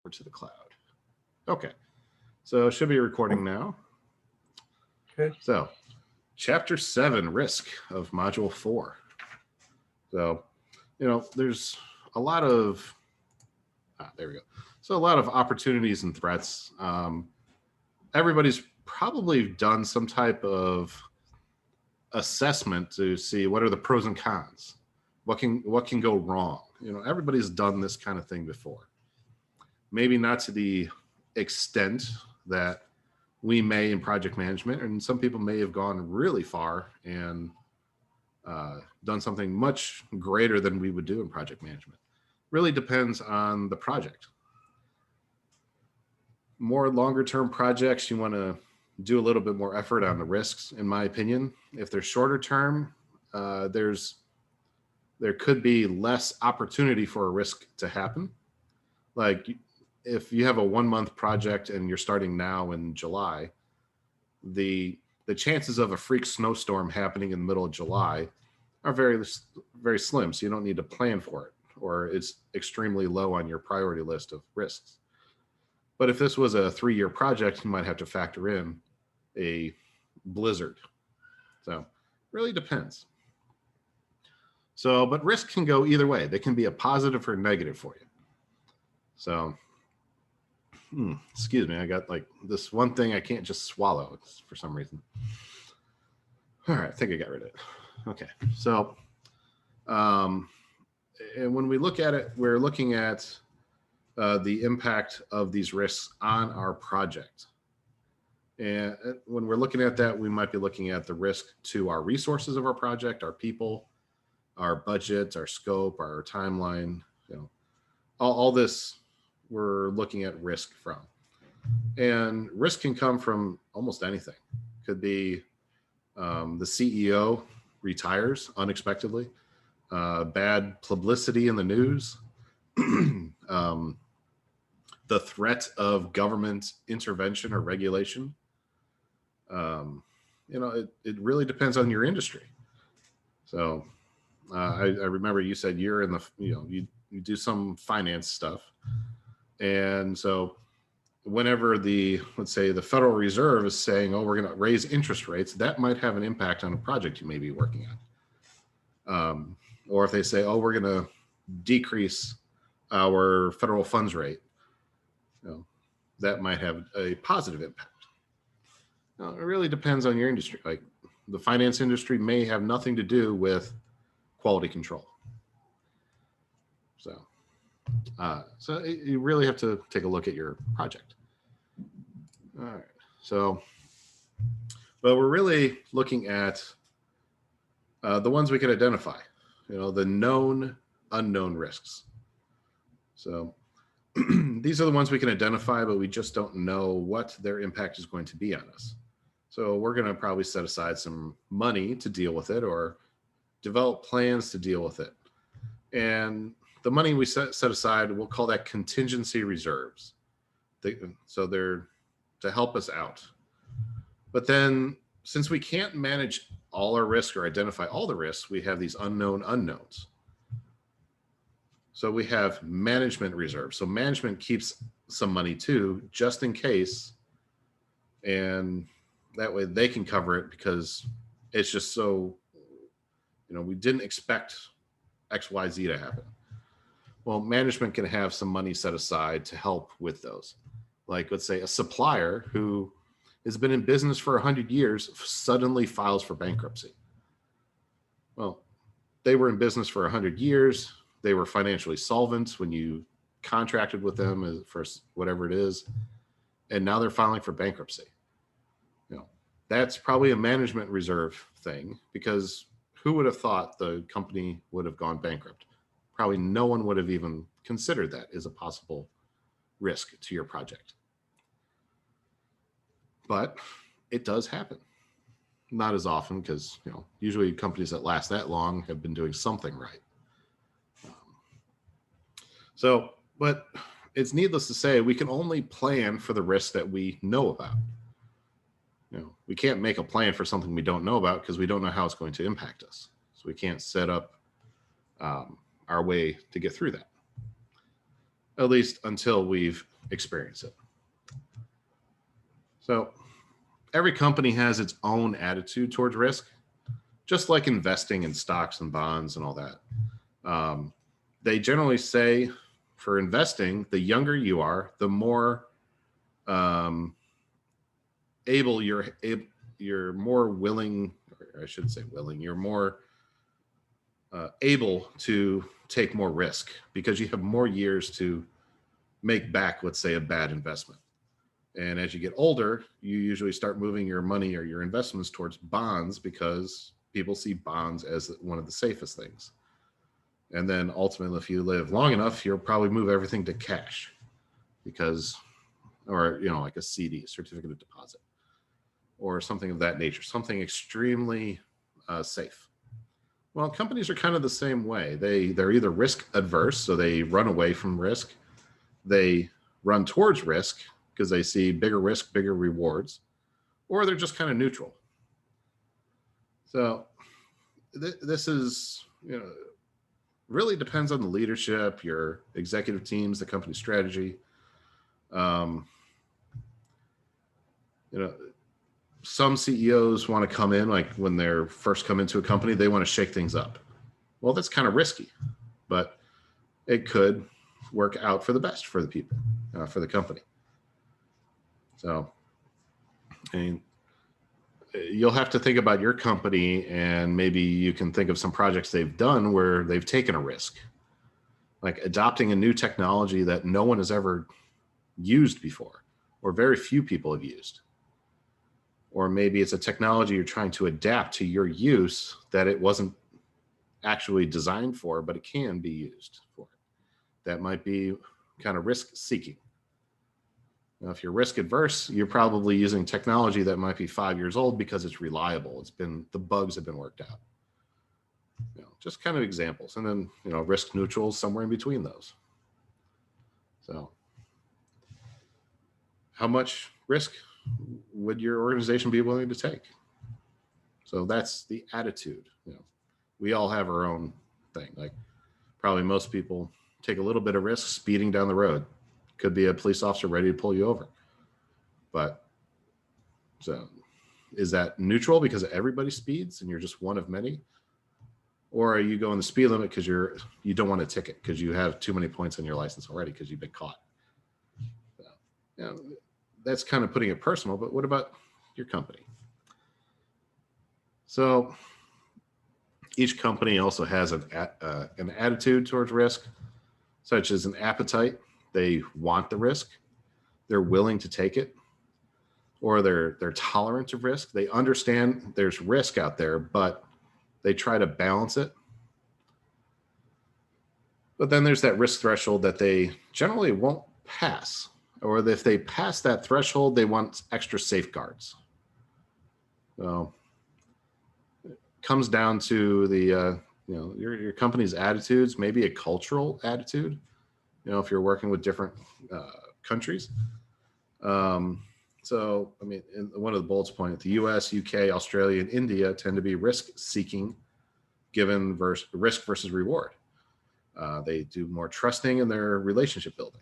to the cloud. Okay, so it should be recording now. Okay. So, Chapter 7, Risk of Module 4. So, there's a lot of, there we go. So a lot of opportunities and threats. Everybody's probably done some type of assessment to see what are the pros and cons. What can go wrong? Everybody's done this kind of thing before. Maybe not to the extent that we may in project management, and some people may have gone really far and done something much greater than we would do in project management. Really depends on the project. More longer term projects, you want to do a little bit more effort on the risks, in my opinion. If they're shorter term, there could be less opportunity for a risk to happen. Like if you have a 1 month project and you're starting now in July, the chances of a freak snowstorm happening in the middle of July are very, very slim. So you don't need to plan for it, or it's extremely low on your priority list of risks. But if this was a 3-year project, you might have to factor in a blizzard. So it really depends. So, but risk can go either way. They can be a positive or negative for you. So, excuse me, I got like this one thing I can't just swallow for some reason. All right, I think I got rid of it. Okay, so, and when we look at it, we're looking at the impact of these risks on our project. And when we're looking at that, we might be looking at the risk to our resources of our project, our people, our budget, our scope, our timeline, all this we're looking at risk from. And risk can come from almost anything. Could be the CEO retires unexpectedly, bad publicity in the news, the threat of government intervention or regulation. It really depends on your industry. So I remember you said you're in the, you do some finance stuff. And so whenever let's say the Federal Reserve is saying, oh, we're going to raise interest rates, that might have an impact on a project you may be working on. Or if they say, oh, we're going to decrease our federal funds rate, that might have a positive impact. Now, it really depends on your industry. Like the finance industry may have nothing to do with quality control. So you really have to take a look at your project. All right. So, but we're really looking at the ones we can identify, the known, unknown risks. So these are the ones we can identify, but we just don't know what their impact is going to be on us. So we're going to probably set aside some money to deal with it or develop plans to deal with it. And the money we set aside, we'll call that contingency reserves. So they're to help us out. But then since we can't manage all our risk or identify all the risks, we have these unknown unknowns. So we have management reserves. So management keeps some money too, just in case. And that way they can cover it because it's just so, we didn't expect X, Y, Z to happen. Well, management can have some money set aside to help with those. Like, let's say a supplier who has been in business for 100 years suddenly files for bankruptcy. Well, they were in business for 100 years. They were financially solvent when you contracted with them for whatever it is. And now they're filing for bankruptcy. That's probably a management reserve thing, because who would have thought the company would have gone bankrupt? Probably no one would have even considered that as a possible risk to your project. But it does happen. Not as often, because usually companies that last that long have been doing something right. But it's needless to say, we can only plan for the risks that we know about. We can't make a plan for something we don't know about because we don't know how it's going to impact us. So we can't set up our way to get through that. at least until we've experienced it. So every company has its own attitude towards risk, just like investing in stocks and bonds and all that. They generally say for investing, the younger you are, the more able you're more willing, or I should say willing, you're more able to take more risk because you have more years to make back, let's say, a bad investment. And as you get older, you usually start moving your money or your investments towards bonds because people see bonds as one of the safest things. And then ultimately, if you live long enough, you'll probably move everything to cash because, or, like a CD, a certificate of deposit, or something of that nature, something extremely safe. Well, companies are kind of the same way. They're either risk adverse, so they run away from risk. They run towards risk because they see bigger risk, bigger rewards, or they're just kind of neutral. So this is, really depends on the leadership, your executive teams, the company strategy. Some CEOs want to come in, like when they're first come into a company, they want to shake things up. Well, that's kind of risky, but it could work out for the best for the people, for the company. So, I mean, you'll have to think about your company, and maybe you can think of some projects they've done where they've taken a risk, like adopting a new technology that no one has ever used before, or very few people have used. Or maybe it's a technology you're trying to adapt to your use that it wasn't actually designed for, but it can be used for. That might be kind of risk seeking. Now, if you're risk adverse, you're probably using technology that might be 5 years old because it's reliable. The bugs have been worked out. Just kind of examples. And then, risk neutral is somewhere in between those. So how much risk would your organization be willing to take? So that's the attitude. We all have our own thing. Like probably most people take a little bit of risk speeding down the road. Could be a police officer ready to pull you over. But so is that neutral because everybody speeds and you're just one of many? Or are you going the speed limit because you don't want a ticket because you have too many points on your license already because you've been caught? So, that's kind of putting it personal, but what about your company? So each company also has an attitude towards risk, such as an appetite. They want the risk, they're willing to take it, or they're tolerant of risk. They understand there's risk out there, but they try to balance it. But then there's that risk threshold that they generally won't pass. Or if they pass that threshold, they want extra safeguards. So it comes down to the your company's attitudes, maybe a cultural attitude. If you're working with different countries. So I mean, in one of the bullets point, the U.S., UK, Australia, and India tend to be risk-seeking, given risk versus reward. They do more trusting in their relationship building.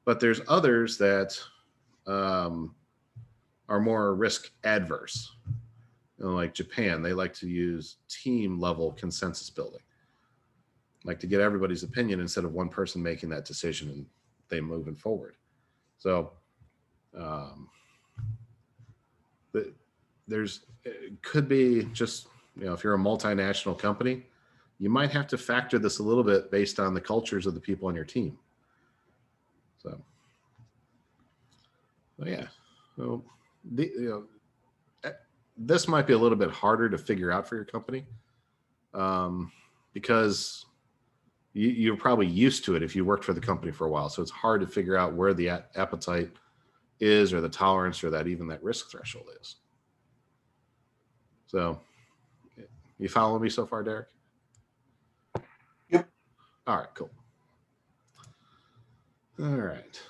But there's others that are more risk adverse. Like Japan, they like to use team level consensus building, like to get everybody's opinion instead of one person making that decision and they moving forward. So it could be just, if you're a multinational company, you might have to factor this a little bit based on the cultures of the people on your team. So yeah, so this might be a little bit harder to figure out for your company because you're probably used to it if you worked for the company for a while. So it's hard to figure out where the appetite is, or the tolerance, or that risk threshold is. So you follow me so far, Derek? Yep. All right, cool. All right.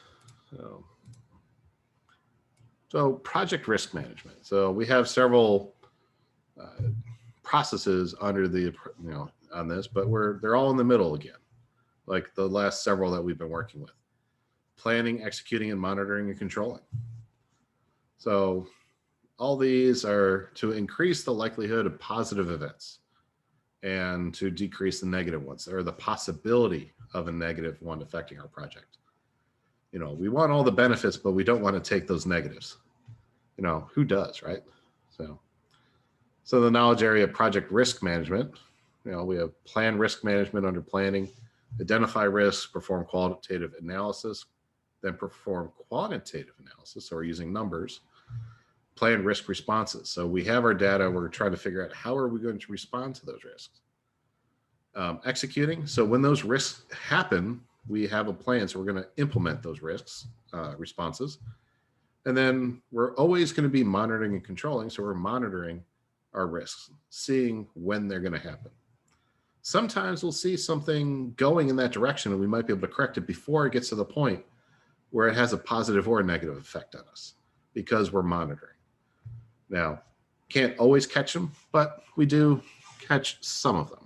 So project risk management. So we have several processes under the, on this, but they're all in the middle again. like the last several that we've been working with. Planning, executing, and monitoring and controlling. So all these are to increase the likelihood of positive events and to decrease the negative ones, or the possibility of a negative one affecting our project. You know, we want all the benefits, but we don't want to take those negatives. You know, who does, right? So the knowledge area of project risk management, you know, we have plan risk management under planning, identify risks, perform qualitative analysis, then perform quantitative analysis. So we're using numbers, plan risk responses. So we have our data, we're trying to figure out how are we going to respond to those risks. Executing, so when those risks happen, we have a plan, so we're going to implement those risks responses. And then we're always going to be monitoring and controlling, so we're monitoring our risks, seeing when they're going to happen. Sometimes we'll see something going in that direction and we might be able to correct it before it gets to the point where it has a positive or a negative effect on us because we're monitoring. Now, can't always catch them, but we do catch some of them.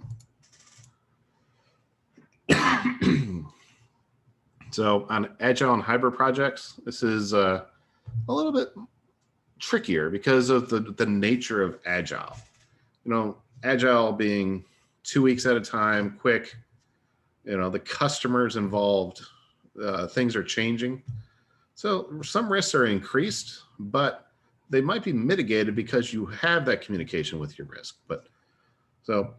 So on agile and hybrid projects, this is a little bit trickier because of the nature of agile. You know, agile being 2 weeks at a time, quick, you know, the customers involved, things are changing. So some risks are increased, but they might be mitigated because you have that communication with your risk. But so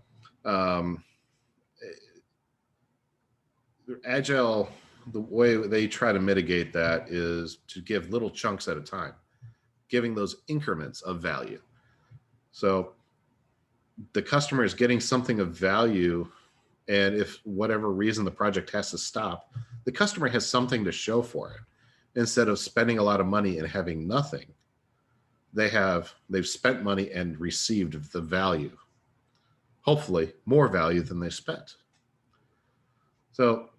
agile, the way they try to mitigate that is to give little chunks at a time, giving those increments of value. So the customer is getting something of value, and if whatever reason the project has to stop, the customer has something to show for it. Instead of spending a lot of money and having nothing, they've spent money and received the value, hopefully more value than they spent. So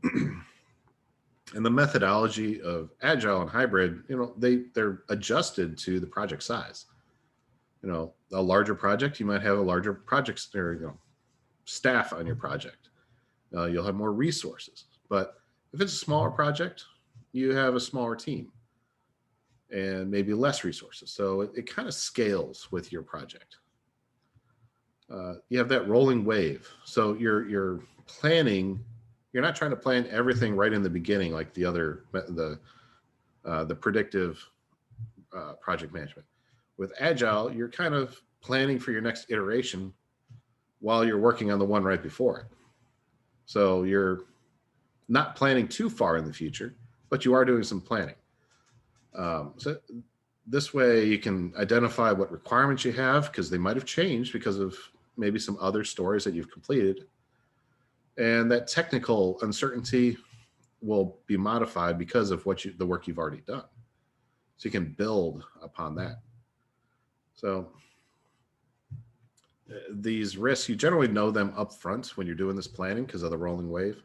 and the methodology of agile and hybrid, you know, they're adjusted to the project size. You know, a larger project, you might have a larger project, or, you know, staff on your project. You'll have more resources. But if it's a smaller project, you have a smaller team and maybe less resources. So it kind of scales with your project. You have that rolling wave. So you're planning. You're not trying to plan everything right in the beginning like the predictive project management. With agile, you're kind of planning for your next iteration while you're working on the one right before it. So you're not planning too far in the future, but you are doing some planning. So this way you can identify what requirements you have, because they might have changed because of maybe some other stories that you've completed. And that technical uncertainty will be modified because of the work you've already done. So you can build upon that. So these risks, you generally know them up front when you're doing this planning because of the rolling wave.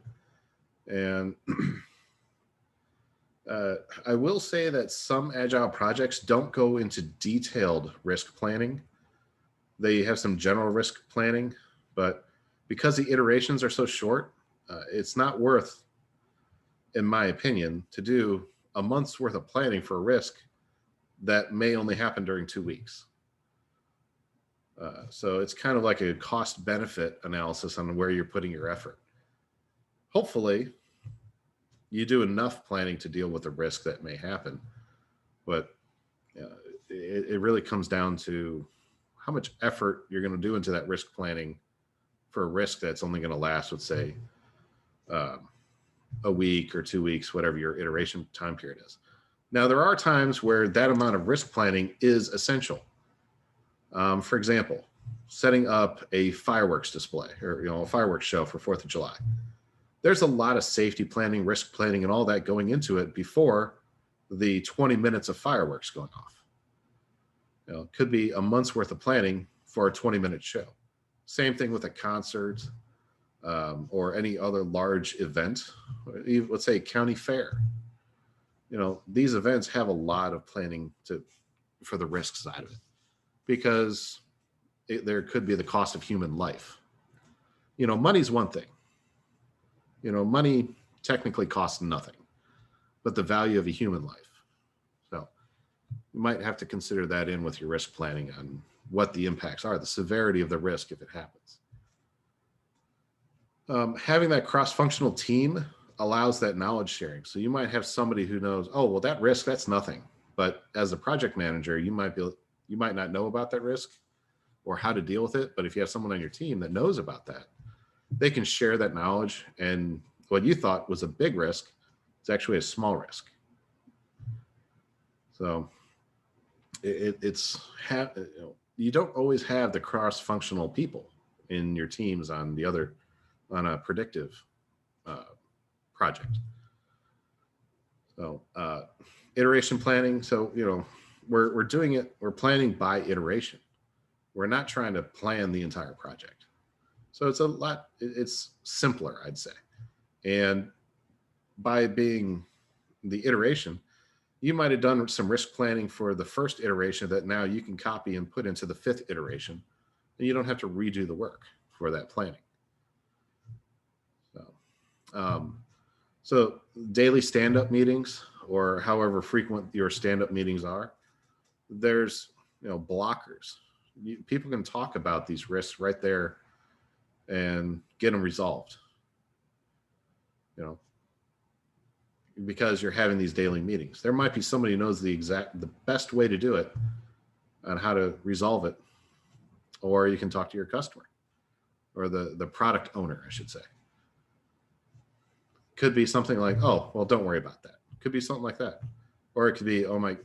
And I will say that some agile projects don't go into detailed risk planning. They have some general risk planning, but because the iterations are so short, it's not worth, in my opinion, to do a month's worth of planning for a risk that may only happen during 2 weeks. So it's kind of like a cost benefit analysis on where you're putting your effort. Hopefully you do enough planning to deal with the risk that may happen, but it really comes down to how much effort you're going to do into that risk planning for a risk that's only going to last, let's say, a week or 2 weeks, whatever your iteration time period is. Now, there are times where that amount of risk planning is essential. For example, setting up a fireworks display, or a fireworks show for 4th of July. There's a lot of safety planning, risk planning, and all that going into it before the 20 minutes of fireworks going off. It could be a month's worth of planning for a 20-minute show. Same thing with a concert or any other large event. Let's say a county fair. These events have a lot of planning for the risk side of it, because there could be the cost of human life. Money's one thing. money technically costs nothing, but the value of a human life. So you might have to consider that in with your risk planning on what the impacts are, the severity of the risk if it happens. Having that cross-functional team allows that knowledge sharing. So you might have somebody who knows, oh, well, that risk, that's nothing. But as a project manager, you might not know about that risk or how to deal with it. But if you have someone on your team that knows about that, they can share that knowledge. And what you thought was a big risk, it's actually a small risk. So you don't always have the cross-functional people in your teams on a predictive project. So iteration planning. So, we're doing it, we're planning by iteration. We're not trying to plan the entire project. So it's simpler, I'd say. And by being the iteration, you might have done some risk planning for the first iteration that now you can copy and put into the 5th iteration, and you don't have to redo the work for that planning. So daily stand-up meetings, or however frequent your stand-up meetings are, there's blockers. People can talk about these risks right there and get them resolved. Because you're having these daily meetings. There might be somebody who knows the best way to do it on how to resolve it, or you can talk to your customer or the product owner, I should say. Could be something like, oh, well, don't worry about that. Could be something like that. Or it could be, oh my,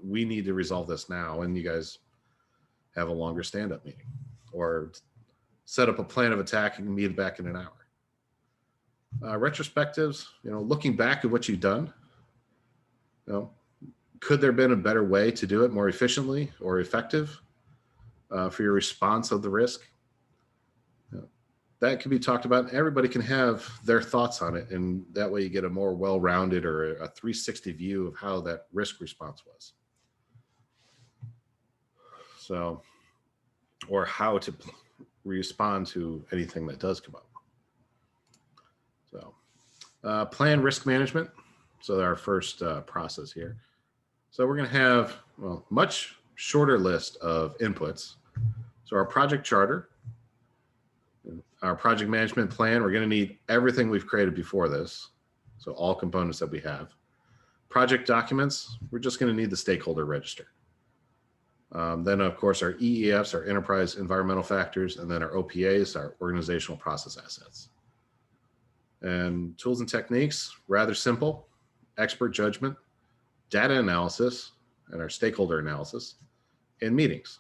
we need to resolve this now, and you guys have a longer stand-up meeting, or set up a plan of attack and meet back in an hour. Retrospectives, looking back at what you've done, could there have been a better way to do it more efficiently or effective for your response of the risk? That can be talked about. Everybody can have their thoughts on it, and that way you get a more well-rounded or a 360 view of how that risk response was. So, or how to respond to anything that does come up. So, plan risk management. So our first process here. So we're going to have much shorter list of inputs. So our project charter, our project management plan, we're going to need everything we've created before this. So all components that we have. Project documents, we're just going to need the stakeholder register. Then of course our EEFs, our enterprise environmental factors, and then our OPAs, our organizational process assets. And tools and techniques, rather simple: expert judgment, data analysis, and our stakeholder analysis, and meetings.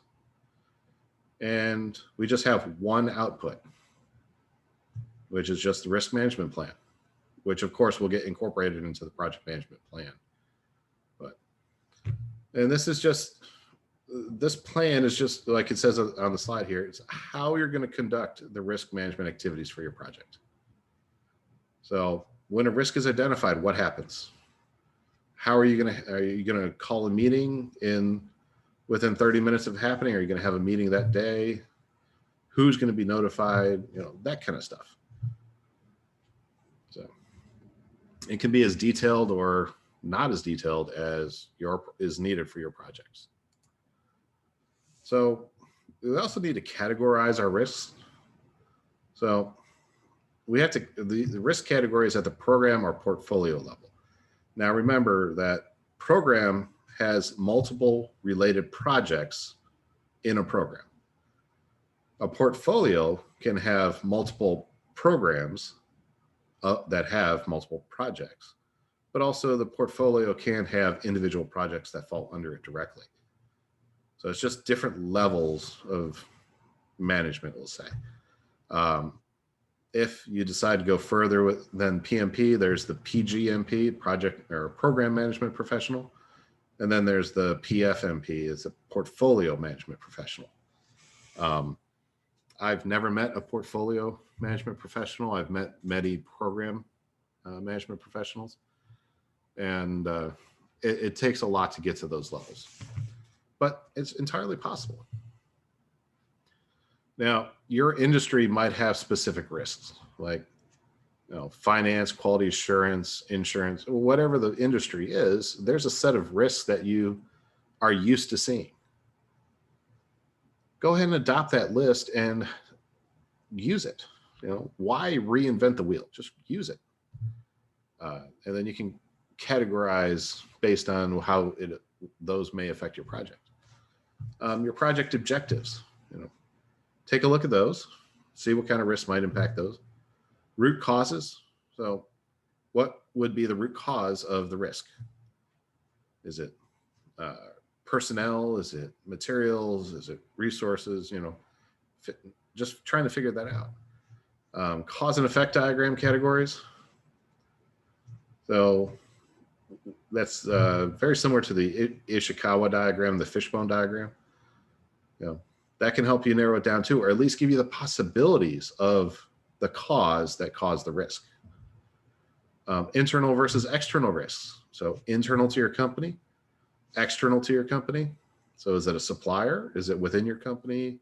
And we just have one output, which is just the risk management plan, which of course will get incorporated into the project management plan. And this plan is just like it says on the slide here, it's how you're going to conduct the risk management activities for your project. So when a risk is identified, what happens? How are you going to call a meeting within 30 minutes of happening? Are you going to have a meeting that day? Who's going to be notified? That kind of stuff. So it can be as detailed or not as detailed as is needed for your projects. So we also need to categorize our risks. So we have to, the risk categories at the program or portfolio level. Now remember that program has multiple related projects in a program. A portfolio can have multiple programs that have multiple projects, but also the portfolio can have individual projects that fall under it directly. So it's just different levels of management, we'll say. If you decide to go further than PMP, there's the PGMP, project or program management professional. And then there's the PFMP, it's a portfolio management professional. I've never met a portfolio management professional. I've met many program management professionals. And it takes a lot to get to those levels, but it's entirely possible. Now, your industry might have specific risks. Like finance, quality assurance, insurance, whatever the industry is, there's a set of risks that you are used to seeing. Go ahead and adopt that list and use it. Why reinvent the wheel? Just use it. And then you can categorize based on how those may affect your project. Your project objectives, take a look at those, see what kind of risks might impact those. Root causes. So what would be the root cause of the risk? Is it personnel? Is it materials? Is it resources? Just trying to figure that out. Cause and effect diagram categories. So that's very similar to the Ishikawa diagram, the fishbone diagram. That can help you narrow it down too, or at least give you the possibilities of the cause that caused the risk. Internal versus external risks. So internal to your company, external to your company. So is it a supplier? Is it within your company?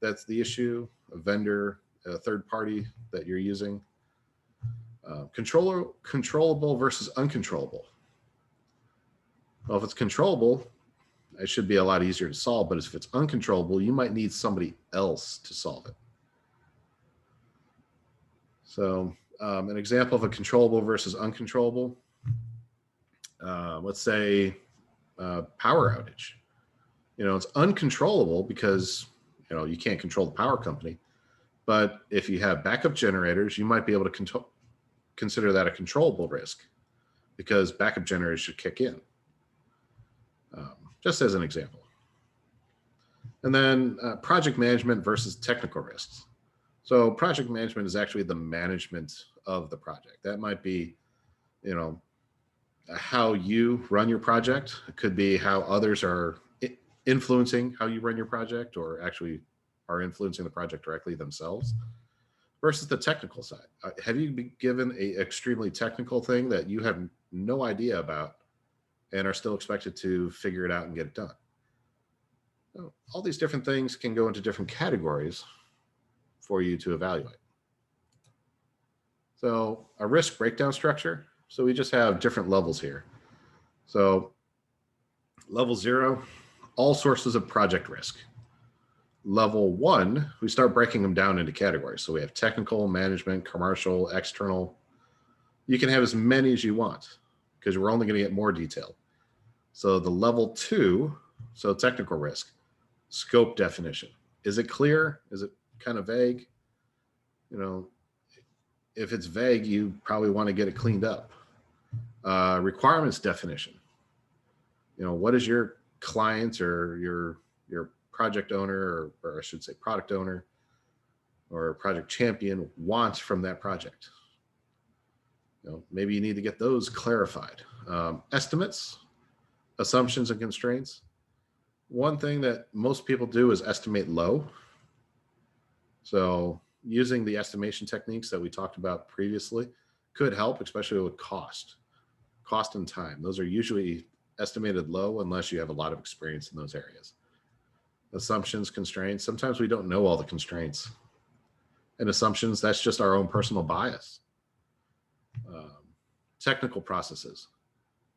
That's the issue. A vendor, a third party that you're using. Controllable versus uncontrollable. Well, if it's controllable, it should be a lot easier to solve, but if it's uncontrollable, you might need somebody else to solve it. So an example of a controllable versus uncontrollable, let's say power outage. It's uncontrollable because, you can't control the power company, but if you have backup generators, you might be able to consider that a controllable risk because backup generators should kick in, just as an example. And then project management versus technical risks. So project management is actually the management of the project. That might be, how you run your project. It could be how others are influencing how you run your project, or actually are influencing the project directly themselves, versus the technical side. Have you been given an extremely technical thing that you have no idea about and are still expected to figure it out and get it done? So all these different things can go into different categories for you to evaluate. So a risk breakdown structure. So we just have different levels here. So level 0, all sources of project risk. Level 1, we start breaking them down into categories. So we have technical, management, commercial, external. You can have as many as you want because we're only going to get more detailed. So the level 2, so technical risk, scope definition. Is it clear? Is it kind of vague? If it's vague, you probably want to get it cleaned up. Requirements definition. What is your client or your project owner, or I should say product owner or project champion wants from that project? Maybe you need to get those clarified. Estimates, assumptions and constraints. One thing that most people do is estimate low. So using the estimation techniques that we talked about previously could help, especially with cost and time. Those are usually estimated low unless you have a lot of experience in those areas. Assumptions, constraints. Sometimes we don't know all the constraints. And assumptions, that's just our own personal bias. Technical processes.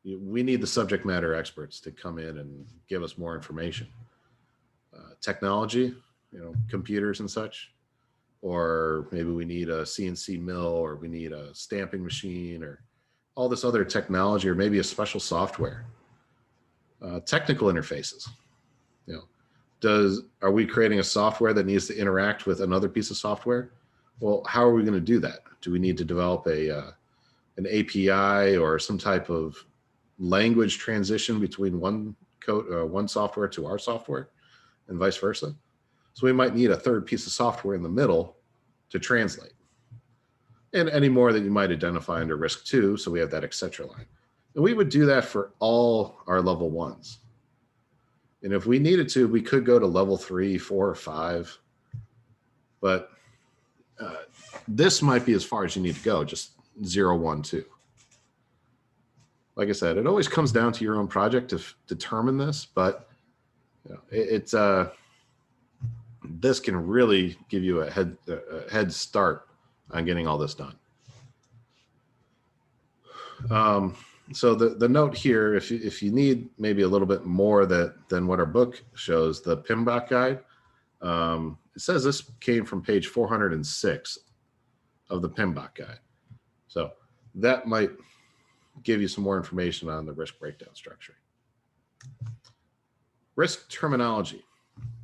We need the subject matter experts to come in and give us more information. Technology, computers and such. Or maybe we need a CNC mill, or we need a stamping machine, or all this other technology, or maybe a special software. Technical interfaces. Are we creating a software that needs to interact with another piece of software? Well, how are we going to do that? Do we need to develop an API or some type of language transition between one software to our software, and vice versa? So we might need a third piece of software in the middle to translate. And any more that you might identify under risk 2. So we have that etc. line. And we would do that for all our level 1s. And if we needed to, we could go to level 3, 4, or 5. But this might be as far as you need to go, just 0, 1, 2. Like I said, it always comes down to your own project to determine this, but this can really give you a head start on getting all this done. So the note here, if you need maybe a little bit more than what our book shows, the PMBOK guide, it says this came from page 406 of the PMBOK guide. So that might give you some more information on the risk breakdown structure. Risk terminology.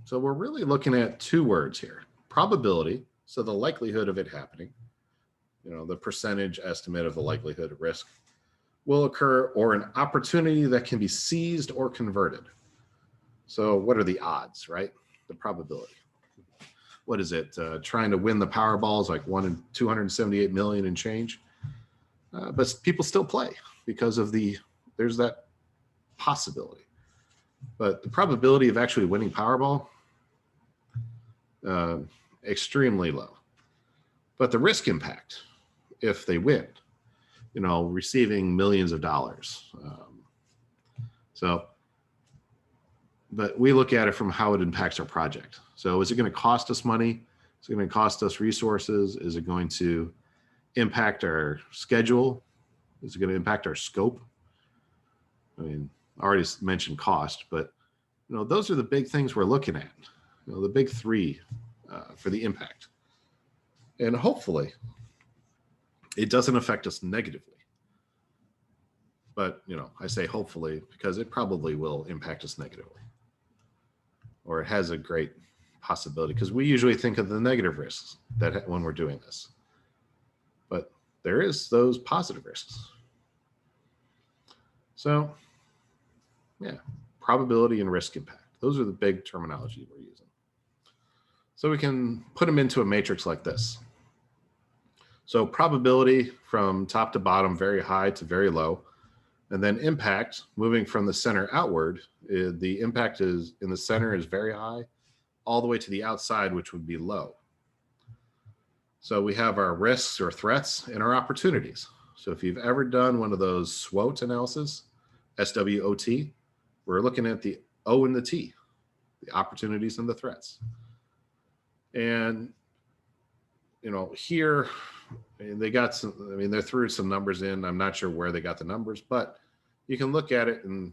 So we're really looking at two words here: probability, so the likelihood of it happening, the percentage estimate of the likelihood of risk will occur, or an opportunity that can be seized or converted. So what are the odds, right? The probability. What is it? Trying to win the Powerball is like 1 in 278 million and change. But people still play because of there's that possibility. But the probability of actually winning Powerball, extremely low. But the risk impact, if they win, receiving millions of dollars. But we look at it from how it impacts our project. So is it going to cost us money? Is it going to cost us resources? Is it going to impact our schedule? Is it going to impact our scope? I mean, I already mentioned cost, but those are the big things we're looking at. The big three for the impact. And hopefully it doesn't affect us negatively. But, I say hopefully because it probably will impact us negatively. Or it has a great possibility, because we usually think of the negative risks that when we're doing this. But there is those positive risks. So, yeah, probability and risk impact. Those are the big terminology we're using. So we can put them into a matrix like this. So probability from top to bottom, very high to very low. And then impact, moving from the center outward, the impact is in the center is very high, all the way to the outside, which would be low. So we have our risks or threats and our opportunities. So if you've ever done one of those SWOT analysis, SWOT, we're looking at the O and the T, the opportunities and the threats. And, here, they got some, they threw some numbers in. I'm not sure where they got the numbers, but you can look at it and,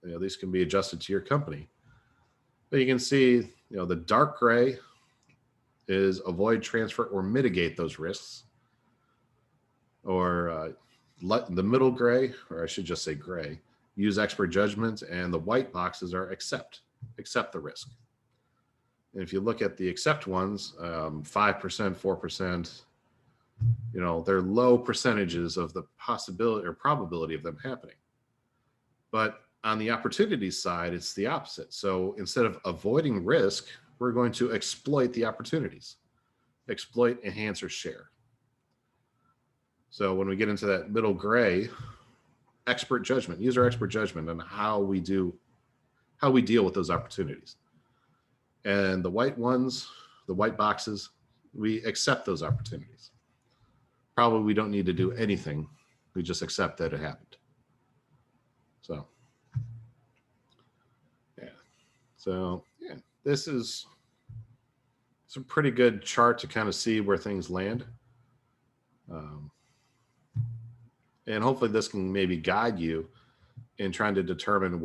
these can be adjusted to your company. But you can see, the dark gray is avoid, transfer, or mitigate those risks. Or the middle gray, or I should just say gray, use expert judgment, and the white boxes are accept the risk. And if you look at the accept ones, 5%, 4%, they're low percentages of the possibility or probability of them happening. But on the opportunities side, it's the opposite. So instead of avoiding risk, we're going to exploit the opportunities. Exploit, enhance, or share. So when we get into that middle gray, expert judgment, use our expert judgment on how we deal with those opportunities. And the white ones, the white boxes, we accept those opportunities. Probably we don't need to do anything. We just accept that it happened. So, yeah. So, yeah, this is a pretty good chart to kind of see where things land. And hopefully this can maybe guide you in trying to determine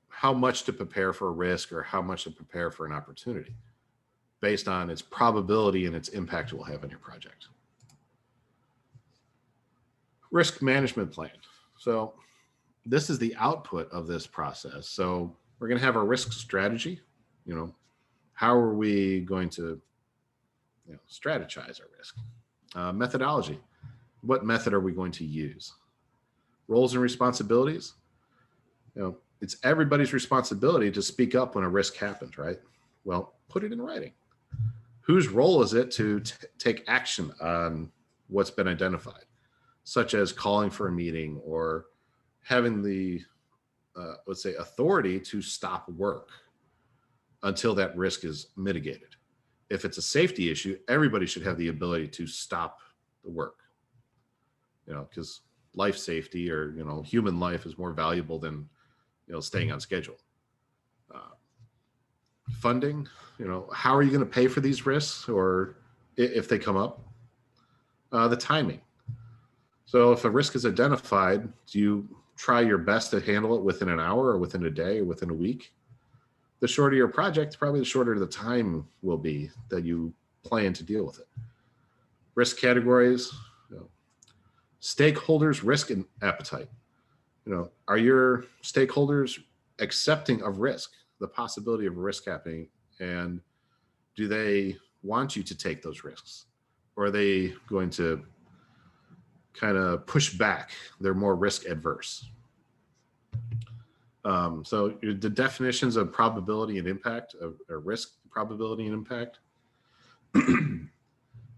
how much to prepare for a risk or how much to prepare for an opportunity based on its probability and its impact it will have on your project. Risk management plan. So this is the output of this process. So we're going to have our risk strategy. How are we going to strategize our risk? Methodology. What method are we going to use? Roles and responsibilities. It's everybody's responsibility to speak up when a risk happens, right? Well, put it in writing. Whose role is it to take action on what's been identified, such as calling for a meeting or having the, let's say, authority to stop work until that risk is mitigated. If it's a safety issue, everybody should have the ability to stop the work, because life safety or, human life is more valuable than, staying on schedule. Funding, how are you going to pay for these risks or if they come up? The timing. So if a risk is identified, do you try your best to handle it within an hour or within a day or within a week? The shorter your project, probably the shorter the time will be that you plan to deal with it. Risk categories, stakeholders' risk and appetite. Are your stakeholders accepting of risk, the possibility of risk happening, and do they want you to take those risks, or are they going to kind of push back? They're more risk adverse. So the definitions of probability and impact, of risk, probability and impact,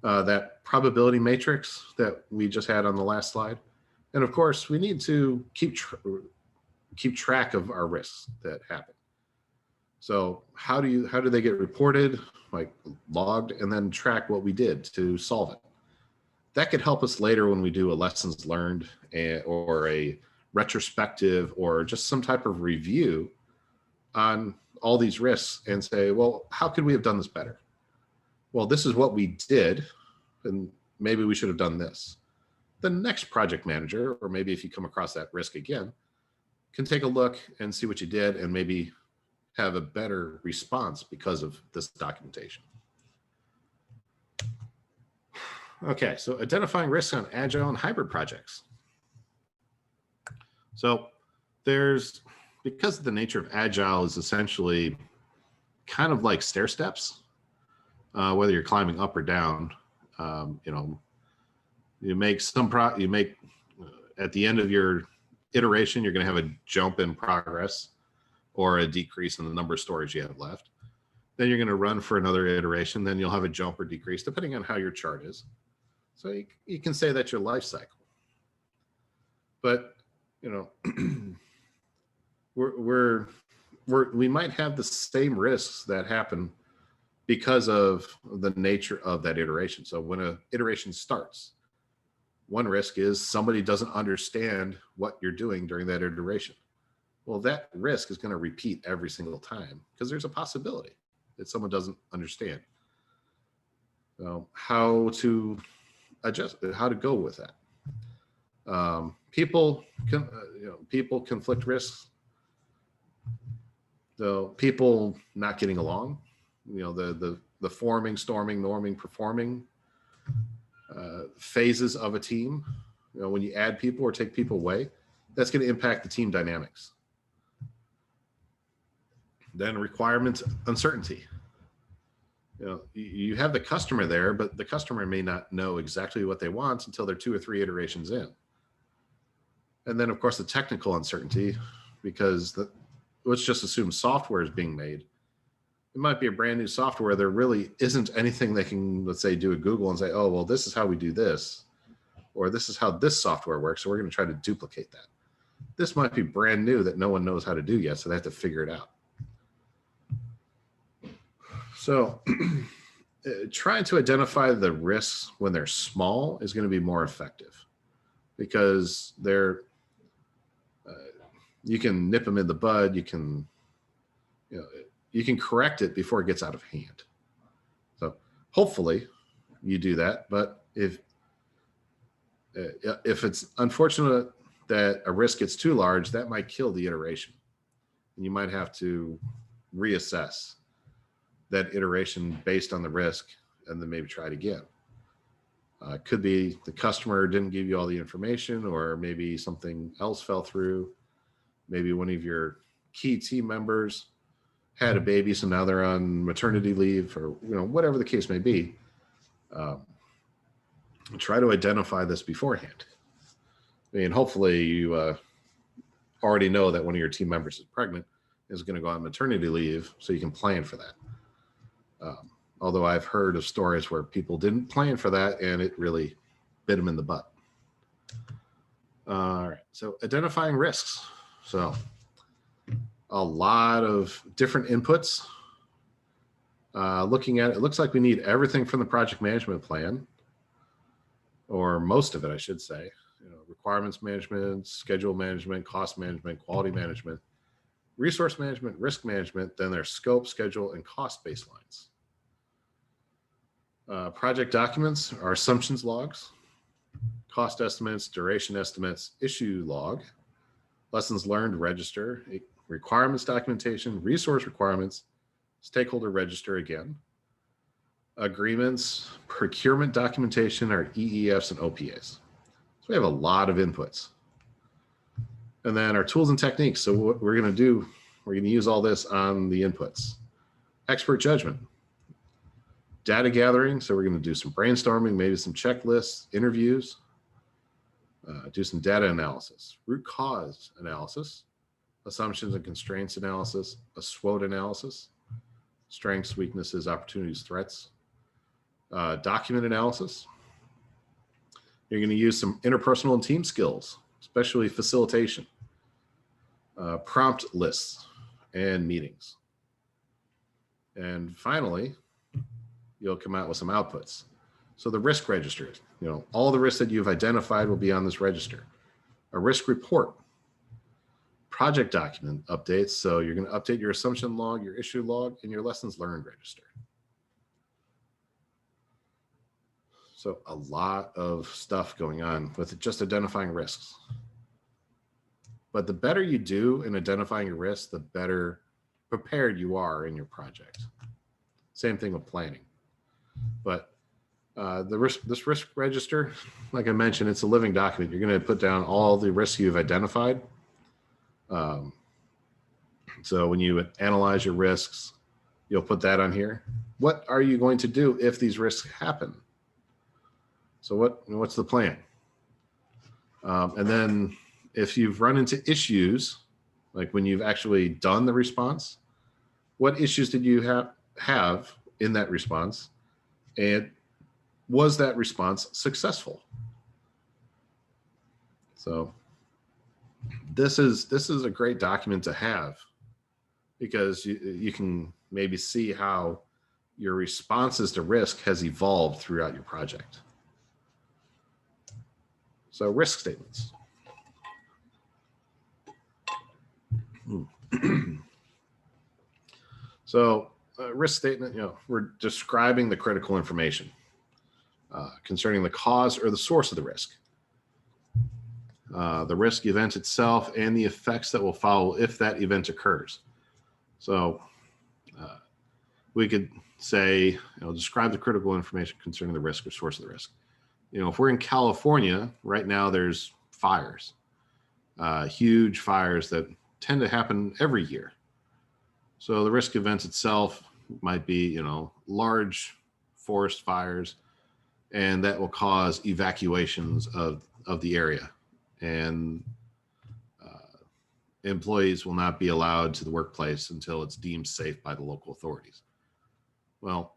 that probability matrix that we just had on the last slide. And of course, we need to keep track of our risks that happen. So how do they get reported, like logged, and then track what we did to solve it? That could help us later when we do a lessons learned or a retrospective or just some type of review on all these risks and say, well, how could we have done this better? Well, this is what we did, and maybe we should have done this. The next project manager, or maybe if you come across that risk again, can take a look and see what you did and maybe have a better response because of this documentation. Okay, so identifying risks on agile and hybrid projects. So because the nature of agile is essentially kind of like stair steps, whether you're climbing up or down, you make at the end of your iteration, you're going to have a jump in progress or a decrease in the number of stories you have left. Then you're going to run for another iteration. Then you'll have a jump or decrease depending on how your chart is. So you can say that's your life cycle. But we might have the same risks that happen because of the nature of that iteration. So when an iteration starts, one risk is somebody doesn't understand what you're doing during that iteration. Well, that risk is going to repeat every single time because there's a possibility that someone doesn't understand. So how to adjust, how to go with that. People conflict risks. So people not getting along, the forming, storming, norming, performing phases of a team. When you add people or take people away, that's going to impact the team dynamics. Then requirements uncertainty. You have the customer there, but the customer may not know exactly what they want until they're 2 or 3 iterations in. And then, of course, the technical uncertainty, because let's just assume software is being made. It might be a brand new software. There really isn't anything they can, let's say, do a Google and say, oh, well, this is how we do this, or this is how this software works. So we're going to try to duplicate that. This might be brand new that no one knows how to do yet, so they have to figure it out. So trying to identify the risks when they're small is going to be more effective because you can nip them in the bud. You can correct it before it gets out of hand. So hopefully you do that. But if it's unfortunate that a risk gets too large, that might kill the iteration. And you might have to reassess that iteration based on the risk and then maybe try it again. Could be the customer didn't give you all the information, or maybe something else fell through. Maybe one of your key team members had a baby, so now they're on maternity leave, or whatever the case may be. Try to identify this beforehand. I mean, hopefully you already know that one of your team members is pregnant, is going to go on maternity leave, so you can plan for that. Although I've heard of stories where people didn't plan for that and it really bit them in the butt. All right, so identifying risks. So a lot of different inputs. Looking at it, it looks like we need everything from the project management plan, or most of it, I should say. Requirements management, schedule management, cost management, quality management, resource management, risk management, then there's scope, schedule, and cost baselines. Project documents are assumptions logs. cost estimates, duration estimates, issue log, lessons learned register, requirements documentation, resource requirements, stakeholder register again, agreements, procurement documentation, our EEFs and OPAs. So we have a lot of inputs. And then our tools and techniques. So what we're going to do, we're going to use all this on the inputs. Expert judgment, data gathering. So we're going to do some brainstorming, maybe some checklists, interviews, do some data analysis, root cause analysis, assumptions and constraints analysis, a SWOT analysis, strengths, weaknesses, opportunities, threats, document analysis. You're going to use some interpersonal and team skills, especially facilitation, prompt lists, and meetings. And finally, you'll come out with some outputs. So the risk register, all the risks that you've identified will be on this register. A risk report, project document updates. So you're going to update your assumption log, your issue log, and your lessons learned register. So a lot of stuff going on with just identifying risks. But the better you do in identifying your risks, the better prepared you are in your project. Same thing with planning. But this risk register, like I mentioned, it's a living document. You're going to put down all the risks you've identified. So when you analyze your risks, you'll put that on here. What are you going to do if these risks happen? So what's the plan? And then if you've run into issues, like when you've actually done the response, what issues did you have in that response? And was that response successful? So this is a great document to have because you can maybe see how your responses to risk has evolved throughout your project. So risk statements. So risk statement, we're describing the critical information concerning the cause or the source of the risk, the risk event itself, and the effects that will follow if that event occurs. So we could say, describe the critical information concerning the risk or source of the risk. If we're in California right now, there's fires, huge fires that tend to happen every year. So the risk event itself might be, large forest fires, and that will cause evacuations of the area, and employees will not be allowed to the workplace until it's deemed safe by the local authorities. Well,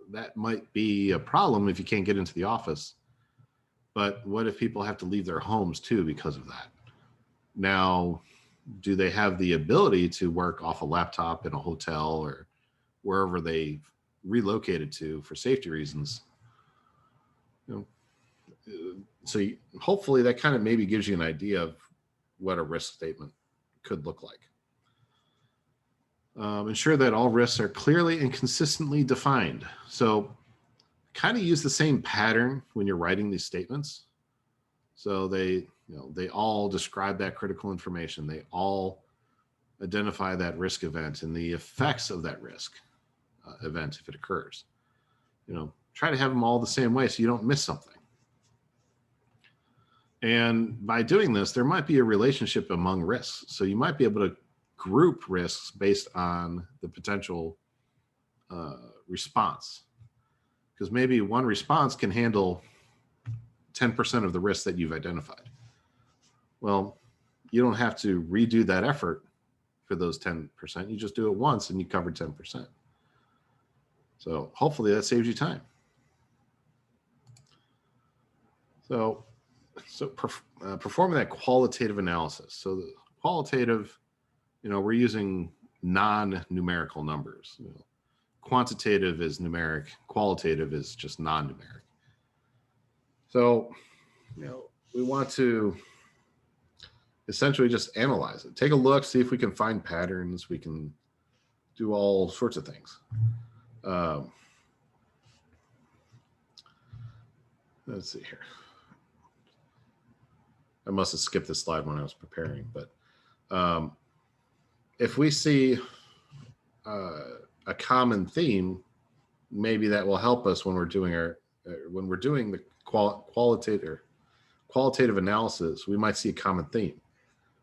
that might be a problem if you can't get into the office, but what if people have to leave their homes too because of that? Now, do they have the ability to work off a laptop in a hotel or wherever they relocated to for safety reasons? So hopefully that kind of maybe gives you an idea of what a risk statement could look like. Ensure that all risks are clearly and consistently defined. So kind of use the same pattern when you're writing these statements. So they all describe that critical information. They all identify that risk event and the effects of that risk event if it occurs. Try to have them all the same way so you don't miss something. And by doing this, there might be a relationship among risks. So you might be able to group risks based on the potential response. Because maybe one response can handle 10% of the risks that you've identified. Well, you don't have to redo that effort for those 10%. You just do it once and you cover 10%. So hopefully that saves you time. So performing that qualitative analysis. So the qualitative, we're using non-numerical numbers. Quantitative is numeric, qualitative is just non-numeric. So, we want to essentially just analyze it. Take a look, see if we can find patterns. We can do all sorts of things. let's see here. I must have skipped this slide when I was preparing, but if we see a common theme, maybe that will help us when we're doing the qualitative analysis. We might see a common theme,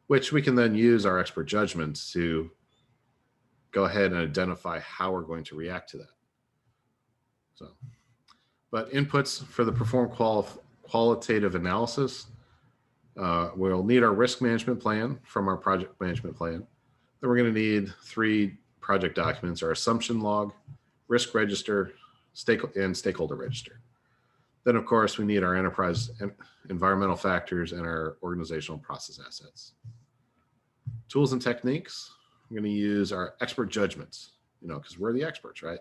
which we can then use our expert judgments to go ahead and identify how we're going to react to that. So, but inputs for the perform qualitative analysis, we'll need our risk management plan from our project management plan. Then we're going to need 3 project documents: our assumption log, risk register, and stakeholder register. Then, of course, we need our enterprise and environmental factors and our organizational process assets. Tools and techniques, we're going to use our expert judgments, because we're the experts, right?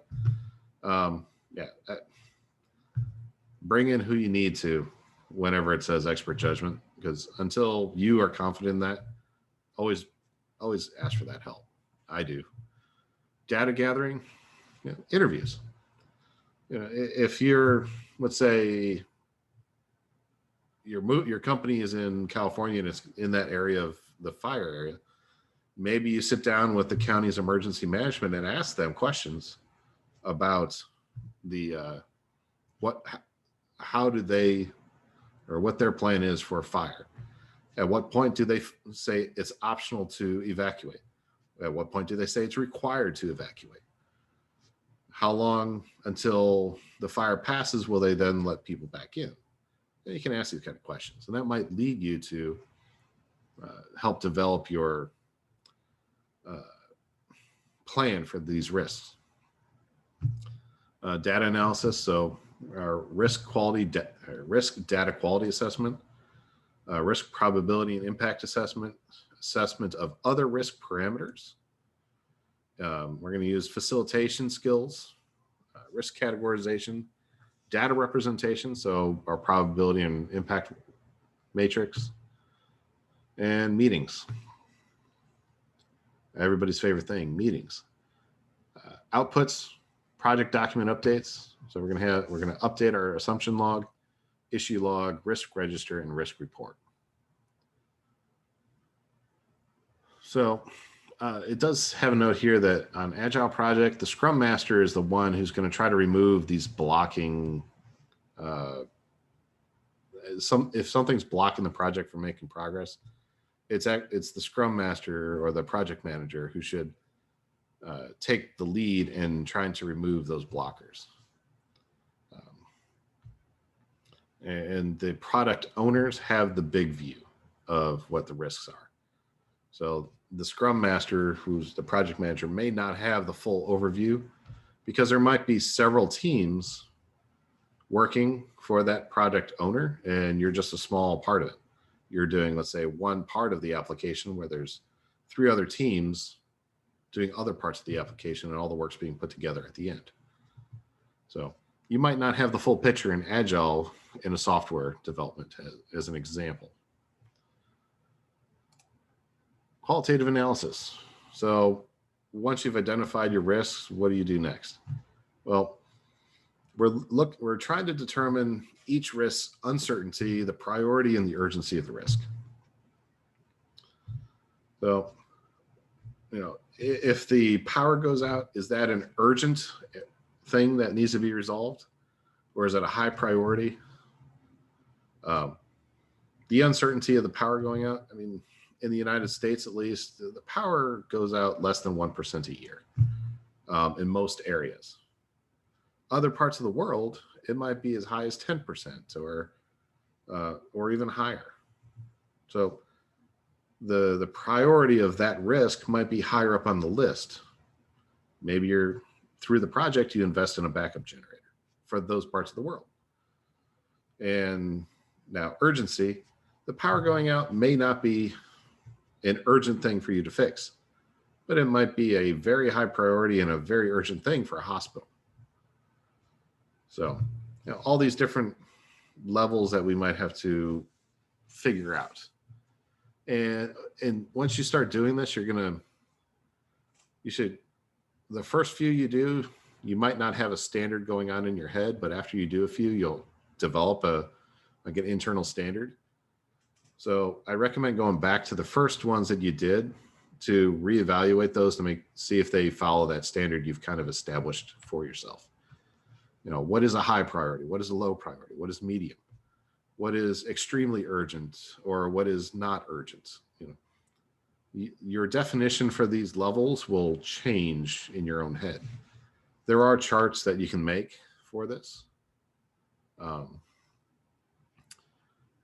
Bring in who you need to whenever it says expert judgment, because until you are confident in that, always ask for that help. I do. Data gathering, interviews. If you're, let's say, your company is in California and it's in that area of the fire area, maybe you sit down with the county's emergency management and ask them questions about how do they, or what their plan is for a fire. At what point do they say it's optional to evacuate? At what point do they say it's required to evacuate? How long until the fire passes will they then let people back in? And you can ask these kind of questions, and that might lead you to help develop your plan for these risks. Data analysis, so our risk data quality assessment, risk probability and impact assessment of other risk parameters. We're going to use facilitation skills, risk categorization, data representation, so our probability and impact matrix, and meetings. Everybody's favorite thing, meetings. Outputs, project document updates. So we're going to update our assumption log, issue log, risk register, and risk report. So it does have a note here that on Agile project, the Scrum Master is the one who's going to try to remove these blocking. If something's blocking the project from making progress, it's the Scrum Master or the project manager who should take the lead in trying to remove those blockers. And the product owners have the big view of what the risks are. So the Scrum Master, who's the project manager, may not have the full overview because there might be several teams working for that project owner, and you're just a small part of it. You're doing, let's say, one part of the application where there's 3 other teams doing other parts of the application, and all the work's being put together at the end. So you might not have the full picture in Agile in a software development, as an example. Qualitative analysis. So once you've identified your risks, what do you do next? Well, we're trying to determine each risk's uncertainty, the priority, and the urgency of the risk. So, if the power goes out, is that an urgent thing that needs to be resolved, or is it a high priority? The uncertainty of the power going out, I mean, in the United States, at least, the power goes out less than 1% a year in most areas. Other parts of the world, it might be as high as 10% or even higher. So the priority of that risk might be higher up on the list. Maybe through the project, you invest in a backup generator for those parts of the world. And now urgency, the power going out may not be an urgent thing for you to fix, but it might be a very high priority and a very urgent thing for a hospital. So, all these different levels that we might have to figure out. And once you start doing this, the first few you do, you might not have a standard going on in your head, but after you do a few, you'll develop like an internal standard. So I recommend going back to the first ones that you did to reevaluate those to see if they follow that standard you've kind of established for yourself. You know, what is a high priority? What is a low priority? What is medium? What is extremely urgent or what is not urgent? You know, your definition for these levels will change in your own head. There are charts that you can make for this.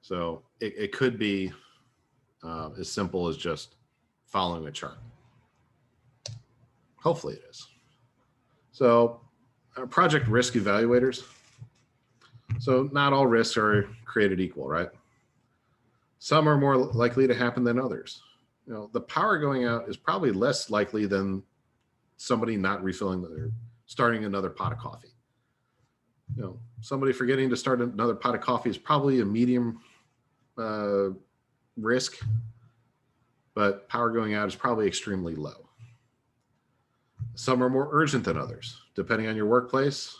So it could be as simple as just following a chart. Hopefully it is. So project risk evaluators. So not all risks are created equal, right? Some are more likely to happen than others. You know, the power going out is probably less likely than somebody not refilling or starting another pot of coffee. You know, somebody forgetting to start another pot of coffee is probably a medium risk, but power going out is probably extremely low. Some are more urgent than others. Depending on your workplace,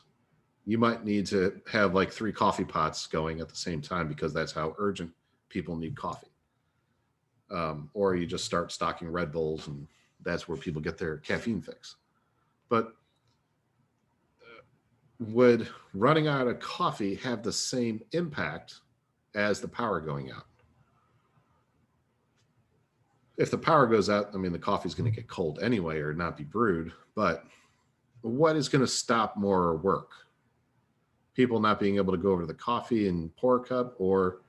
you might need to have like 3 coffee pots going at the same time because that's how urgent people need coffee. Or you just start stocking Red Bulls and that's where people get their caffeine fix. But would running out of coffee have the same impact as the power going out? If the power goes out, I mean, the coffee is going to get cold anyway or not be brewed, but what is going to stop more work? People not being able to go over to the coffee and pour a cup or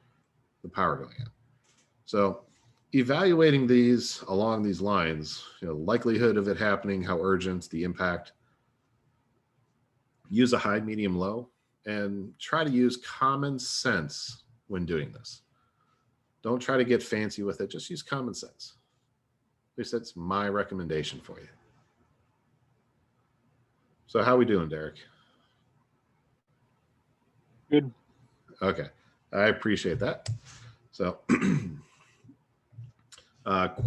the power going out. So evaluating these along these lines, you know, likelihood of it happening, how urgent, the impact, use a high, medium, low, and try to use common sense when doing this. Don't try to get fancy with it. Just use common sense. At least that's my recommendation for you. So how are we doing, Derek? Good. Okay, I appreciate that. So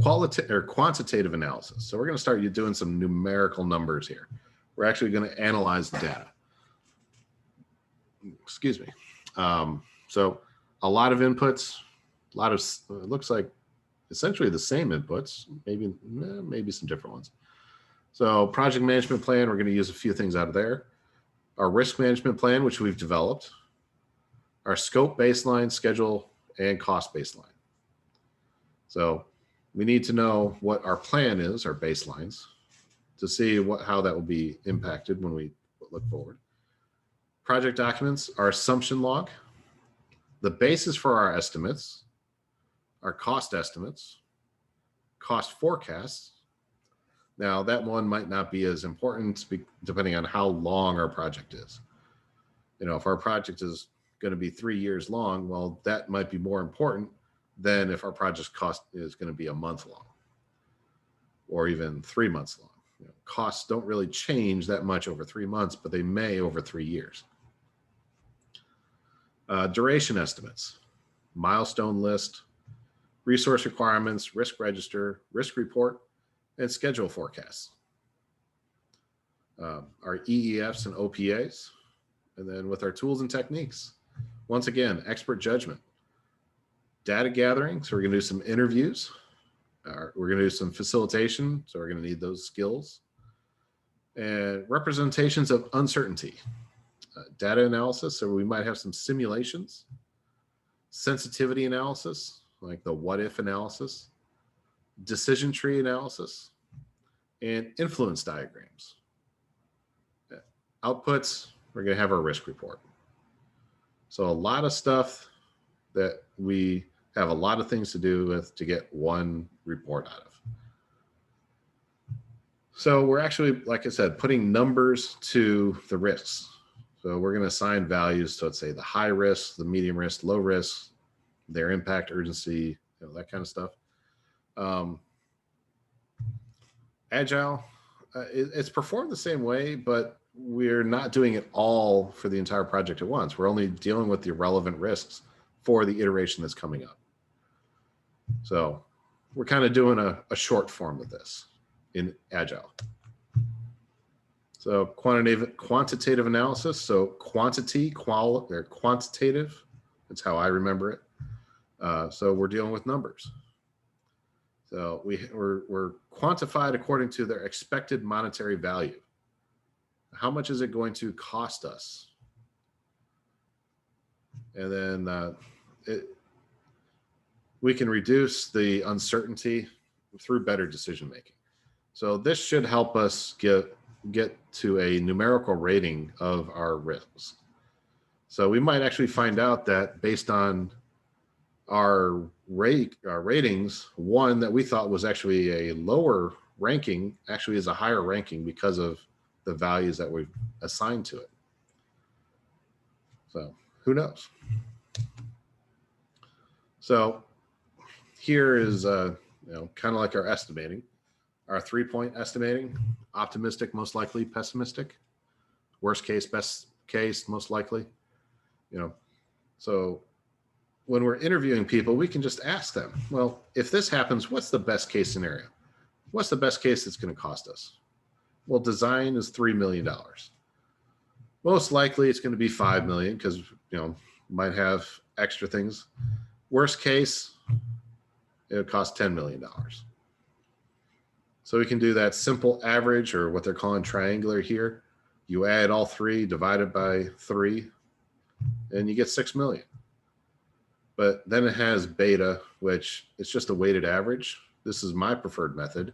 quantitative analysis. So we're going to start doing some numerical numbers here. We're actually going to analyze the data. Excuse me. So a lot of inputs, a lot of, it looks like essentially the same inputs, maybe some different ones. So project management plan, we're going to use a few things out of there. Our risk management plan, which we've developed. Our scope baseline, schedule, and cost baseline. So we need to know what our plan is, our baselines, to see how that will be impacted when we look forward. Project documents, our assumption log, the basis for our estimates, our cost estimates, cost forecasts. Now that one might not be as important depending on how long our project is. You know, if our project is going to be 3 years long, well, that might be more important than if our project's cost is going to be a month long or even 3 months long. You know, costs don't really change that much over 3 months, but they may over 3 years. Duration estimates, milestone list, resource requirements, risk register, risk report, and schedule forecasts. Our EEFs and OPAs, and then with our tools and techniques. Once again, expert judgment. Data gathering, so we're going to do some interviews. We're going to do some facilitation, so we're going to need those skills. And representations of uncertainty. Data analysis, so we might have some simulations. Sensitivity analysis, like the what if analysis. Decision tree analysis. And influence diagrams. Outputs, we're going to have our risk report. So a lot of stuff that we have a lot of things to do with to get one report out of. So we're actually, like I said, putting numbers to the risks. So we're going to assign values to, let's say, the high risk, the medium risk, low risk, their impact, urgency, you know, that kind of stuff. Agile, it's performed the same way, but we're not doing it all for the entire project at once. We're only dealing with the relevant risks for the iteration that's coming up. So we're kind of doing a short form of this in Agile. So quantitative analysis. So or quantitative. That's how I remember it. So we're dealing with numbers. So we're quantified according to their expected monetary value. How much is it going to cost us? And then we can reduce the uncertainty through better decision making. So this should help us get to a numerical rating of our risks. So we might actually find out that based on our ratings, one that we thought was actually a lower ranking actually is a higher ranking because of the values that we've assigned to it. So who knows? So here is kind of like our estimating, our 3-point estimating: optimistic, most likely; pessimistic, worst case, best case, most likely. So when we're interviewing people, we can just ask them, well, if this happens, what's the best case scenario? What's the best case that's going to cost us? Well, design is $3 million. Most likely it's going to be 5 million because, might have extra things. Worst case, it would cost $10 million. So we can do that simple average, or what they're calling triangular here. You add all three, divide it by 3, and you get 6 million. But then it has beta, which it's just a weighted average. This is my preferred method.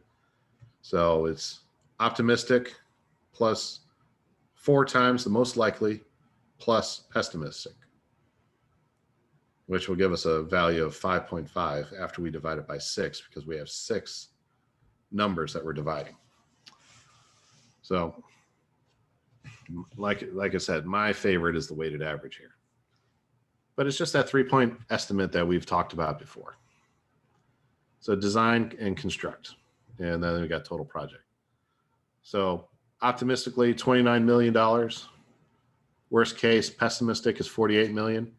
So it's optimistic plus 4 times the most likely plus pessimistic, which will give us a value of 5.5 after we divide it by 6, because we have 6 numbers that we're dividing. So like I said, my favorite is the weighted average here. But it's just that 3-point estimate that we've talked about before. So design and construct, and then we got total project. So optimistically, $29 million. Worst case, pessimistic, is 48 million.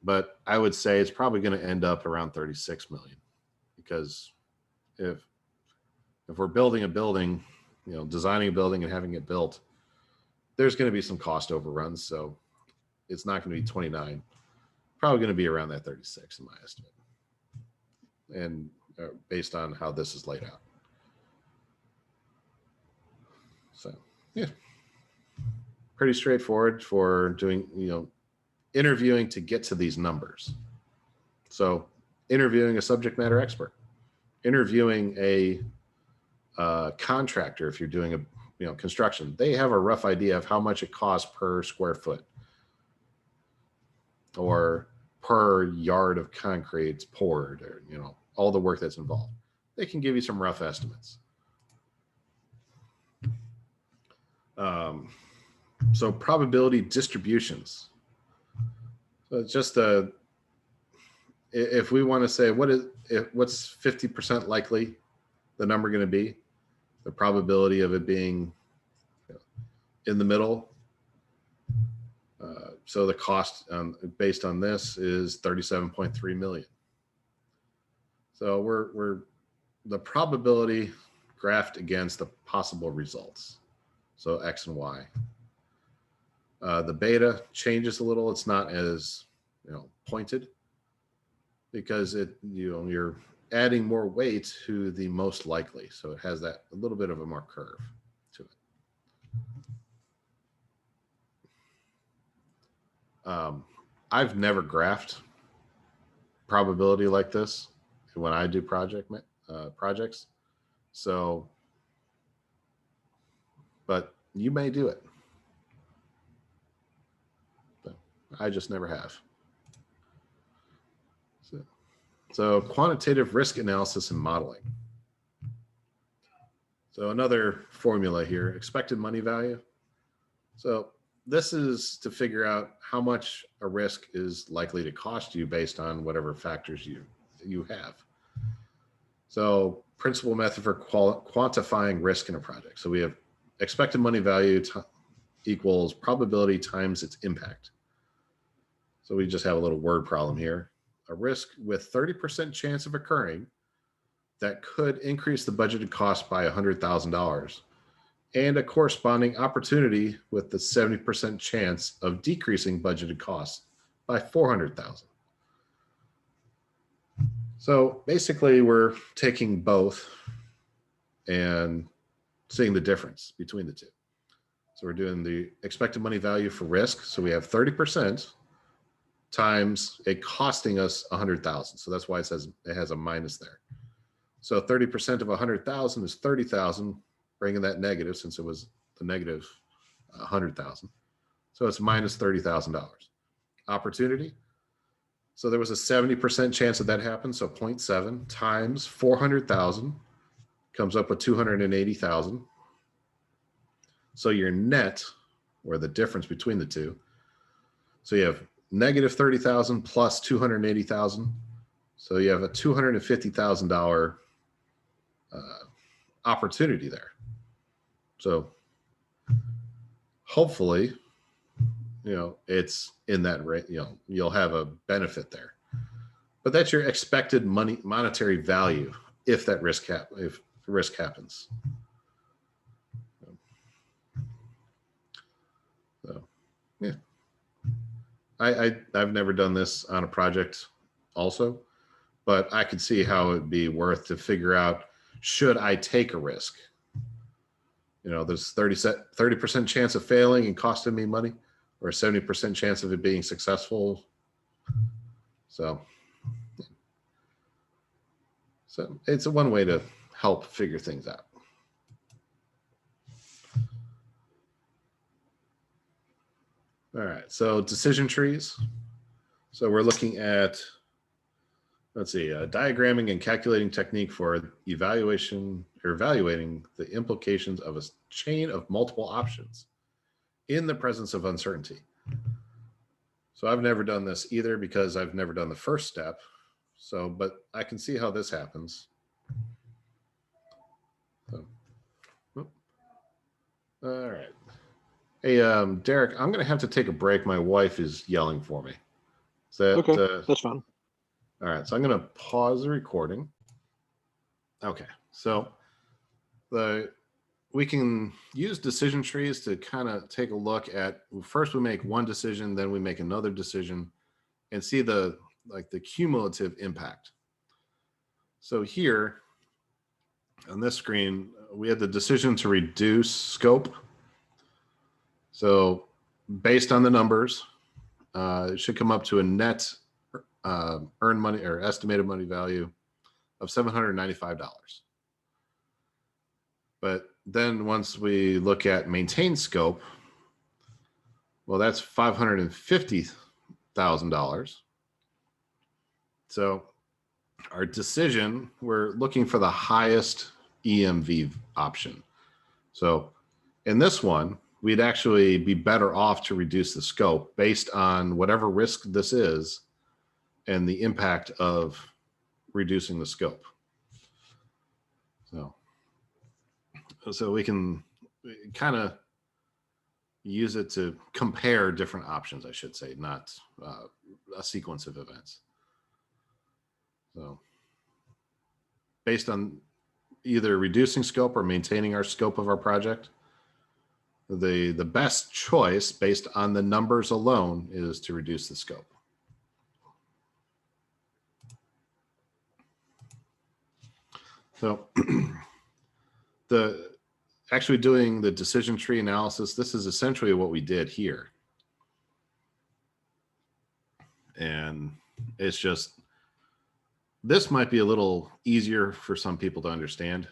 But I would say it's probably going to end up around 36 million, because if we're building a building, designing a building and having it built, there's going to be some cost overruns. So it's not going to be 29, probably going to be around that 36 in my estimate, and based on how this is laid out. So yeah, pretty straightforward for doing, interviewing to get to these numbers. So interviewing a subject matter expert, interviewing a contractor. If you're doing a construction, they have a rough idea of how much it costs per square foot or per yard of concrete poured, or all the work that's involved. They can give you some rough estimates. So probability distributions. So it's just if we want to say what's 50% likely the number going to be, the probability of it being in the middle. So the cost based on this is 37.3 million. So we're the probability graphed against the possible results. So X and Y. The beta changes a little. It's not as pointed, because you're adding more weight to the most likely. So it has that a little bit of a more curve to it. I've never graphed probability like this when I do projects. So, but you may do it. But I just never have. So quantitative risk analysis and modeling. So another formula here, expected money value. So this is to figure out how much a risk is likely to cost you based on whatever factors you have. So principal method for quantifying risk in a project. So we have expected money value equals probability times its impact. So we just have a little word problem here. A risk with 30% chance of occurring that could increase the budgeted cost by $100,000 and a corresponding opportunity with the 70% chance of decreasing budgeted costs by 400,000. So basically we're taking both and seeing the difference between the two. So we're doing the expected money value for risk. So we have 30% times it costing us 100,000. So that's why it says it has a minus there. So 30% of 100,000 is 30,000, bringing that negative since it was the negative 100,000. So it's minus $30,000. Opportunity. So there was a 70% chance that happened. So 0.7 times 400,000 comes up with 280,000. So your net, or the difference between the two. So you have negative 30,000 plus 280,000. So you have a $250,000 opportunity there. So hopefully, it's in that rate, you'll have a benefit there. But that's your expected monetary value if that risk happens. So yeah. I've never done this on a project also, but I could see how it'd be worth to figure out, should I take a risk? There's 30% chance of failing and costing me money, or a 70% chance of it being successful. So it's one way to help figure things out. All right, so decision trees. So we're looking at, let's see, diagramming and calculating technique for evaluating the implications of a chain of multiple options in the presence of uncertainty. So I've never done this either because I've never done the first step. So, but I can see how this happens. So, all right. Hey, Derek, I'm going to have to take a break. My wife is yelling for me. Is that Okay, that's fine. All right, so I'm going to pause the recording. Okay, so we can use decision trees to kind of take a look at, first we make one decision, then we make another decision and see the cumulative impact. So here on this screen, we had the decision to reduce scope. So based on the numbers, it should come up to a net earned money or estimated money value of $795. But then once we look at maintained scope, well, that's $550,000. So our decision, we're looking for the highest EMV option. So in this one, we'd actually be better off to reduce the scope based on whatever risk this is and the impact of reducing the scope. So we can kind of use it to compare different options, I should say, not a sequence of events. So based on either reducing scope or maintaining our scope of our project, the best choice based on the numbers alone is to reduce the scope. So actually doing the decision tree analysis, this is essentially what we did here. And it's just, this might be a little easier for some people to understand,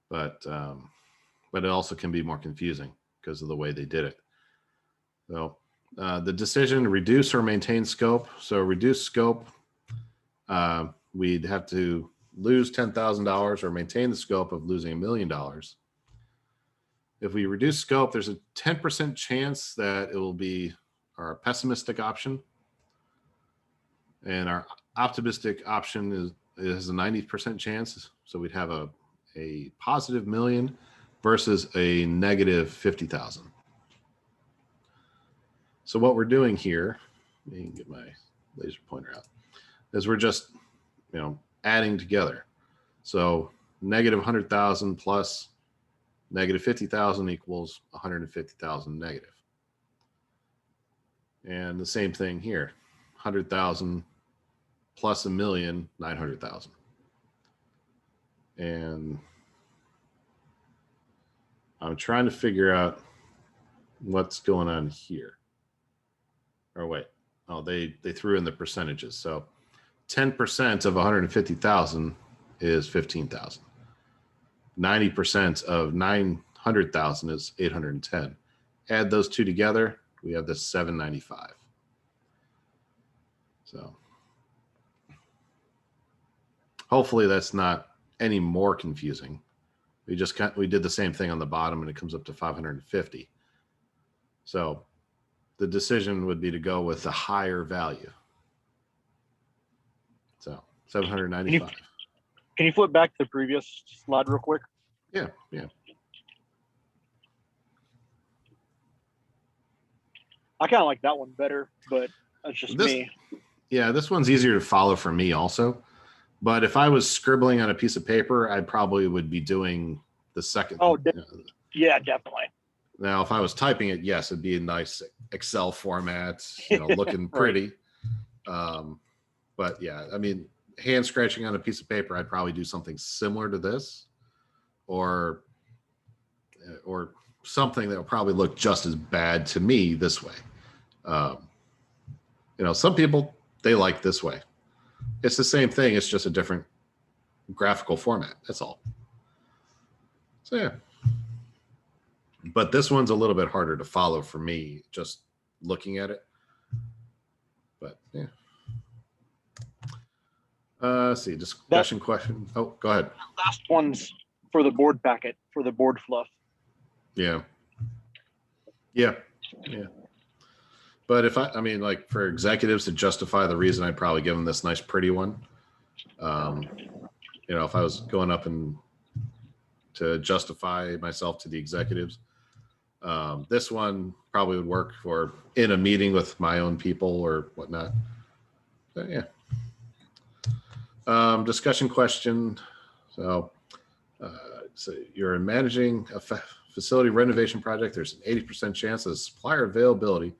but it also can be more confusing because of the way they did it. So the decision to reduce or maintain scope. So reduce scope, we'd have to lose $10,000 or maintain the scope of losing $1 million. If we reduce scope, there's a 10% chance that it will be our pessimistic option. And our optimistic option is a 90% chance. So we'd have a positive $1 million versus a negative 50,000. So what we're doing here, let me get my laser pointer out, is we're just, adding together. So negative 100,000 plus negative 50,000 equals 150,000 negative. And the same thing here, 100,000 plus a million, 900,000. And I'm trying to figure out what's going on here. Or wait, oh, they threw in the percentages. So 10% of 150,000 is 15,000. 90% of 900,000 is 810. Add those two together, we have this 795. So hopefully that's not any more confusing. We did the same thing on the bottom and it comes up to 550. So the decision would be to go with the higher value. So 795. Can you flip back to the previous slide real quick? Yeah. I kind of like that one better, but that's just me. Yeah, this one's easier to follow for me also. But if I was scribbling on a piece of paper, I probably would be doing the second. Oh, yeah, definitely. Now, if I was typing it, yes, it'd be a nice Excel format, looking pretty. But yeah, I mean, hand scratching on a piece of paper, I'd probably do something similar to this, or something that will probably look just as bad to me this way. Some people, they like this way. It's the same thing. It's just a different graphical format. That's all. So yeah. But this one's a little bit harder to follow for me, just looking at it. But yeah. Let's see, discussion question. Oh, go ahead. Last one's for the board packet, for the board fluff. Yeah. But if I mean, like for executives to justify the reason, I'd probably give them this nice pretty one. If I was going up and to justify myself to the executives, this one probably would work for in a meeting with my own people or whatnot. So, yeah. Discussion question. So you're managing a facility renovation project. There's an 80% chance that supplier availability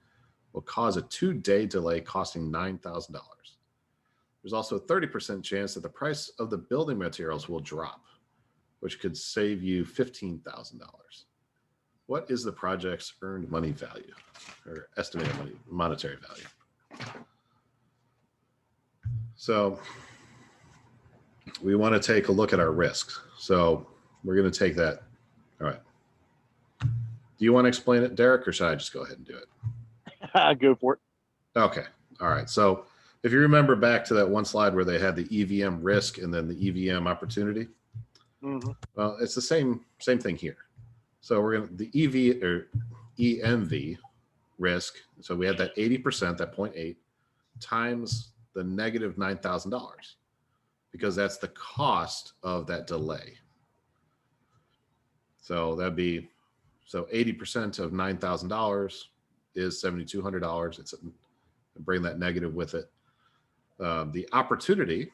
will cause a 2-day delay costing $9,000. There's also a 30% chance that the price of the building materials will drop, which could save you $15,000. What is the project's earned money value or estimated monetary value? So we want to take a look at our risks. So we're going to take that. All right. Do you want to explain it, Derek, or should I just go ahead and do it? Go for it. Okay. All right. So if you remember back to that one slide where they had the EVM risk and then the EVM opportunity, well, it's the same thing here. So we're going to the EV or EMV risk. So we had that 80%, that 0.8 times the negative $9,000, because that's the cost of that delay. So that'd be, 80% of $9,000 is $7,200. It's bring that negative with it. The opportunity,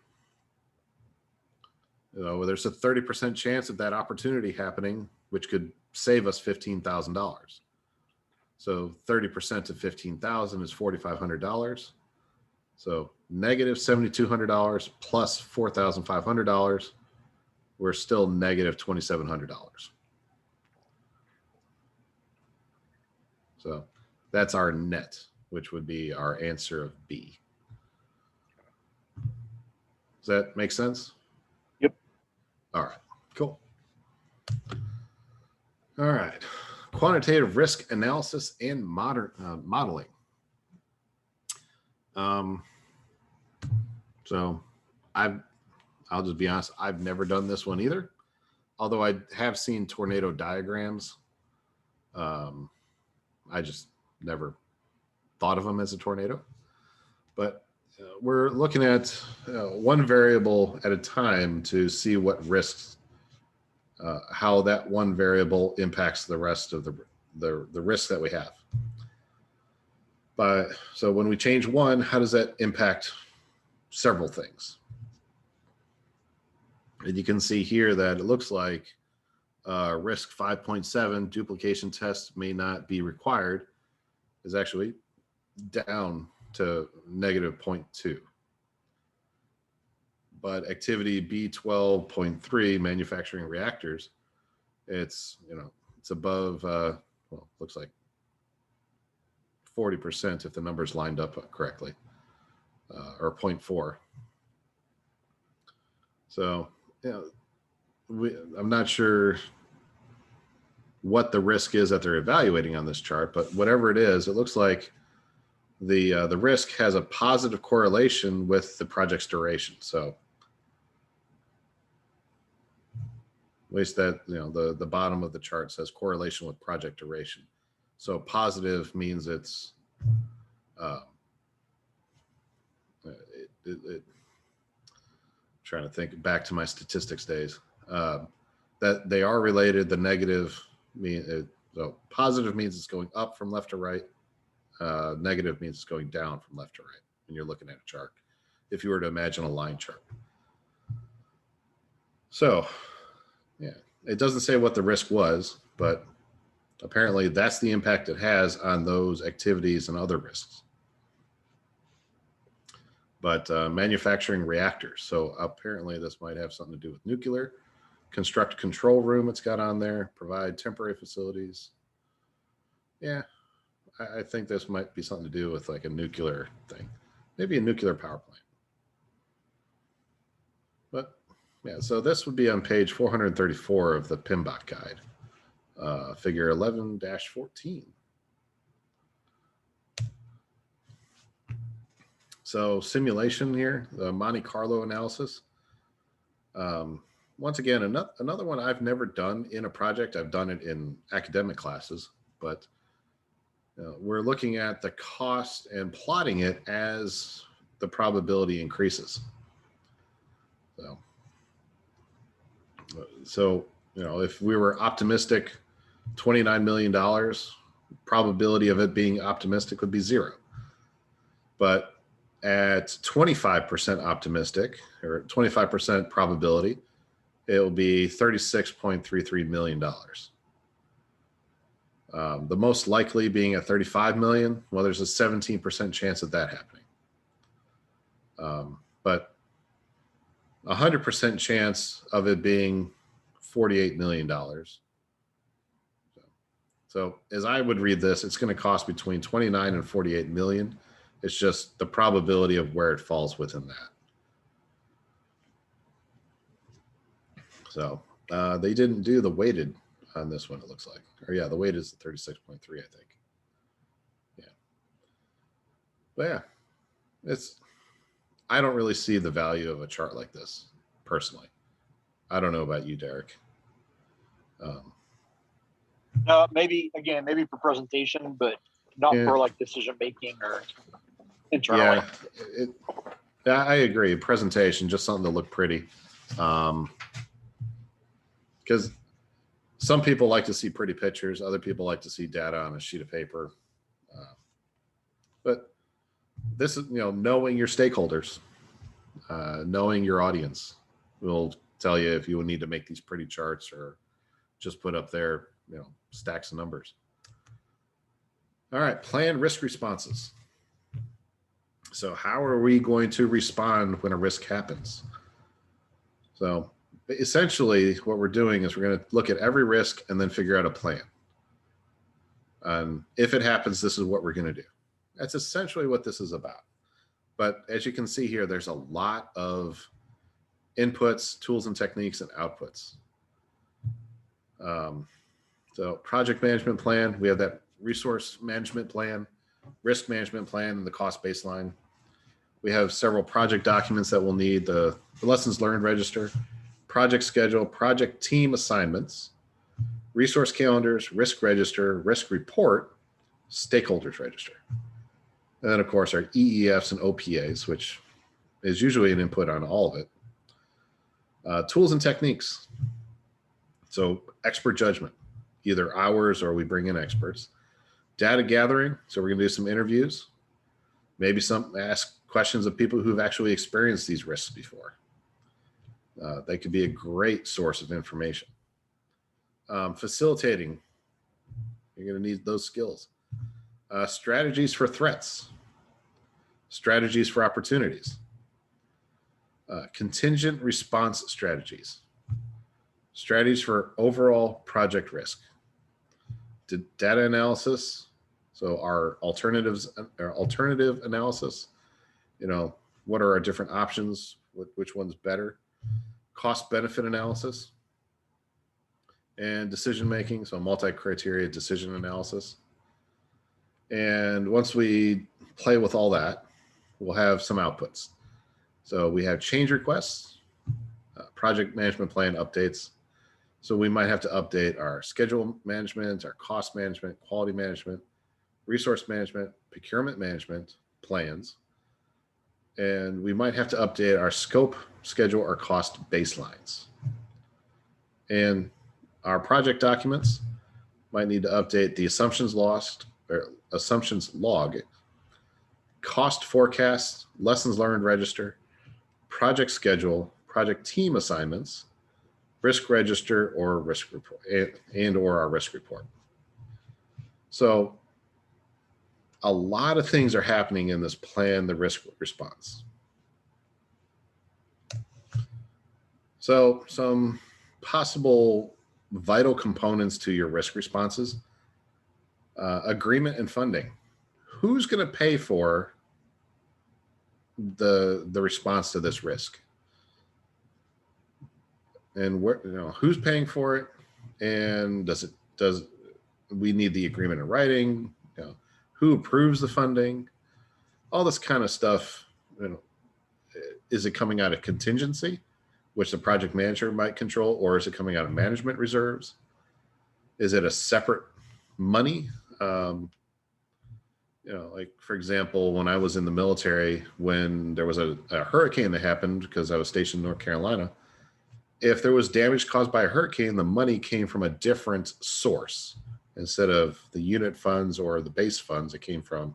there's a 30% chance of that opportunity happening, which could save us $15,000. So 30% of 15,000 is $4,500. So negative $7,200 plus $4,500, we're still negative $2,700. So that's our net, which would be our answer of B. Does that make sense? Yep. All right, cool. All right, quantitative risk analysis and modeling. So I'll just be honest, I've never done this one either, although I have seen tornado diagrams. I just never thought of them as a tornado, but we're looking at one variable at a time to see what risks, how that one variable impacts the rest of the risks that we have. So when we change one, how does that impact several things? And you can see here that it looks like risk 5.7, duplication tests may not be required, is actually down to -0.2. But activity B12.3, manufacturing reactors, it's, it's above, well, looks like 40% if the numbers lined up correctly, or 0.4. So, I'm not sure what the risk is that they're evaluating on this chart, but whatever it is, it looks like the risk has a positive correlation with the project's duration. So at least that, the bottom of the chart says correlation with project duration. So positive means it's trying to think back to my statistics days, that they are related. The negative so positive means it's going up from left to right. Negative means it's going down from left to right when you're looking at a chart, if you were to imagine a line chart. So yeah, it doesn't say what the risk was, but apparently that's the impact it has on those activities and other risks. But manufacturing reactors. So apparently this might have something to do with nuclear. Construct control room it's got on there. Provide temporary facilities. Yeah, I think this might be something to do with like a nuclear thing. Maybe a nuclear power plant. But yeah, so this would be on page 434 of the PMBOK guide, figure 11-14. So simulation here, the Monte Carlo analysis. Once again, another one I've never done in a project. I've done it in academic classes, but we're looking at the cost and plotting it as the probability increases. So if we were optimistic, $29 million, probability of it being optimistic would be 0. But at 25% optimistic or 25% probability, it will be $36.33 million. The most likely being at 35 million. Well, there's a 17% chance of that happening. But 100% chance of it being $48 million. So as I would read this, it's going to cost between 29 and 48 million. It's just the probability of where it falls within that. So they didn't do the weighted on this one, it looks like. Or yeah, the weight is 36.3, I think. Yeah. But yeah, I don't really see the value of a chart like this, personally. I don't know about you, Derek. No, maybe for presentation, but not Yeah. for like decision making or internally. Yeah, I agree. Presentation, just something to look pretty. Because some people like to see pretty pictures. Other people like to see data on a sheet of paper. But this is, knowing your stakeholders, knowing your audience will tell you if you will need to make these pretty charts or just put up there, stacks of numbers. All right, plan risk responses. So how are we going to respond when a risk happens? So essentially what we're doing is we're going to look at every risk and then figure out a plan. If it happens, this is what we're going to do. That's essentially what this is about. But as you can see here, there's a lot of inputs, tools and techniques, and outputs. So project management plan, we have that resource management plan, risk management plan, and the cost baseline. We have several project documents that we'll need, the lessons learned register, project schedule, project team assignments, resource calendars, risk register, risk report, stakeholders register. And then of course our EEFs and OPAs, which is usually an input on all of it. Tools and techniques. So expert judgment, either ours or we bring in experts. Data gathering. So we're gonna do some interviews, maybe ask questions of people who've actually experienced these risks before. They could be a great source of information. Facilitating, you're going to need those skills. Strategies for threats, strategies for opportunities, contingent response strategies, strategies for overall project risk, data analysis. So our alternatives, our alternative analysis, what are our different options? Which one's better? Cost benefit analysis and decision making. So multi-criteria decision analysis. And once we play with all that, we'll have some outputs. So we have change requests, project management plan updates. So we might have to update our schedule management, our cost management, quality management, resource management, procurement management plans. And we might have to update our scope, schedule, or cost baselines. And our project documents might need to update the assumptions log, cost forecast, lessons learned register, project schedule, project team assignments, risk register or risk report, or our risk report. So a lot of things are happening in this plan the risk response. So some possible vital components to your risk responses: agreement and funding. Who's going to pay for the response to this risk? And where, who's paying for it? And does we need the agreement in writing? Who approves the funding? All this kind of stuff. Is it coming out of contingency, which the project manager might control, or is it coming out of management reserves? Is it a separate money? Like for example, when I was in the military, when there was a hurricane that happened, because I was stationed in North Carolina, if there was damage caused by a hurricane, the money came from a different source. Instead of the unit funds or the base funds, it came from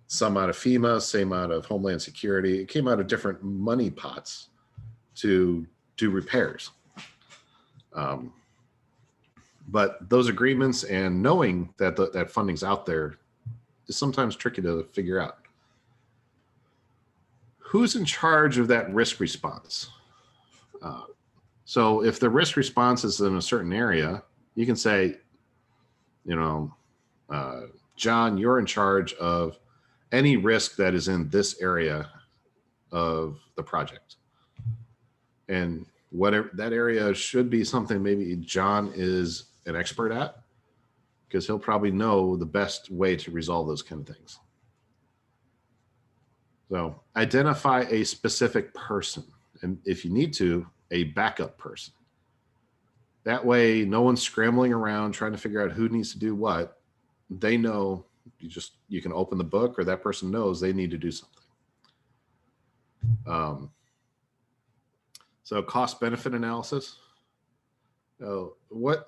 some out of FEMA, same out of Homeland Security. It came out of different money pots to do repairs. But those agreements and knowing that that funding's out there is sometimes tricky to figure out. Who's in charge of that risk response? So if the risk response is in a certain area, you can say, John, you're in charge of any risk that is in this area of the project. And whatever that area should be something maybe John is an expert at, because he'll probably know the best way to resolve those kind of things. So identify a specific person, and if you need to, a backup person. That way, no one's scrambling around trying to figure out who needs to do what. They know you can open the book, or that person knows they need to do something. So cost benefit analysis. What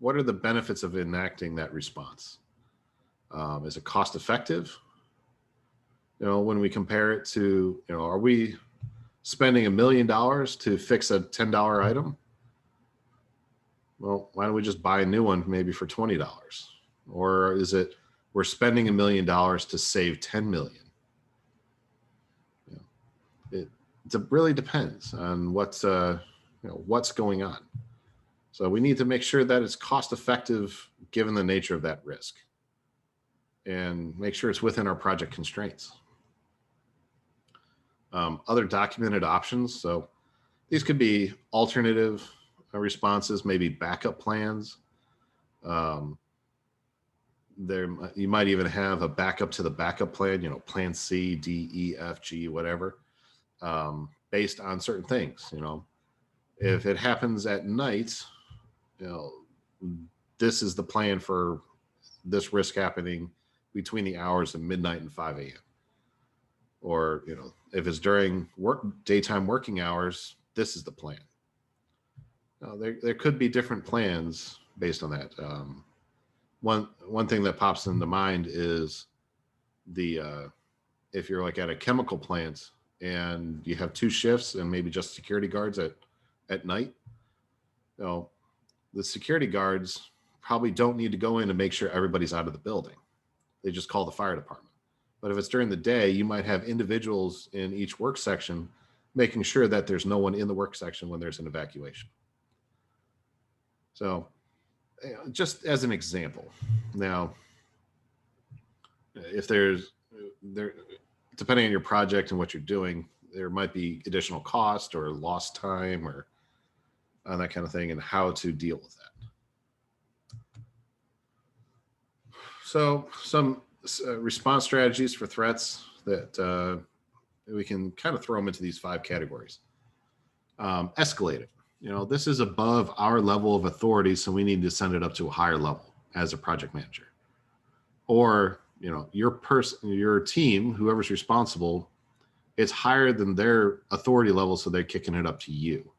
are the benefits of enacting that response? Is it cost effective? When we compare it to, are we spending $1 million to fix a $10 item? Well, why don't we just buy a new one maybe for $20? Or is it we're spending $1 million to save 10 million? It really depends on what's going on. So we need to make sure that it's cost effective given the nature of that risk, and make sure it's within our project constraints. Other documented options. So these could be alternative responses, maybe backup plans. You might even have a backup to the backup plan, plan C, D, E, F, G, whatever, based on certain things. If it happens at night, this is the plan for this risk happening between the hours of midnight and 5 a.m. Or, if it's during daytime working hours, this is the plan. There could be different plans based on that. One thing that pops into mind is if you're like at a chemical plant and you have 2 shifts and maybe just security guards at night, you know, the security guards probably don't need to go in and make sure everybody's out of the building. They just call the fire department. But if it's during the day, you might have individuals in each work section making sure that there's no one in the work section when there's an evacuation. So just as an example, now, if depending on your project and what you're doing, there might be additional cost or lost time or that kind of thing, and how to deal with that. So some response strategies for threats that we can kind of throw them into these 5 categories. Escalate it. You know, this is above our level of authority, so we need to send it up to a higher level as a project manager. Or, you know, your team, whoever's responsible, it's higher than their authority level, so they're kicking it up to you.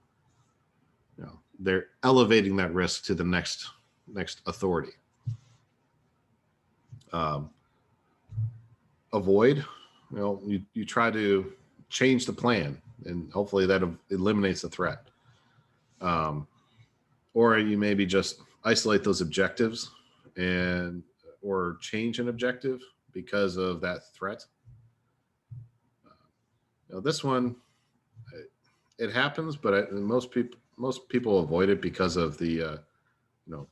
You know, they're elevating that risk to the next authority. Avoid, you know, you try to change the plan, and hopefully that eliminates the threat. Or you maybe just isolate those objectives or change an objective because of that threat. You know, this one, it happens, but most people avoid it because of the, you know,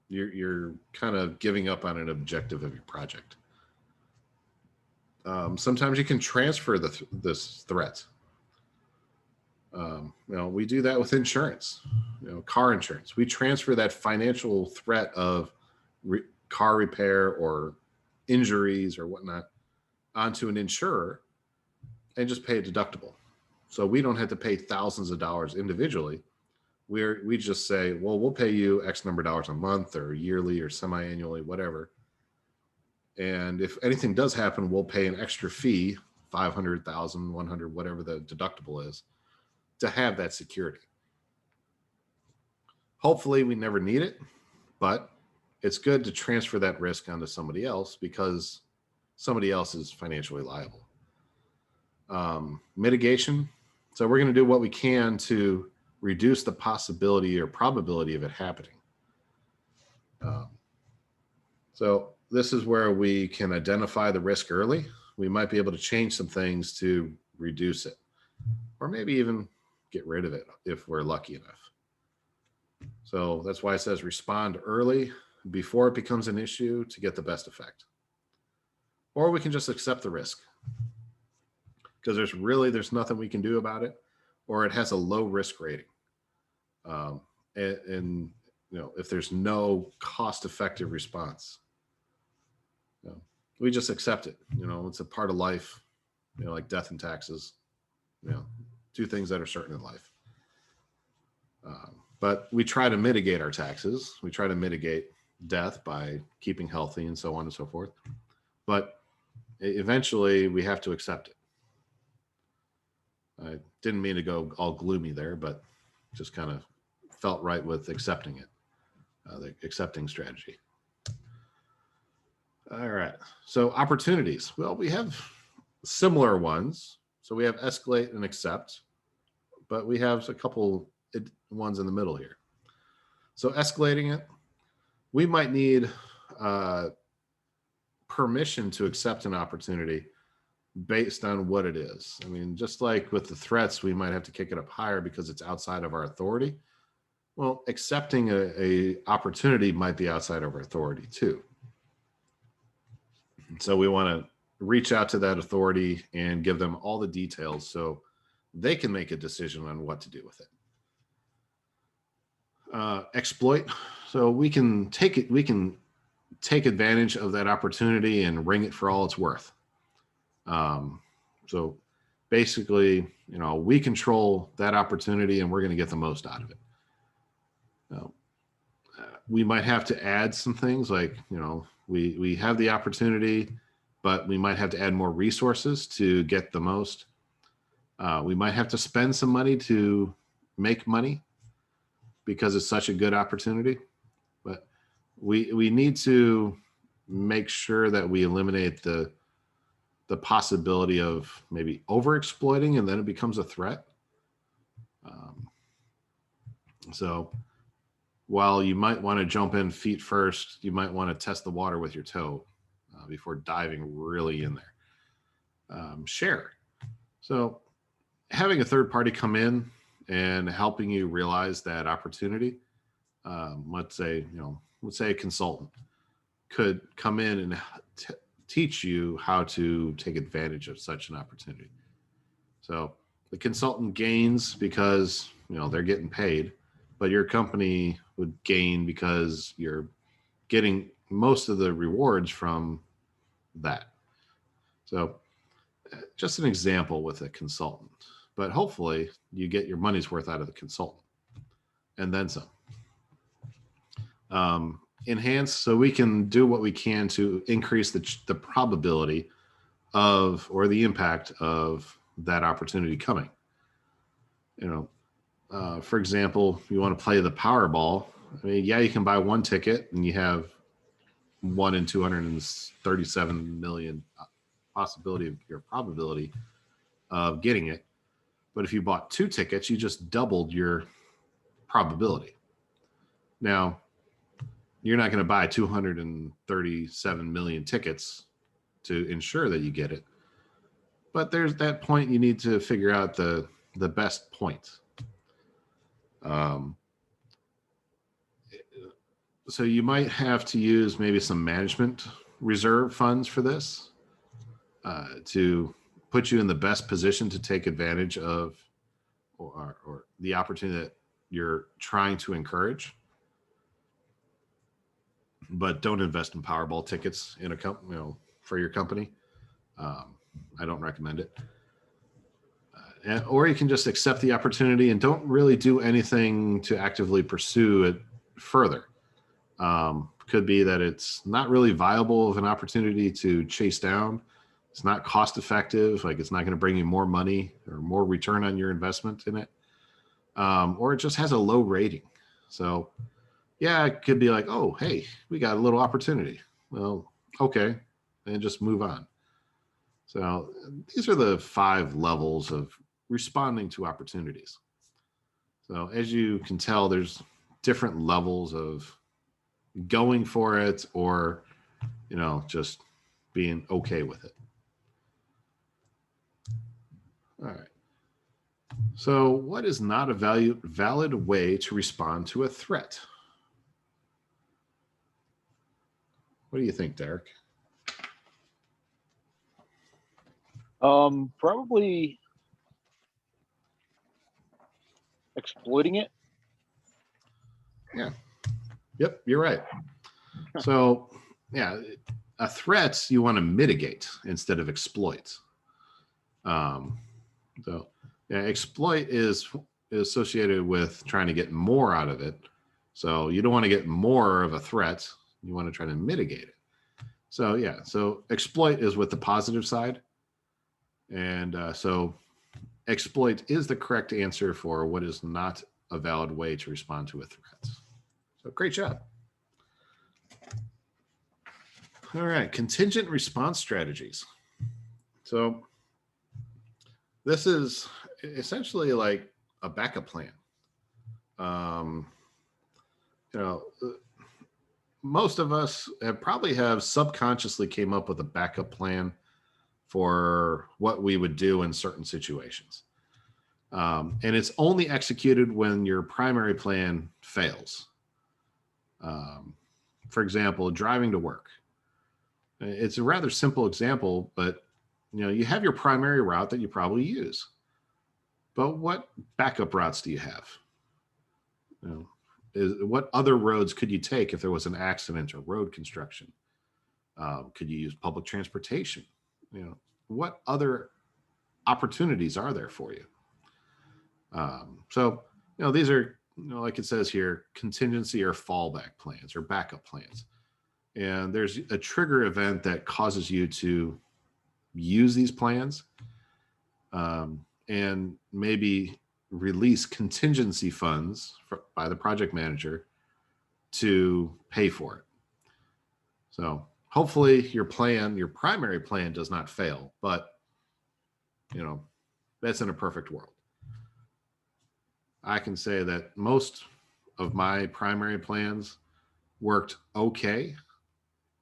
you're kind of giving up on an objective of your project. Sometimes you can transfer this threat. You know, we do that with insurance, you know, car insurance. We transfer that financial threat of car repair or injuries or whatnot onto an insurer and just pay a deductible. So we don't have to pay thousands of dollars individually. We just say, well, we'll pay you X number of dollars a month or yearly or semi-annually, whatever. And if anything does happen, we'll pay an extra fee, 500,000, 100, whatever the deductible is, to have that security. Hopefully we never need it, but it's good to transfer that risk onto somebody else because somebody else is financially liable. Mitigation. So we're going to do what we can to reduce the possibility or probability of it happening. So this is where we can identify the risk early. We might be able to change some things to reduce it, or maybe even get rid of it if we're lucky enough. So that's why it says respond early before it becomes an issue to get the best effect. Or we can just accept the risk because there's nothing we can do about it, or it has a low risk rating. And you know, if there's no cost-effective response, you know, we just accept it. You know, it's a part of life, you know, like death and taxes, you know, 2 things that are certain in life. But we try to mitigate our taxes. We try to mitigate death by keeping healthy and so on and so forth. But eventually we have to accept it. I didn't mean to go all gloomy there, but just kind of felt right with accepting it, the accepting strategy. All right. So opportunities. Well, we have similar ones. So we have escalate and accept, but we have a couple ones in the middle here. So escalating it, we might need permission to accept an opportunity based on what it is. I mean, just like with the threats, we might have to kick it up higher because it's outside of our authority. Well, accepting a opportunity might be outside of our authority too. So we want to reach out to that authority and give them all the details so they can make a decision on what to do with it. Exploit. So we can take advantage of that opportunity and wring it for all it's worth. So basically, you know, we control that opportunity and we're going to get the most out of it. We might have to add some things like, you know, we have the opportunity, but we might have to add more resources to get the most. We might have to spend some money to make money because it's such a good opportunity. But we need to make sure that we eliminate the possibility of maybe over exploiting and then it becomes a threat. So while you might want to jump in feet first, you might want to test the water with your toe before diving really in there. Share. So having a third party come in and helping you realize that opportunity, let's say a consultant could come in and teach you how to take advantage of such an opportunity. So the consultant gains because they're getting paid, but your company would gain because you're getting most of the rewards from that. So just an example with a consultant, but hopefully you get your money's worth out of the consultant and then some. Enhance, so we can do what we can to increase the probability of, or the impact of, that opportunity coming. For example, you want to play the Powerball. I mean, yeah, you can buy one ticket and you have 1 in 237 million possibility of your probability of getting it. But if you bought 2 tickets, you just doubled your probability. Now, you're not going to buy 237 million tickets to ensure that you get it. But there's that point you need to figure out the best point. So you might have to use maybe some management reserve funds for this to put you in the best position to take advantage of or the opportunity that you're trying to encourage. But don't invest in Powerball tickets in a company, for your company. I don't recommend it. Or you can just accept the opportunity and don't really do anything to actively pursue it further. Could be that it's not really viable of an opportunity to chase down. It's not cost effective. Like, it's not going to bring you more money or more return on your investment in it. Or it just has a low rating. So yeah, it could be like, oh, hey, we got a little opportunity. Well, okay. And just move on. So these are the 5 levels of responding to opportunities. So as you can tell, there's different levels of going for it or, just being okay with it. All right. So what is not a valid way to respond to a threat? What do you think, Derek? Probably exploiting it. Yeah. Yep, you're right. So, yeah, a threat you want to mitigate instead of exploit. So, yeah, exploit is associated with trying to get more out of it. So you don't want to get more of a threat. You want to try to mitigate it. So, yeah, so exploit is with the positive side. And so exploit is the correct answer for what is not a valid way to respond to a threat. So great job. All right, contingent response strategies. So this is essentially like a backup plan. Most of us probably have subconsciously came up with a backup plan for what we would do in certain situations. And it's only executed when your primary plan fails. For example, driving to work. It's a rather simple example, but you have your primary route that you probably use. But what backup routes do you have? What other roads could you take if there was an accident or road construction? Could you use public transportation? What other opportunities are there for you? So these are, like it says here, contingency or fallback plans or backup plans. And there's a trigger event that causes you to use these plans and maybe release contingency funds by the project manager to pay for it. So hopefully your primary plan does not fail, but that's in a perfect world. I can say that most of my primary plans worked okay,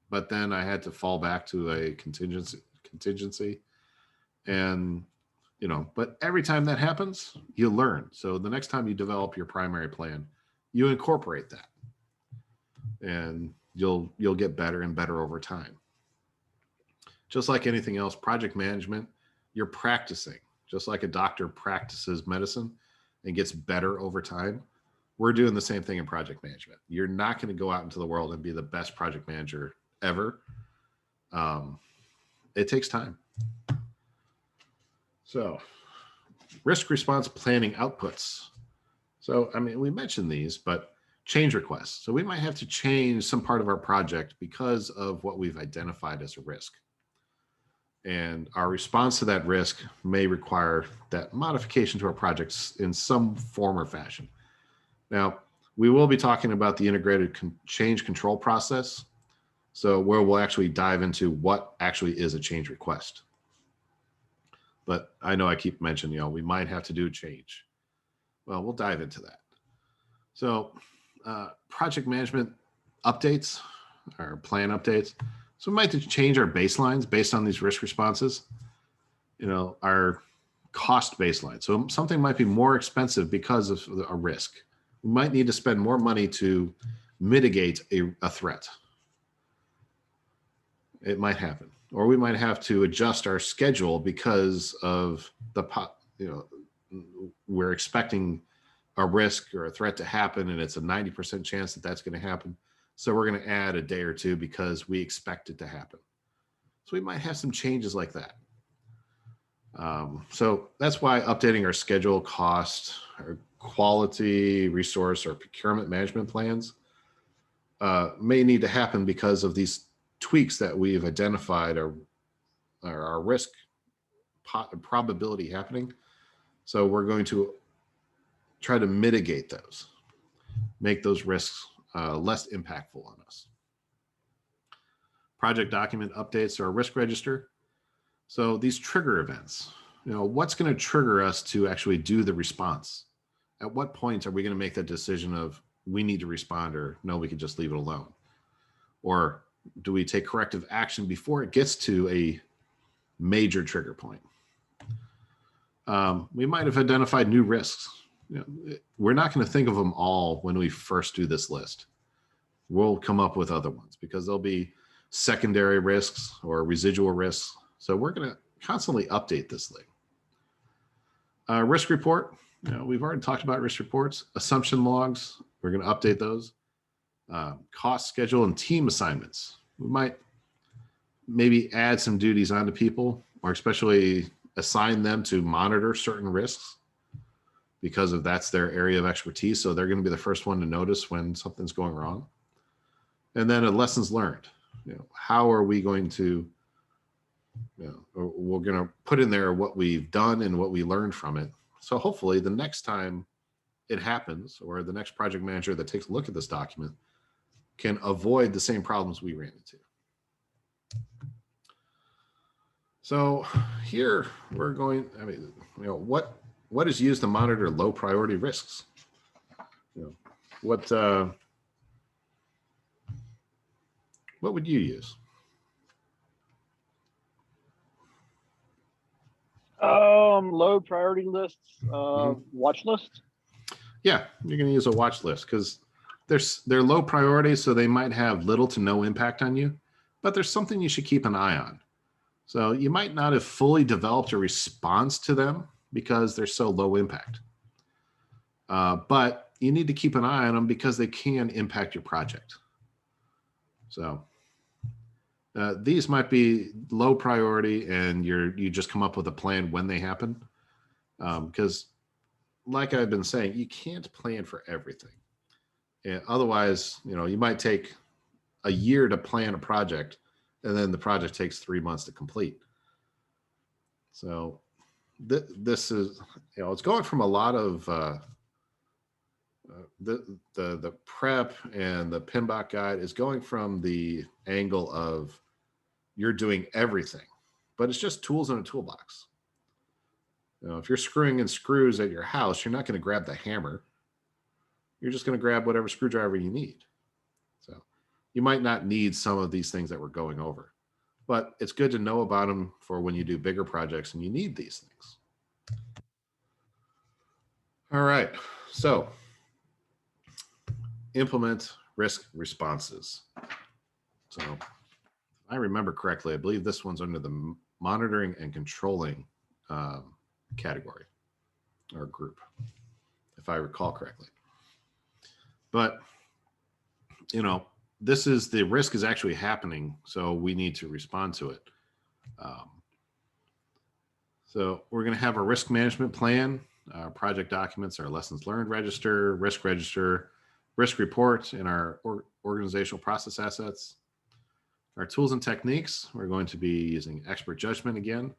but then I had to fall back to a contingency. And, but every time that happens, you learn. So the next time you develop your primary plan, you incorporate that, and you'll get better and better over time. Just like anything else, project management, you're practicing. Just like a doctor practices medicine and gets better over time, we're doing the same thing in project management. You're not going to go out into the world and be the best project manager ever. It takes time. So, risk response planning outputs. So, I mean, we mentioned these, but change requests. So we might have to change some part of our project because of what we've identified as a risk. And our response to that risk may require that modification to our projects in some form or fashion. Now, we will be talking about the integrated change control process. So where we'll actually dive into what actually is a change request. But I know I keep mentioning, we might have to do a change. Well, we'll dive into that. So project management updates or plan updates. So we might have to change our baselines based on these risk responses, our cost baseline. So something might be more expensive because of a risk. We might need to spend more money to mitigate a threat. It might happen. Or we might have to adjust our schedule because of we're expecting a risk or a threat to happen, and it's a 90% chance that that's going to happen. So we're going to add a day or two because we expect it to happen. So we might have some changes like that. So that's why updating our schedule, cost, our quality, resource, or procurement management plans may need to happen because of these tweaks that we've identified are our risk probability happening. So we're going to try to mitigate those, make those risks less impactful on us. Project document updates or risk register. So these trigger events, what's going to trigger us to actually do the response? At what point are we going to make that decision of we need to respond, or no, we can just leave it alone? Or do we take corrective action before it gets to a major trigger point? We might have identified new risks. We're not going to think of them all when we first do this list. We'll come up with other ones because there'll be secondary risks or residual risks. So we're going to constantly update this thing. Risk report. We've already talked about risk reports. Assumption logs. We're going to update those. Cost schedule and team assignments. We might maybe add some duties onto people, or especially assign them to monitor certain risks because of that's their area of expertise. So they're going to be the first one to notice when something's going wrong. And then lessons learned. How are we going to, we're going to put in there what we've done and what we learned from it. So hopefully the next time it happens, or the next project manager that takes a look at this document can avoid the same problems we ran into. So here we're going, what is used to monitor low priority risks? What would you use? Low priority lists, watch list. Yeah, you're going to use a watch list because they're low priority, so they might have little to no impact on you, but there's something you should keep an eye on. So you might not have fully developed a response to them because they're so low impact. But you need to keep an eye on them because they can impact your project. So these might be low priority, and you just come up with a plan when they happen. Because like I've been saying, you can't plan for everything. And otherwise, you might take a year to plan a project, and then the project takes 3 months to complete. So this is, it's going from a lot of the prep and the PMBOK guide is going from the angle of you're doing everything, but it's just tools in a toolbox. If you're screwing in screws at your house, you're not going to grab the hammer. you're just going to grab whatever screwdriver you need. So you might not need some of these things that we're going over, but it's good to know about them for when you do bigger projects and you need these things. All right, so implement risk responses. So if I remember correctly, I believe this one's under the monitoring and controlling category or group, if I recall correctly. But, you know, this is the risk is actually happening, so we need to respond to it. So we're going to have a risk management plan, project documents, our lessons learned register, risk report, and our organizational process assets. Our tools and techniques, we're going to be using expert judgment again,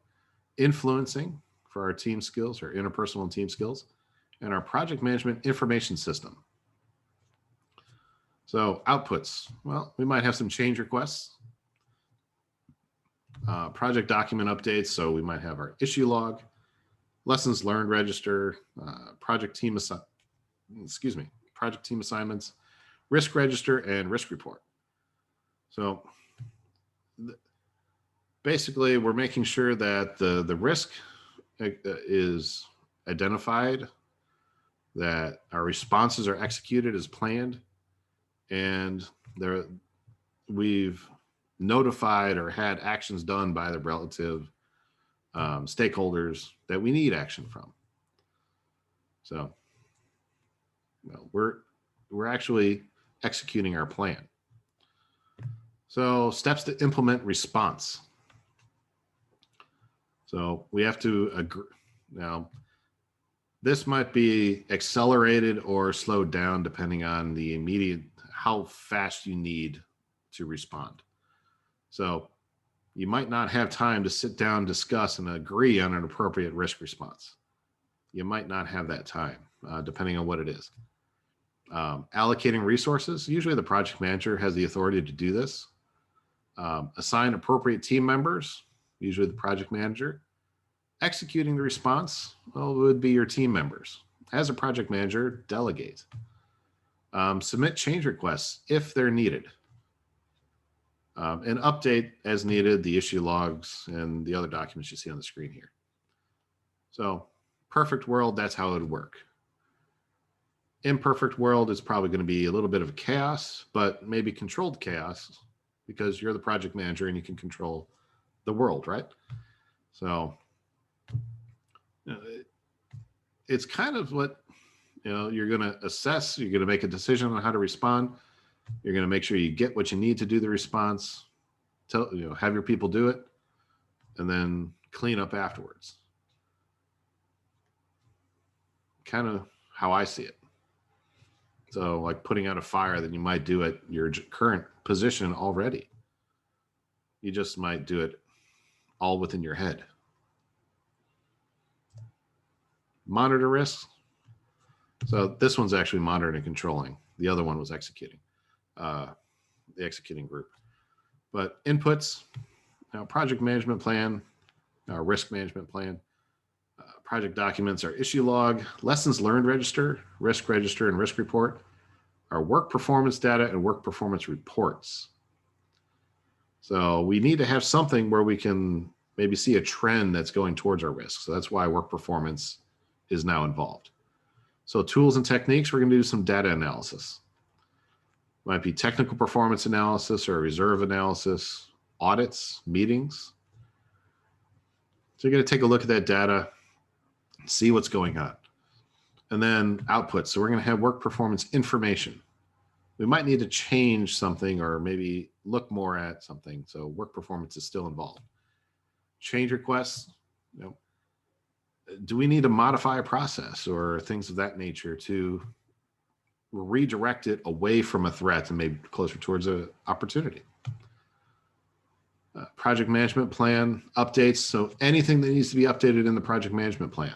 influencing for our team skills, our interpersonal and team skills, and our project management information system. So outputs, well, we might have some change requests, project document updates. So we might have our issue log, lessons learned register, project team assignments, risk register, and risk report. So basically, we're making sure that the risk is identified, that our responses are executed as planned, and we've notified or had actions done by the relative stakeholders that we need action from. So we're actually executing our plan. So steps to implement response. So we have to agree. Now, this might be accelerated or slowed down depending on the immediate, how fast you need to respond. So you might not have time to sit down, discuss, and agree on an appropriate risk response. You might not have that time, depending on what it is. Allocating resources, usually the project manager has the authority to do this. Assign appropriate team members, usually the project manager. Executing the response, well, it would be your team members. As a project manager, delegate. Submit change requests if they're needed. And update as needed the issue logs and the other documents you see on the screen here. So perfect world, that's how it would work. Imperfect world is probably going to be a little bit of chaos, but maybe controlled chaos because you're the project manager and you can control the world, right? So it's kind of what, you're going to assess, you're going to make a decision on how to respond. You're going to make sure you get what you need to do the response, have your people do it, and then clean up afterwards. Kind of how I see it. So like putting out a fire that you might do at your current position already. You just might do it all within your head. Monitor risks. So this one's actually monitoring and controlling. The other one was executing, the executing group. But inputs, project management plan, risk management plan, project documents, our issue log, lessons learned register, and risk report, our work performance data and work performance reports. So we need to have something where we can maybe see a trend that's going towards our risk. So that's why work performance is now involved. So tools and techniques, we're going to do some data analysis. Might be technical performance analysis or reserve analysis, audits, meetings. So you're going to take a look at that data, see what's going on. And then outputs. So we're going to have work performance information. We might need to change something or maybe look more at something. So work performance is still involved. Change requests, do we need to modify a process or things of that nature to redirect it away from a threat and maybe closer towards an opportunity? Project management plan updates. So anything that needs to be updated in the project management plan.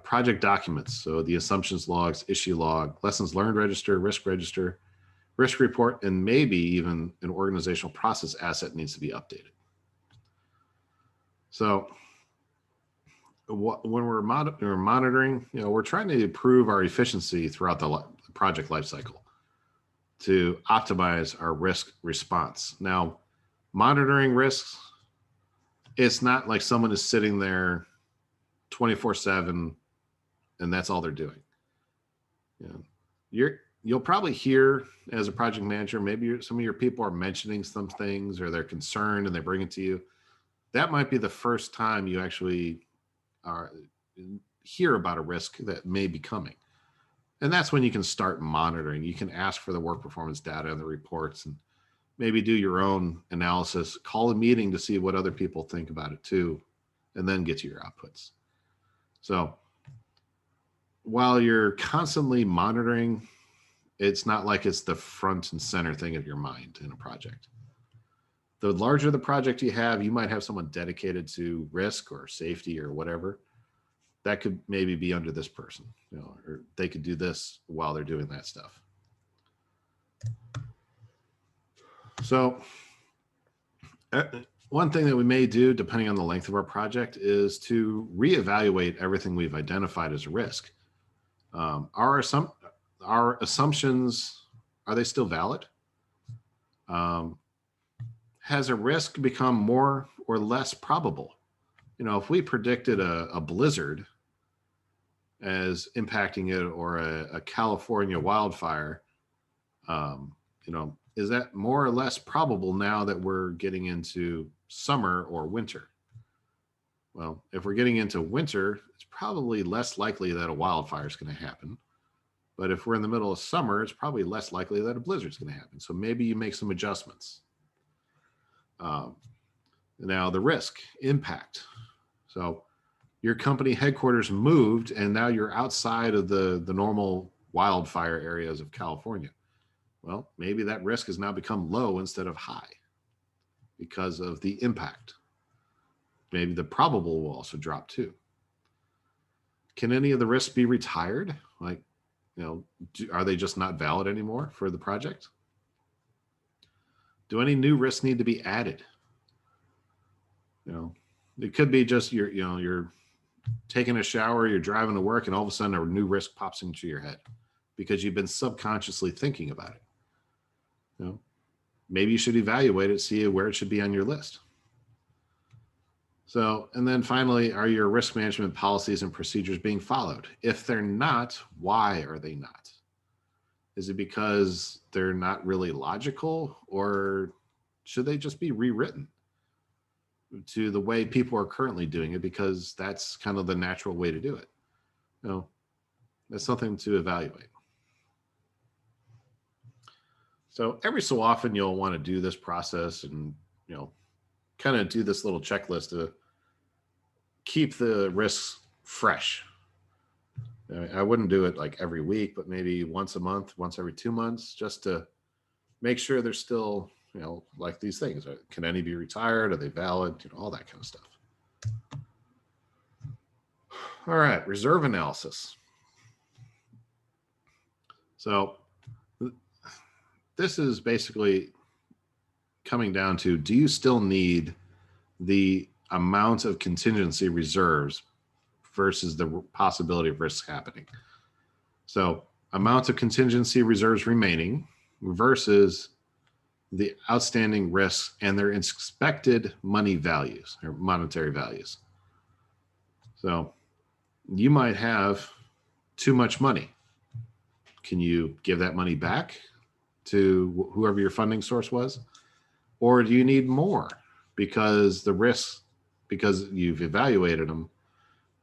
Project documents. So the assumptions logs, issue log, lessons learned register, risk report, and maybe even an organizational process asset needs to be updated. So when we're monitoring, we're trying to improve our efficiency throughout the project lifecycle to optimize our risk response. Now, monitoring risks, it's not like someone is sitting there 24/7 and that's all they're doing. You'll probably hear as a project manager, maybe some of your people are mentioning some things or they're concerned and they bring it to you. That might be the first time you actually hear about a risk that may be coming. And that's when you can start monitoring. You can ask for the work performance data and the reports and maybe do your own analysis, call a meeting to see what other people think about it too, and then get to your outputs. So while you're constantly monitoring, it's not like it's the front and center thing of your mind in a project. The larger the project you have, you might have someone dedicated to risk or safety or whatever. That could maybe be under this person, or they could do this while they're doing that stuff. So one thing that we may do, depending on the length of our project, is to reevaluate everything we've identified as a risk. Our assumptions, are they still valid? Has a risk become more or less probable? If we predicted a blizzard as impacting it or a California wildfire, is that more or less probable now that we're getting into summer or winter? Well, if we're getting into winter, it's probably less likely that a wildfire is going to happen. But if we're in the middle of summer, it's probably less likely that a blizzard is going to happen. So maybe you make some adjustments. Now the risk impact. So your company headquarters moved and now you're outside of the normal wildfire areas of California. Well, maybe that risk has now become low instead of high because of the impact. Maybe the probable will also drop too. Can any of the risks be retired? Like, are they just not valid anymore for the project? Do any new risks need to be added? It could be just you're taking a shower, you're driving to work, and all of a sudden a new risk pops into your head because you've been subconsciously thinking about it. Maybe you should evaluate it, see where it should be on your list. So, and then finally, are your risk management policies and procedures being followed? If they're not, why are they not? Is it because they're not really logical, or should they just be rewritten to the way people are currently doing it because that's kind of the natural way to do it? That's something to evaluate. So every so often you'll want to do this process and, kind of do this little checklist to keep the risks fresh. I wouldn't do it like every week, but maybe once a month, once every 2 months, just to make sure they're still, like these things. Can any be retired? Are they valid? All that kind of stuff. All right, reserve analysis. So this is basically coming down to, do you still need the amount of contingency reserves versus the possibility of risks happening? So amount of contingency reserves remaining versus the outstanding risks and their expected money values or monetary values. So you might have too much money. Can you give that money back to whoever your funding source was? Or do you need more because the risks, because you've evaluated them,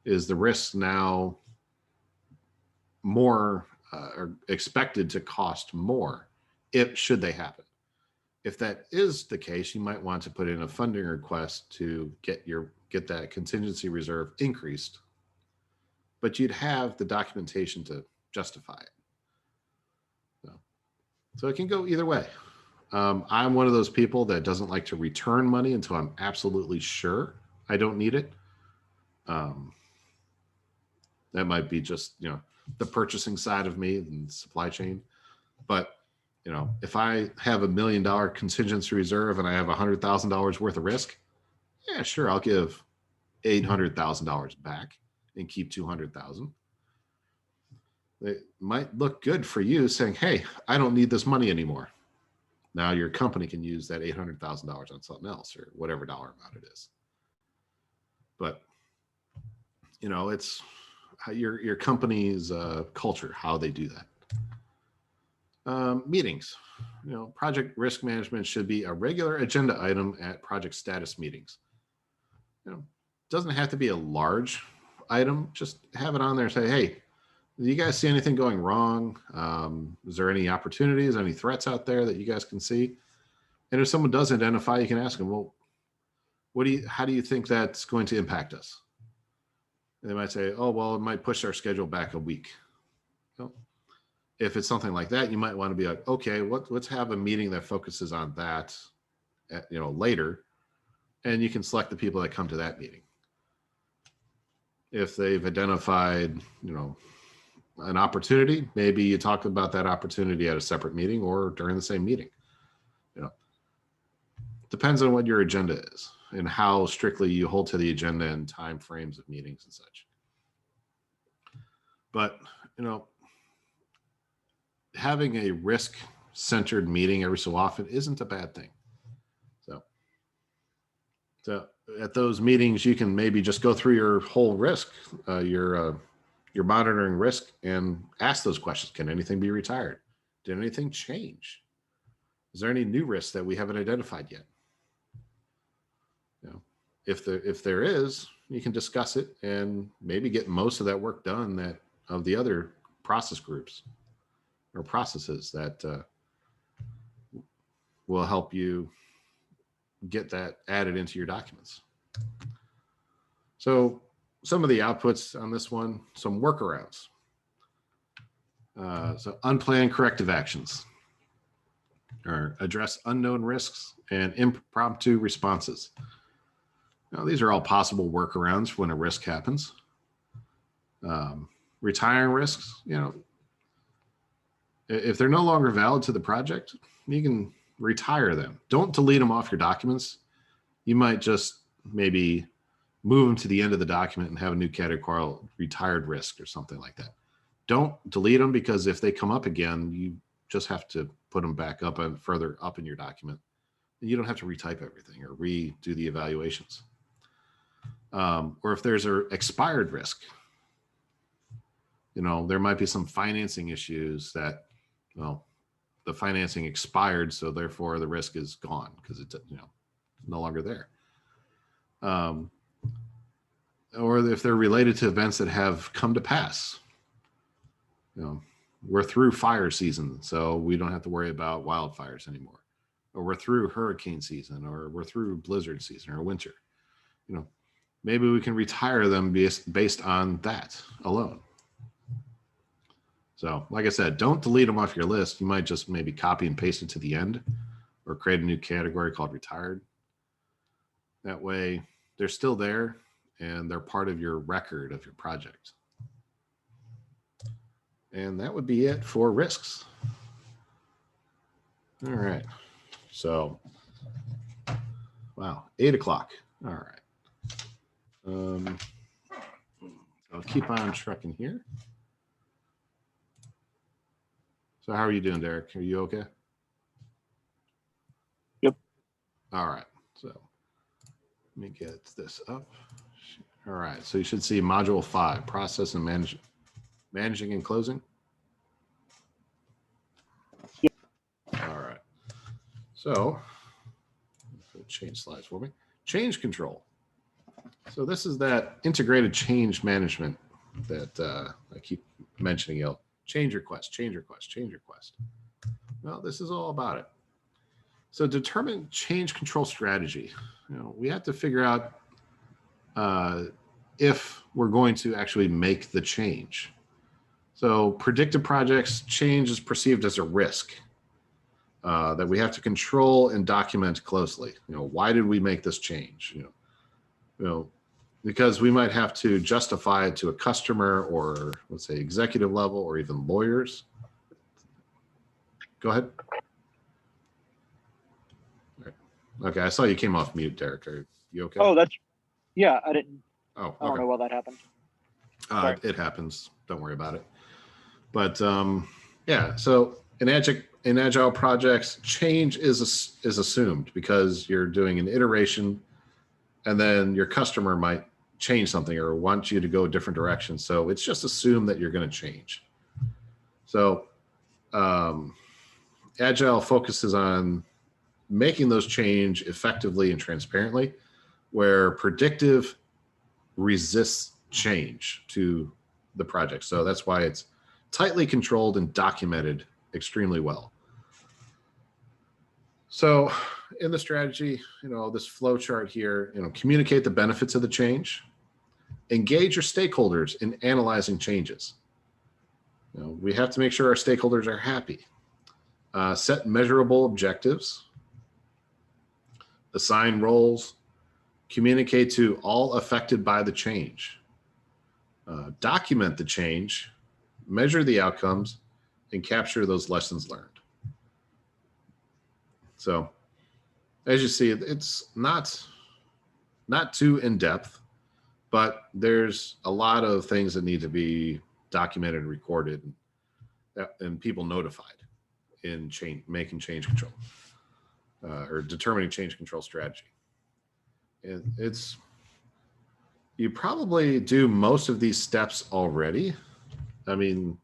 is the risk now more or expected to cost more should they happen? If that is the case, you might want to put in a funding request to get that contingency reserve increased, but you'd have the documentation to justify it. So it can go either way. I'm one of those people that doesn't like to return money until I'm absolutely sure I don't need it. That might be just, the purchasing side of me and supply chain. But, if I have $1 million contingency reserve and I have $100,000 worth of risk, yeah, sure, I'll give $800,000 back and keep 200,000. It might look good for you saying, hey, I don't need this money anymore. Now your company can use that $800,000 on something else or whatever dollar amount it is. But, you know, it's how your company's culture, how they do that. Meetings, you know, project risk management should be a regular agenda item at project status meetings. You know, doesn't have to be a large item. Just have it on there and say, hey, do you guys see anything going wrong? Is there any opportunities, any threats out there that you guys can see? And if someone does identify, you can ask them, well, how do you think that's going to impact us? And they might say, oh, well, it might push our schedule back a week. Well, if it's something like that, you might want to be like, okay, let's have a meeting that focuses on that, later. And you can select the people that come to that meeting. If they've identified, an opportunity, maybe you talk about that opportunity at a separate meeting or during the same meeting. Depends on what your agenda is and how strictly you hold to the agenda and time frames of meetings and such. But, having a risk-centered meeting every so often isn't a bad thing. So at those meetings, you can maybe just go through your whole risk, your monitoring risk, and ask those questions. Can anything be retired? Did anything change? Is there any new risks that we haven't identified yet? If there is, you can discuss it and maybe get most of that work done of the other process groups or processes that will help you get that added into your documents. So some of the outputs on this one, some workarounds. So unplanned corrective actions, or address unknown risks and impromptu responses. Now, these are all possible workarounds when a risk happens. Retiring risks, if they're no longer valid to the project, you can retire them. Don't delete them off your documents. You might just maybe move them to the end of the document and have a new category called retired risk or something like that. Don't delete them, because if they come up again, you just have to put them back up and further up in your document. And you don't have to retype everything or redo the evaluations. Or if there's an expired risk, there might be some financing issues that, the financing expired, so therefore the risk is gone because it's no longer there. Or if they're related to events that have come to pass. We're through fire season, so we don't have to worry about wildfires anymore. Or we're through hurricane season, or we're through blizzard season or winter. Maybe we can retire them based on that alone. So, like I said, don't delete them off your list. You might just maybe copy and paste it to the end or create a new category called retired. That way, they're still there and they're part of your record of your project. And that would be it for risks. All right. So, wow, 8 o'clock. All right. I'll keep on trucking here. So how are you doing, Derek? Are you okay? Yep. All right. So let me get this up. All right. So you should see module 5, process and managing and closing. Yep. All right. So change slides for me. Change control. So this is that integrated change management that I keep mentioning. Change request, change request, change request. Well, this is all about it. So determine change control strategy. We have to figure out if we're going to actually make the change. So predictive projects, change is perceived as a risk that we have to control and document closely. Why did we make this change? Because we might have to justify it to a customer or, let's say, executive level or even lawyers. Go ahead. All right. Okay, I saw you came off mute, Derek. Are you okay? Oh, yeah, I didn't Oh, I don't okay. know why that happened. Sorry. It happens. Don't worry about it. But yeah, so in agile projects, change is assumed because you're doing an iteration, and then your customer might change something or want you to go a different direction. So it's just assumed that you're going to change. So agile focuses on making those change effectively and transparently, where predictive resists change to the project. So that's why it's tightly controlled and documented extremely well. So in the strategy, this flow chart here, communicate the benefits of the change, engage your stakeholders in analyzing changes. We have to make sure our stakeholders are happy. Set measurable objectives, assign roles, communicate to all affected by the change, document the change, measure the outcomes, and capture those lessons learned. So as you see, it's not too in-depth, but there's a lot of things that need to be documented and recorded and people notified in making change control or determining change control strategy. And you probably do most of these steps already. I mean,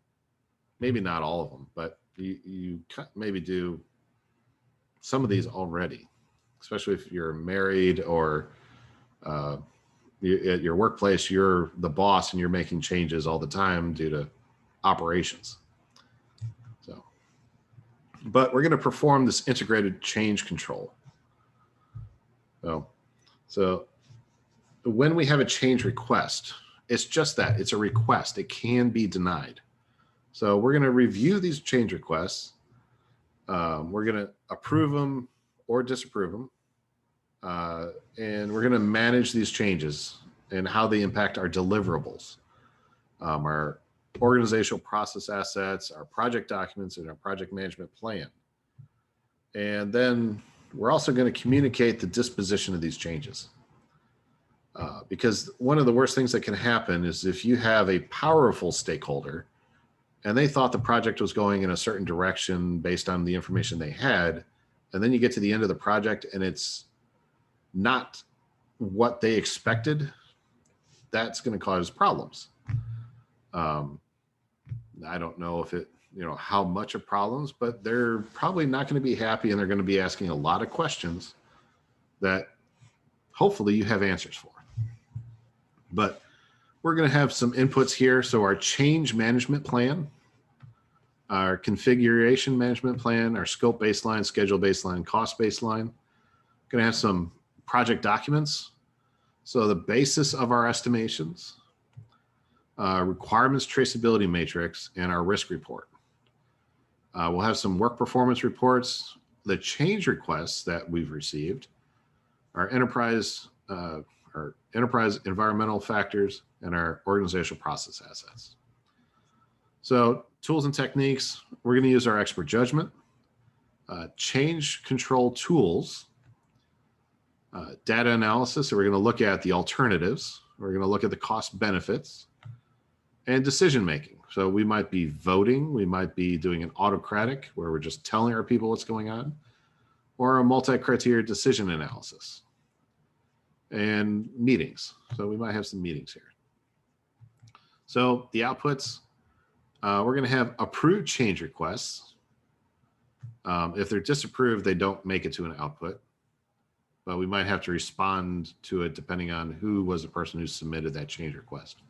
maybe not all of them, but you maybe do some of these already, especially if you're married or at your workplace, you're the boss and you're making changes all the time due to operations. So, but we're going to perform this integrated change control. So when we have a change request, it's just that, it's a request. It can be denied. So we're going to review these change requests. We're going to approve them or disapprove them. And we're going to manage these changes and how they impact our deliverables, our organizational process assets, our project documents, and our project management plan. And then we're also going to communicate the disposition of these changes. Because one of the worst things that can happen is if you have a powerful stakeholder and they thought the project was going in a certain direction based on the information they had, and then you get to the end of the project and it's not what they expected, that's going to cause problems. I don't know if how much of problems, but they're probably not going to be happy, and they're going to be asking a lot of questions that hopefully you have answers for. But we're going to have some inputs here. So our change management plan, our configuration management plan, our scope baseline, schedule baseline, cost baseline. Going to have some project documents. So the basis of our estimations, requirements traceability matrix, and our risk report. We'll have some work performance reports, the change requests that we've received, our enterprise environmental factors, and our organizational process assets. So tools and techniques, we're going to use our expert judgment, change control tools, data analysis. So we're going to look at the alternatives. We're going to look at the cost benefits and decision making. So we might be voting. We might be doing an autocratic where we're just telling our people what's going on, or a multi-criteria decision analysis. And meetings. So we might have some meetings here. So the outputs, we're going to have approved change requests. If they're disapproved, they don't make it to an output, but we might have to respond to it depending on who was the person who submitted that change request.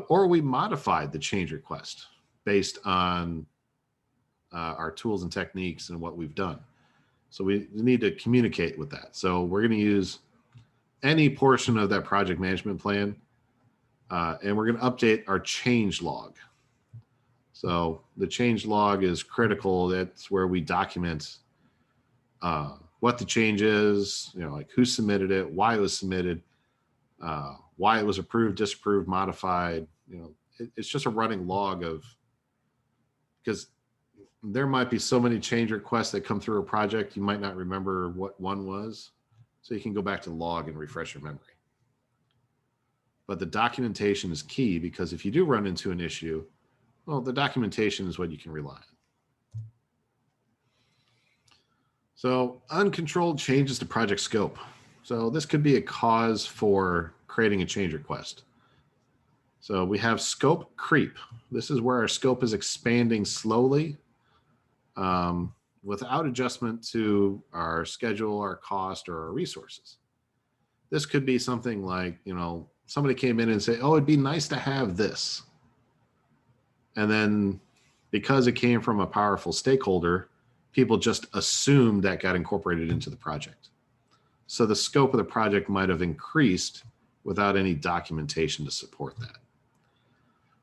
Or we modified the change request based on our tools and techniques and what we've done. So we need to communicate with that. So we're going to use any portion of that project management plan, and we're going to update our change log. So the change log is critical. That's where we document what the change is, like who submitted it, why it was submitted, why it was approved, disapproved, modified. It's just a running log of, because there might be so many change requests that come through a project, you might not remember what one was. So you can go back to the log and refresh your memory. but the documentation is key, because if you do run into an issue, well, the documentation is what you can rely on. So uncontrolled changes to project scope. So this could be a cause for creating a change request. So we have scope creep. This is where our scope is expanding slowly without adjustment to our schedule, our cost, or our resources. This could be something like, somebody came in and say, oh, it'd be nice to have this. And then because it came from a powerful stakeholder, people just assumed that got incorporated into the project. So the scope of the project might have increased without any documentation to support that.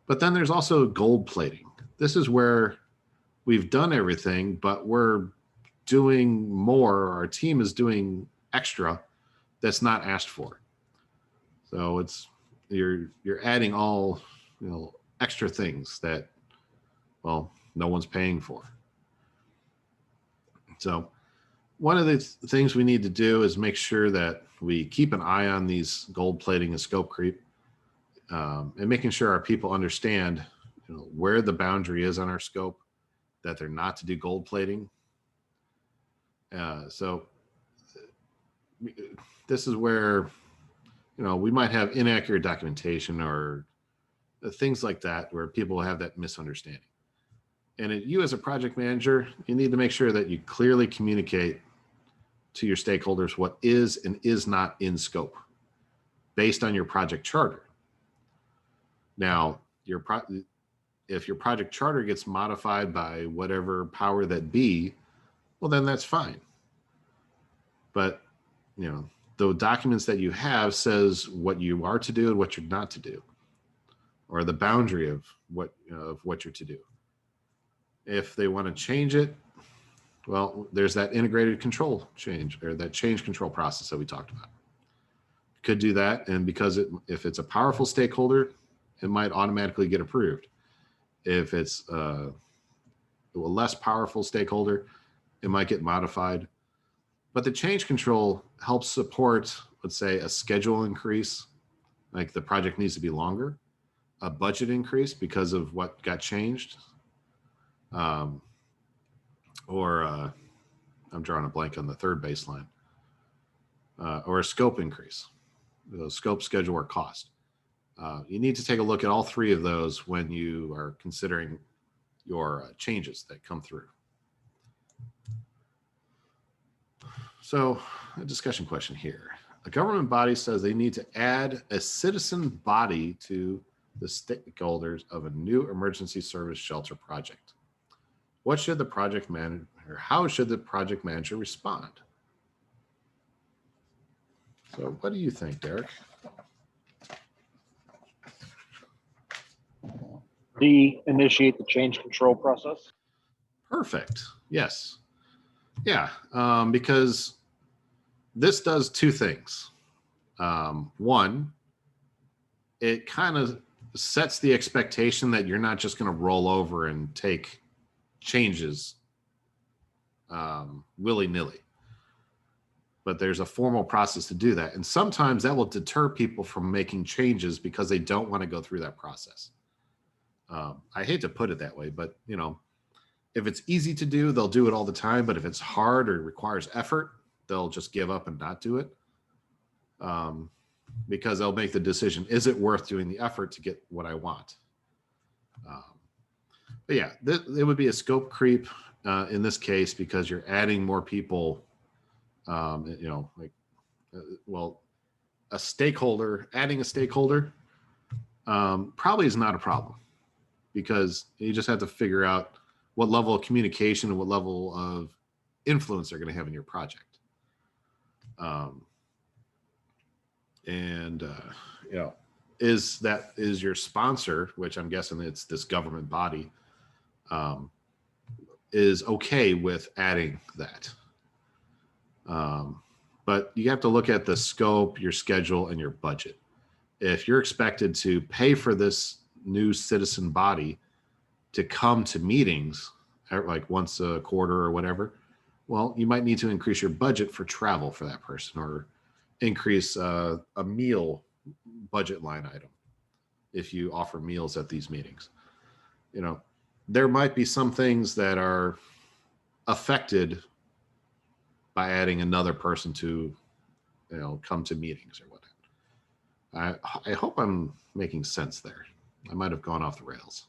But then there's also gold plating. This is where we've done everything, but we're doing more. Our team is doing extra that's not asked for. So you're adding all extra things that, well, no one's paying for. So one of the things we need to do is make sure that we keep an eye on these gold plating and scope creep, and making sure our people understand where the boundary is on our scope, that they're not to do gold plating. So this is where we might have inaccurate documentation or things like that, where people have that misunderstanding. And you as a project manager, you need to make sure that you clearly communicate to your stakeholders what is and is not in scope based on your project charter. Now, if your project charter gets modified by whatever power that be, well, then that's fine. But, the documents that you have says what you are to do and what you're not to do, or the boundary of what you're to do. If they want to change it, well, there's that integrated control change, or that change control process that we talked about. Could do that, and because if it's a powerful stakeholder, it might automatically get approved. If it's a less powerful stakeholder, it might get modified. But the change control helps support, let's say, a schedule increase, like the project needs to be longer, a budget increase because of what got changed, or I'm drawing a blank on the third baseline, or a scope increase, scope, schedule, or cost. You need to take a look at all three of those when you are considering your changes that come through. So, a discussion question here. A government body says they need to add a citizen body to the stakeholders of a new emergency service shelter project. What should the project manager, or how should the project manager respond? So what do you think, Derek? Initiate the change control process. Perfect. Yes. Yeah. Because this does two things. One, it kind of sets the expectation that you're not just going to roll over and take changes willy-nilly. But there's a formal process to do that. And sometimes that will deter people from making changes because they don't want to go through that process. I hate to put it that way, but if it's easy to do, they'll do it all the time. But if it's hard or requires effort, they'll just give up and not do it. Because they'll make the decision, is it worth doing the effort to get what I want? But yeah, it would be a scope creep in this case, because you're adding more people, a stakeholder, adding a stakeholder probably is not a problem, because you just have to figure out what level of communication and what level of influence they're going to have in your project. Is your sponsor, which I'm guessing it's this government body, is okay with adding that. But you have to look at the scope, your schedule, and your budget. If you're expected to pay for this new citizen body to come to meetings like once a quarter or whatever, well, you might need to increase your budget for travel for that person, or increase a meal budget line item if you offer meals at these meetings. You know, there might be some things that are affected by adding another person to, you know, come to meetings or whatnot. I hope I'm making sense there. I might have gone off the rails.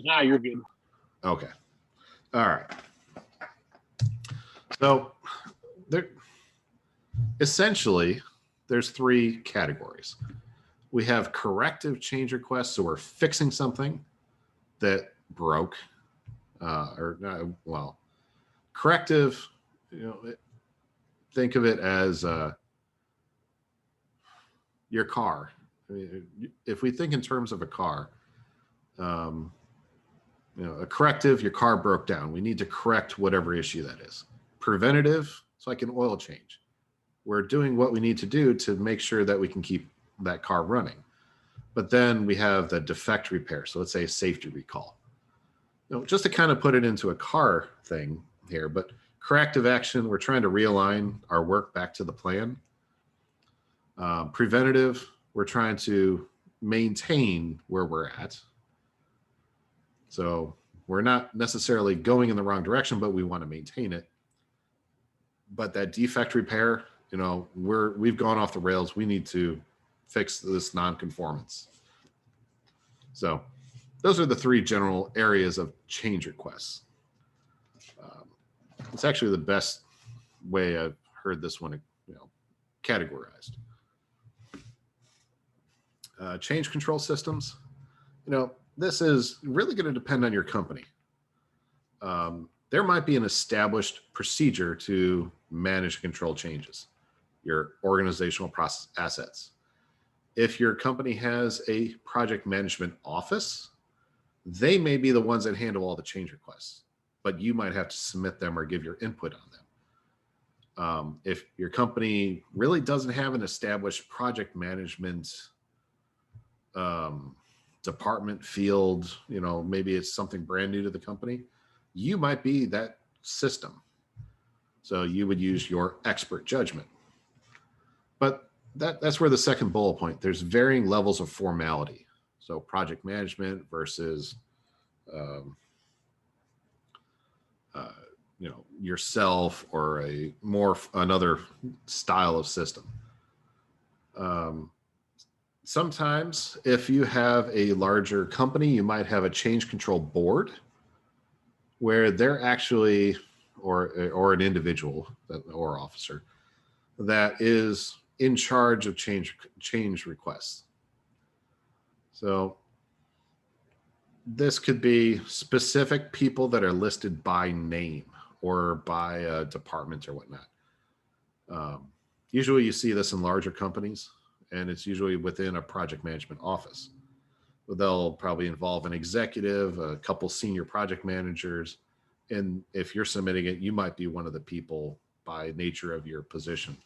Nah, you're good. Okay. All right. So there, essentially, there's three categories. We have corrective change requests, so we're fixing something that broke, well, corrective. You know, think of it as your car. I mean, if we think in terms of a car, you know, a corrective, your car broke down. We need to correct whatever issue that is. Preventative, it's like an oil change. We're doing what we need to do to make sure that we can keep that car running. But then we have the defect repair. So let's say a safety recall. You know, just to kind of put it into a car thing here, but corrective action, we're trying to realign our work back to the plan. Preventative, we're trying to maintain where we're at. So we're not necessarily going in the wrong direction, but we want to maintain it. But that defect repair, you know, we've gone off the rails. We need to fix this non-conformance. So those are the three general areas of change requests. It's actually the best way I've heard this one, you know, categorized. Change control systems, you know, this is really going to depend on your company. There might be an established procedure to manage and control changes, your organizational process assets. If your company has a project management office, they may be the ones that handle all the change requests, but you might have to submit them or give your input on them. If your company really doesn't have an established project management department field, you know, maybe it's something brand new to the company, you might be that system. So you would use your expert judgment. But that's where the second bullet point, there's varying levels of formality. So project management versus, you know, yourself or another style of system. Sometimes if you have a larger company, you might have a change control board where they're actually, or an individual or officer that is in charge of change requests. So this could be specific people that are listed by name or by a department or whatnot. Usually you see this in larger companies, and it's usually within a project management office. They'll probably involve an executive, a couple senior project managers, and if you're submitting it, you might be one of the people by nature of your position.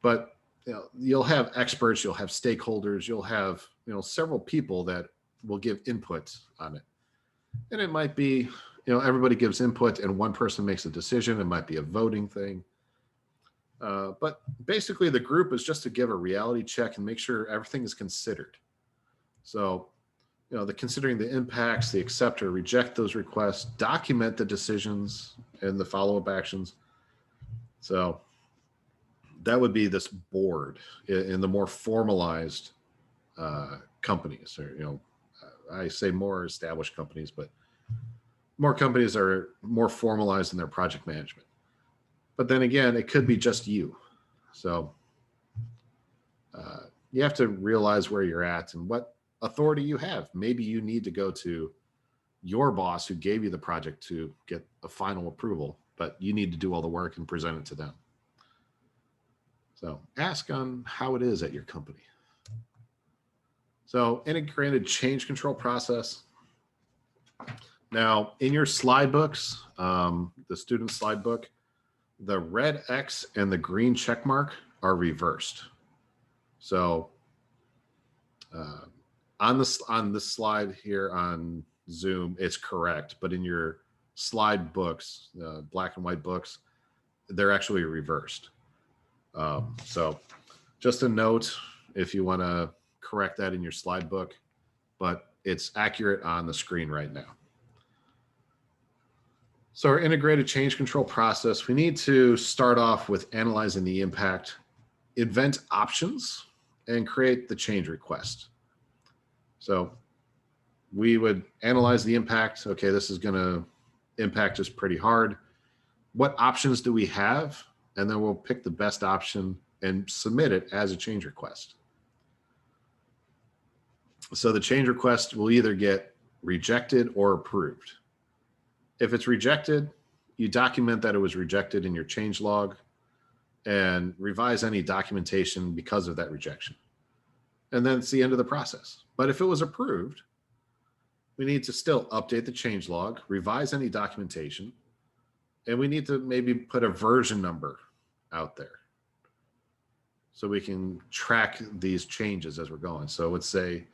But you know, you'll have experts, you'll have stakeholders, you'll have, you know, several people that will give input on it. And it might be, you know, everybody gives input and one person makes a decision. It might be a voting thing. But basically the group is just to give a reality check and make sure everything is considered. So, you know, considering the impacts, the accept or reject those requests, document the decisions and the follow-up actions. So that would be this board in the more formalized companies, or, you know, I say more established companies, but more companies are more formalized in their project management. But then again, it could be just you. So you have to realize where you're at and what authority you have. Maybe you need to go to your boss who gave you the project to get a final approval, but you need to do all the work and present it to them. So ask on how it is at your company. So integrated change control process. Now in your slide books, the student slide book, the red X and the green check mark are reversed. So on this slide here on Zoom, it's correct, but in your slide books, black and white books, they're actually reversed. So Just a note if you want to correct that in your slide book, but it's accurate on the screen right now. So our integrated change control process, we need to start off with analyzing the impact, invent options, and create the change request. So we would analyze the impact. Okay, this is going to impact us pretty hard. What options do we have? And then we'll pick the best option and submit it as a change request. So the change request will either get rejected or approved. If it's rejected, you document that it was rejected in your change log and revise any documentation because of that rejection. And then it's the end of the process. But if it was approved, we need to still update the change log, revise any documentation, and we need to maybe put a version number out there so we can track these changes as we're going. So let's say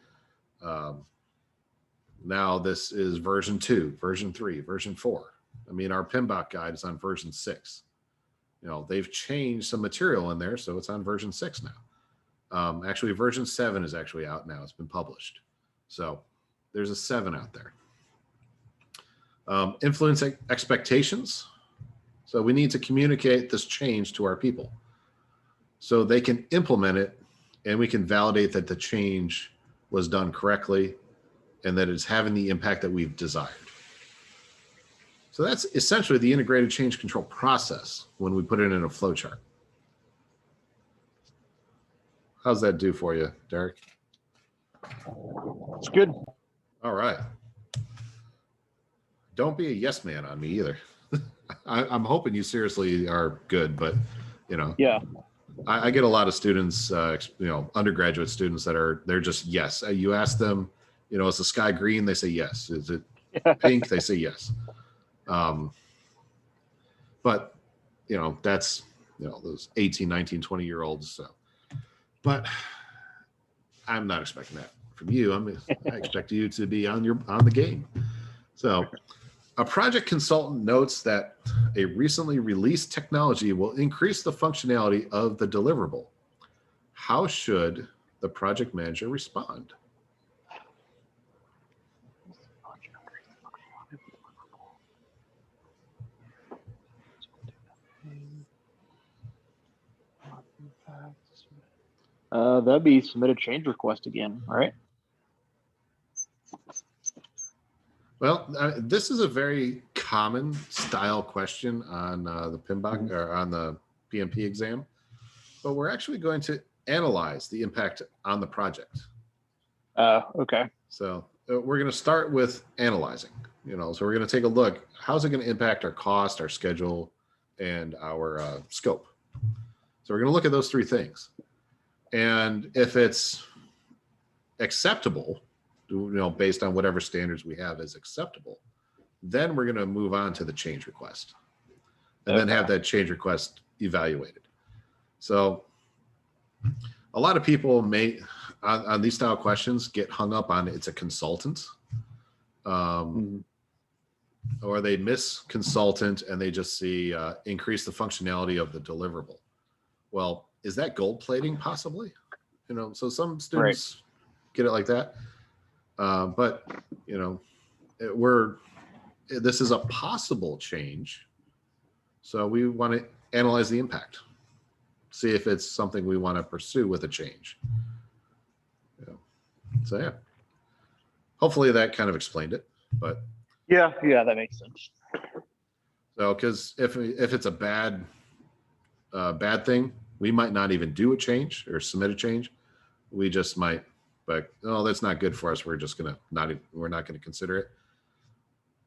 now this is version 2, version 3, version 4. I mean, our PMBOK guide is on version 6. You know, they've changed some material in there, so it's on version 6 now. Actually, version 7 is actually out now. It's been published. So there's a 7 out there. Influence expectations. So we need to communicate this change to our people so they can implement it and we can validate that the change was done correctly and that it's having the impact that we've desired. So that's essentially the integrated change control process when we put it in a flow chart. How's that do for you, Derek? It's good. All right. Don't be a yes man on me either. I'm hoping you seriously are good, but you know, Yeah. I get a lot of students, you know, undergraduate students that they're just yes. You ask them, you know, is the sky green? They say yes. Is it pink? They say yes. But you know, that's, you know, those 18, 19, 20-year-olds. So, but I'm not expecting that from you. I expect you to be on the game. So a project consultant notes that a recently released technology will increase the functionality of the deliverable. How should the project manager respond? That'd be submit a change request again, right? Well, this is a very common style question on the PMBOK or on the PMP exam, but we're actually going to analyze the impact on the project. Okay. So we're going to start with analyzing, you know, so we're going to take a look, how's it going to impact our cost, our schedule, and our scope. So we're going to look at those 3 things. And if it's acceptable, you know, based on whatever standards we have as acceptable, then we're going to move on to the change request and then have that change request evaluated. So a lot of people may, on these style questions, get hung up on it's a consultant, or they miss consultant and they just see increase the functionality of the deliverable. Well, is that gold plating possibly? You know, so some students get it like that. But you know, this is a possible change. So we want to analyze the impact, see if it's something we want to pursue with a change. You know, so yeah, hopefully that kind of explained it, but Yeah, that makes sense. so, cause if it's a bad thing, we might not even do a change or submit a change. We just might, but oh, that's not good for us. We're just gonna we're not gonna consider it.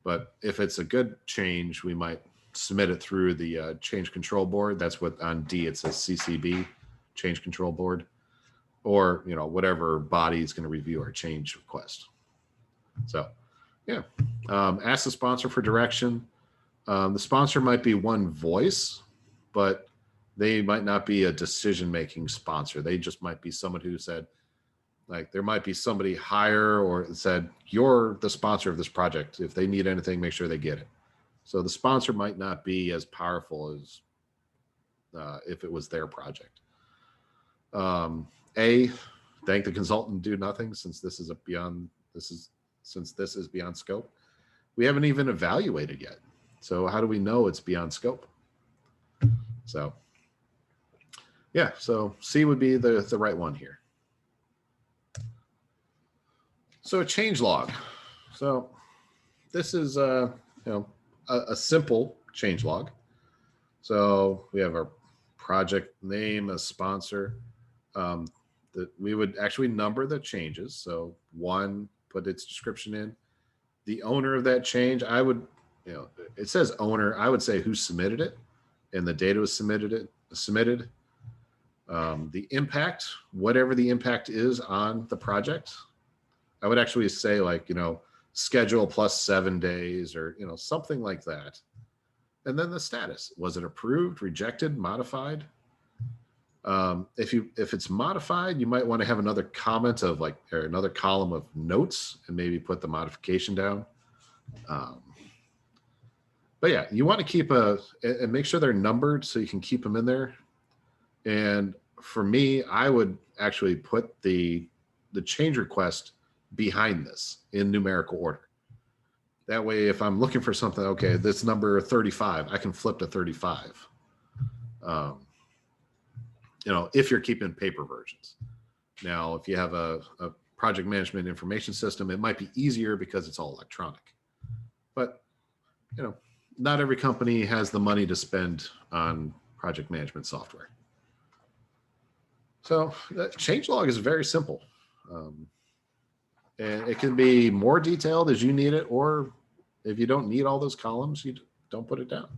But if it's a good change, we might submit it through the change control board. That's what on D it says CCB, change control board, or you know whatever body is going to review our change request. So yeah, ask the sponsor for direction. The sponsor might be one voice, but they might not be a decision-making sponsor. They just might be someone who said, like, there might be somebody higher or said, you're the sponsor of this project. If they need anything, make sure they get it. So the sponsor might not be as powerful as if it was their project. A, thank the consultant, do nothing since this is beyond scope. We haven't even evaluated yet. So how do we know it's beyond scope? So yeah, so C would be the right one here. So a change log. So this is a simple change log. So we have our project name, a sponsor. That we would actually number the changes. So 1, put its description in. The owner of that change, I would, it says owner. I would say who submitted it, and the data was submitted. The impact, whatever the impact is on the project, I would actually say like, schedule plus 7 days or, something like that. And then the status, was it approved, rejected, modified? If it's modified, you might want to have another comment of like, or another column of notes and maybe put the modification down. But yeah, you want to keep and make sure they're numbered so you can keep them in there. And for me, I would actually put the change request behind this in numerical order. That way, if I'm looking for something, okay, this number 35, I can flip to 35. If you're keeping paper versions. Now, if you have a project management information system, it might be easier because it's all electronic. But, not every company has the money to spend on project management software. So that change log is very simple. And it can be more detailed as you need it, or if you don't need all those columns, you don't put it down.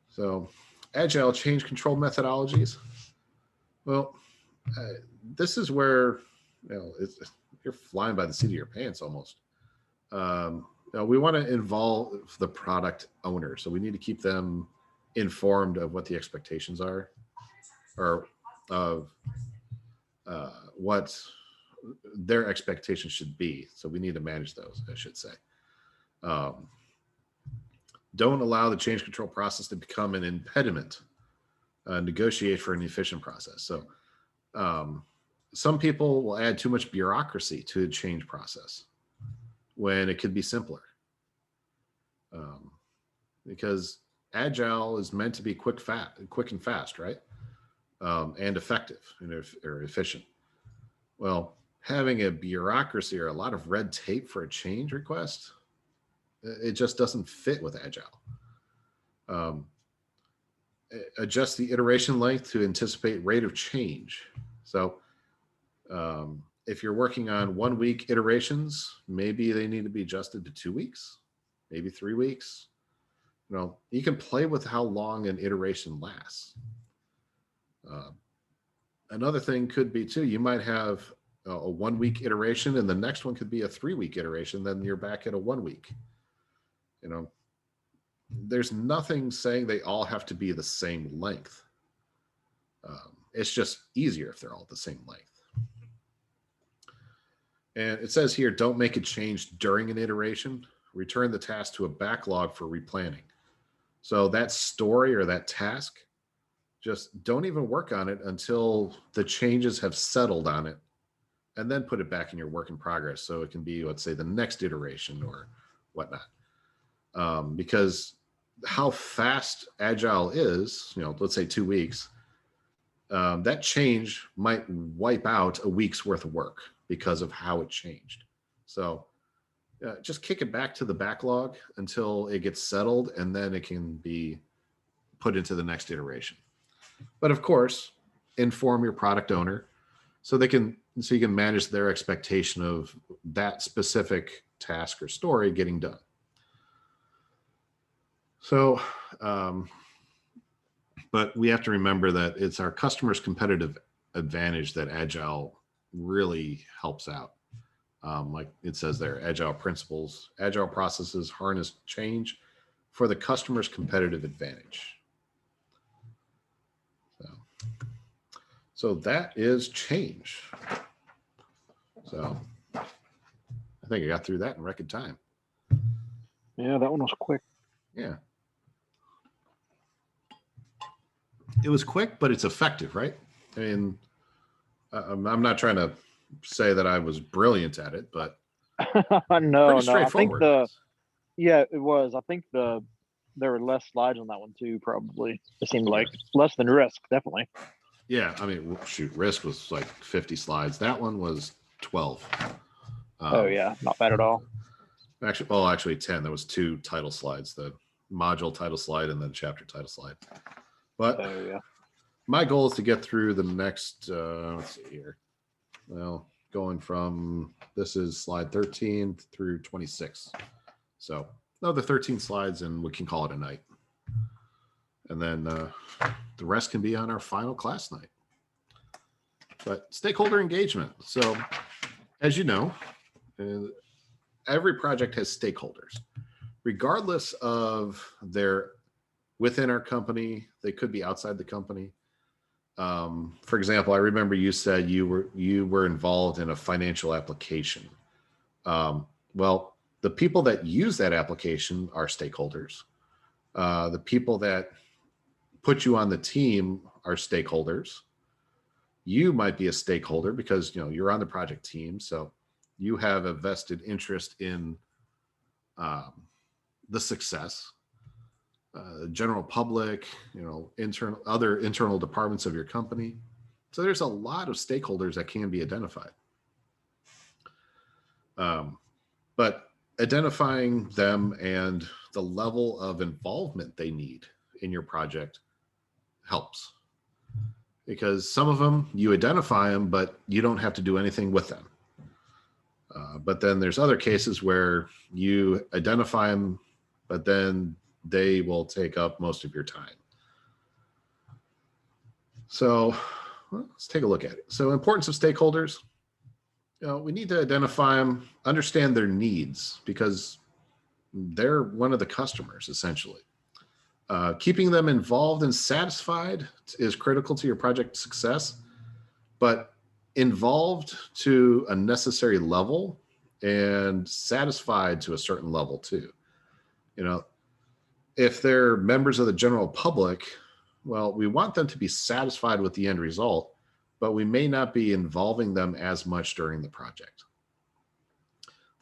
So agile change control methodologies. Well, this is where, you're flying by the seat of your pants almost. We want to involve the product owner. So we need to keep them informed of what the expectations are, or of what their expectations should be. So we need to manage those, I should say. Don't allow the change control process to become an impediment. Negotiate for an efficient process. So some people will add too much bureaucracy to the change process when it could be simpler. Because agile is meant to be quick and fast, right? And effective or efficient. Well, having a bureaucracy or a lot of red tape for a change request, it just doesn't fit with agile. Adjust the iteration length to anticipate rate of change. So if you're working on 1 week iterations, maybe they need to be adjusted to 2 weeks, maybe 3 weeks. You can play with how long an iteration lasts. Another thing could be too, you might have a 1 week iteration and the next one could be a 3 week iteration. Then you're back at a 1 week. There's nothing saying they all have to be the same length. It's just easier if they're all the same length. And it says here, don't make a change during an iteration. Return the task to a backlog for replanning. So that story or that task, just don't even work on it until the changes have settled on it, and then put it back in your work in progress. So it can be, let's say, the next iteration or whatnot. Because how fast agile is, let's say 2 weeks, that change might wipe out a week's worth of work because of how it changed. So just kick it back to the backlog until it gets settled, and then it can be put into the next iteration. But of course, inform your product owner so you can manage their expectation of that specific task or story getting done. So, but we have to remember that it's our customers' competitive advantage that agile really helps out. Like it says there, agile principles, agile processes harness change for the customer's competitive advantage. So that is change. So I think I got through that in record time. Yeah, that one was quick. Yeah. it was quick, but it's effective, right? I mean, I'm not trying to say that I was brilliant at it, but No, no. I think straightforward. yeah, it was. I think there were less slides on that one too. Probably it seemed like Yeah. less than Risk, definitely. Yeah, I mean, shoot, Risk was like 50 slides. That one was 12. Oh yeah, not bad at all. Actually 10. There was 2 title slides, the module title slide and then chapter title slide. But Oh yeah. my goal is to get through the next, let's see here. Well, going from, this is slide 13 through 26. So another 13 slides and we can call it a night. And then the rest can be on our final class night. But stakeholder engagement. So as you know, every project has stakeholders, regardless of their within our company, they could be outside the company. For example, I remember you said you were involved in a financial application. Well, the people that use that application are stakeholders. The people that put you on the team are stakeholders. You might be a stakeholder because you're on the project team, so you have a vested interest in the success. General public, other internal departments of your company. So there's a lot of stakeholders that can be identified. But identifying them and the level of involvement they need in your project helps. Because some of them, you identify them, but you don't have to do anything with them. But then there's other cases where you identify them, but then they will take up most of your time. So let's take a look at it. So importance of stakeholders. We need to identify them, understand their needs, because they're one of the customers, essentially. Keeping them involved and satisfied is critical to your project success, but involved to a necessary level and satisfied to a certain level too. If they're members of the general public, well, we want them to be satisfied with the end result, but we may not be involving them as much during the project.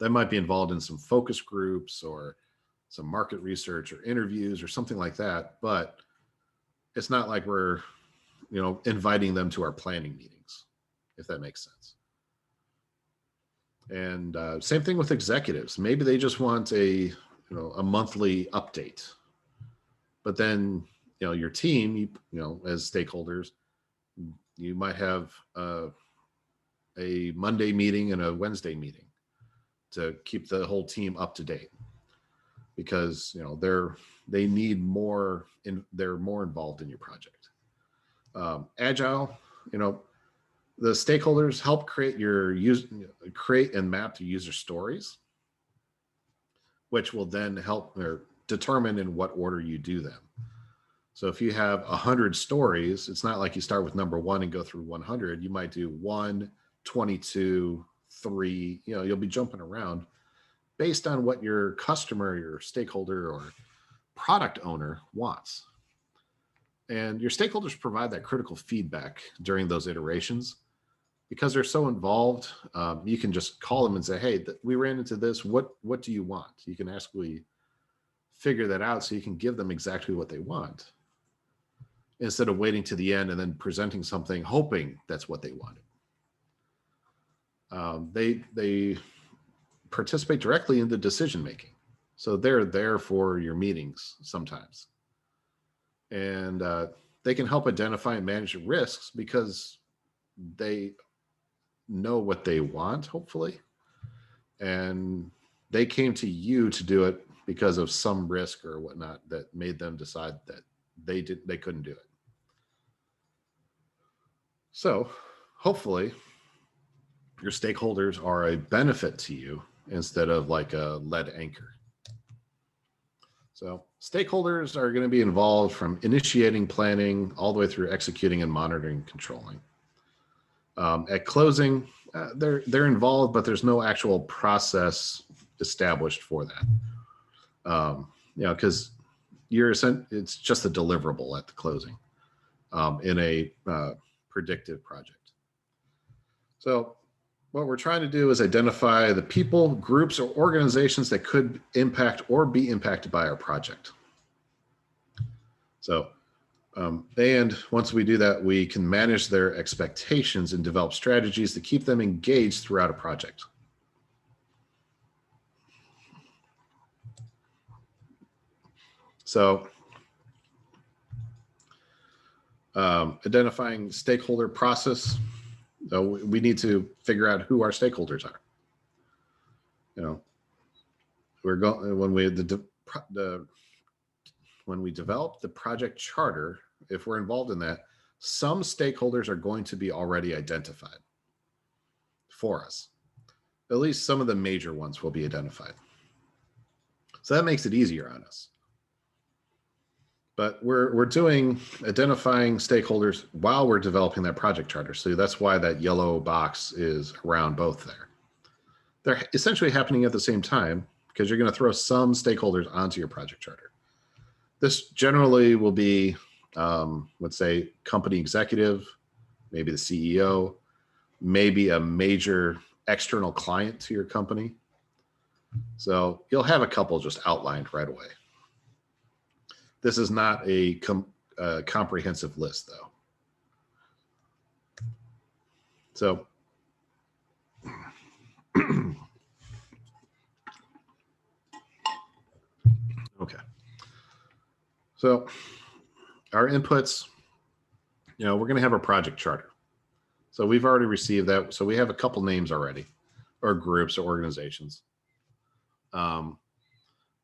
They might be involved in some focus groups or some market research or interviews or something like that, but it's not like we're, inviting them to our planning meetings, if that makes sense. And same thing with executives. Maybe they just want a monthly update. But then, your team, as stakeholders, you might have a Monday meeting and a Wednesday meeting to keep the whole team up to date, because they need more, they're more involved in your project. Agile, the stakeholders help create create and map the user stories, which will then help or determine in what order you do them. So if you have 100 stories, it's not like you start with number 1 and go through 100. You might do 1, 22, 3, you'll be jumping around based on what your customer, your stakeholder or product owner wants. And your stakeholders provide that critical feedback during those iterations. Because they're so involved, you can just call them and say, hey, we ran into this. What do you want? You can actually figure that out so you can give them exactly what they want, instead of waiting to the end and then presenting something hoping that's what they wanted. They participate directly in the decision making. So they're there for your meetings sometimes. And they can help identify and manage risks because they know what they want, hopefully. And they came to you to do it because of some risk or whatnot that made them decide that they couldn't do it. So hopefully your stakeholders are a benefit to you instead of like a lead anchor. So stakeholders are going to be involved from initiating planning all the way through executing and monitoring, controlling. At closing, they're involved, but there's no actual process established for that. Because it's just a deliverable at the closing. in a predictive project. So what we're trying to do is identify the people, groups, or organizations that could impact or be impacted by our project. So, and once we do that, we can manage their expectations and develop strategies to keep them engaged throughout a project. So, identifying stakeholder process. So we need to figure out who our stakeholders are. You know, we're going when we develop the project charter. If we're involved in that, some stakeholders are going to be already identified for us. At least some of the major ones will be identified. So that makes it easier on us. But we're doing identifying stakeholders while we're developing that project charter. So that's why that yellow box is around both there. They're essentially happening at the same time because you're going to throw some stakeholders onto your project charter. This generally will be, let's say, company executive, maybe the CEO, maybe a major external client to your company. So you'll have a couple just outlined right away. This is not a comprehensive list, though. So, okay. So our inputs, you know, we're going to have a project charter. So we've already received that. So we have a couple names already, or groups or organizations.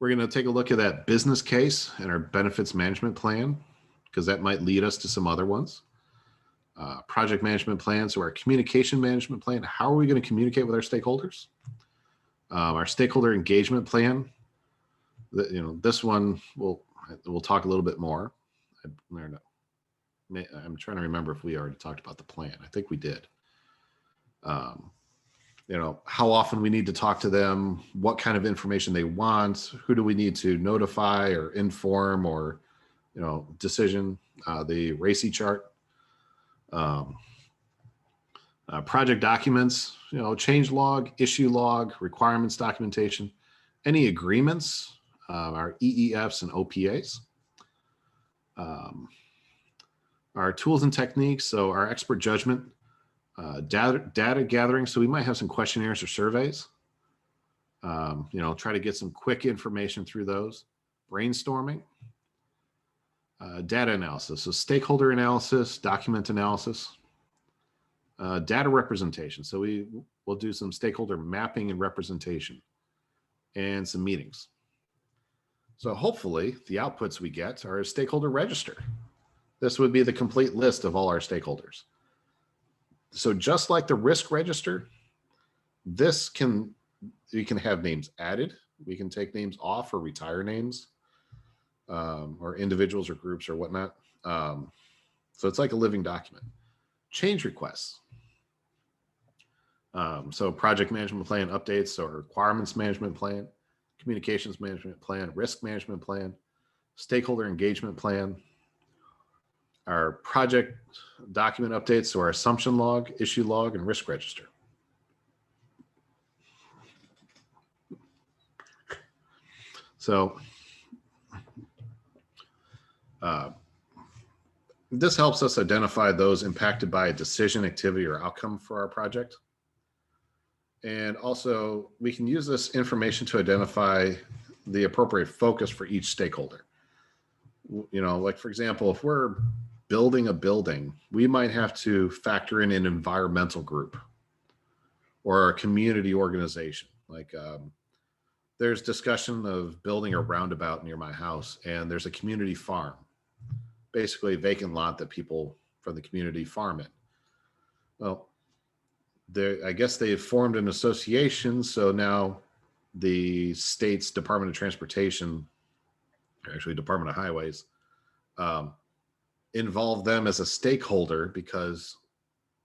We're going to take a look at that business case and our benefits management plan, because that might lead us to some other ones. Project management plan, so our communication management plan. How are we going to communicate with our stakeholders? Our stakeholder engagement plan. You know, this one we'll talk a little bit more. I'm trying to remember if we already talked about the plan. I think we did. You know, how often we need to talk to them, what kind of information they want, who do we need to notify or inform or, you know, decision, the RACI chart, project documents, you know, change log, issue log, requirements documentation, any agreements, our EEFs and OPAs, our tools and techniques, so our expert judgment, data gathering. So we might have some questionnaires or surveys. You know, try to get some quick information through those. Brainstorming, data analysis. So stakeholder analysis, document analysis, data representation. So we'll do some stakeholder mapping and representation and some meetings. So hopefully the outputs we get are a stakeholder register. This would be the complete list of all our stakeholders. So just like the risk register, we can have names added. We can take names off or retire names, or individuals or groups or whatnot. So it's like a living document. Change requests. So project management plan updates or requirements management plan, communications management plan, risk management plan, stakeholder engagement plan, our project document updates, so our assumption log, issue log, and risk register. So this helps us identify those impacted by a decision, activity, or outcome for our project. And also, we can use this information to identify the appropriate focus for each stakeholder. You know, like for example, if we're building a building, we might have to factor in an environmental group or a community organization. Like there's discussion of building a roundabout near my house, and there's a community farm, basically a vacant lot that people from the community farm in. Well, I guess they've formed an association, so now the state's Department of Transportation, actually Department of Highways, involve them as a stakeholder because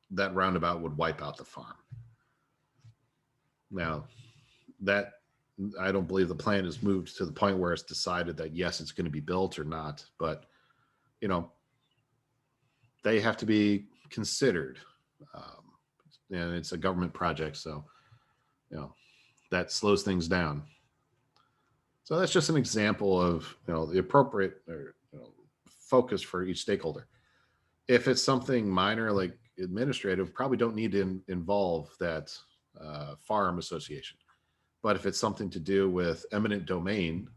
that roundabout would wipe out the farm. Now, that I don't believe the plan is moved to the point where it's decided that yes, it's going to be built or not. But you know, they have to be considered. And it's a government project, so that slows things down. So that's just an example of the appropriate focus for each stakeholder. If it's something minor like administrative, probably don't need to involve that farm association. But if it's something to do with eminent domain,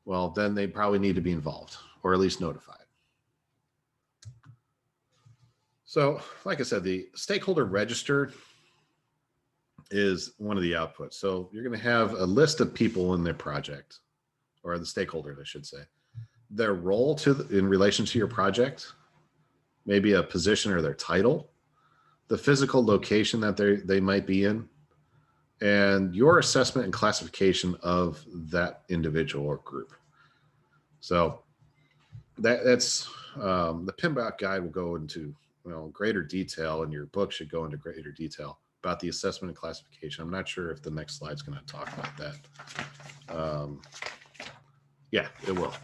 well, then they probably need to be involved or at least notified. So, like I said, the stakeholder register is one of the outputs. So you're going to have a list of people in their project, or the stakeholders, I should say, their role in relation to your project, maybe a position or their title, the physical location that they might be in, and your assessment and classification of that individual or group. So that's the PMBOK guide will go into greater detail, and your book should go into greater detail about the assessment and classification. I'm not sure if the next slide's going to talk about that. Yeah, it will.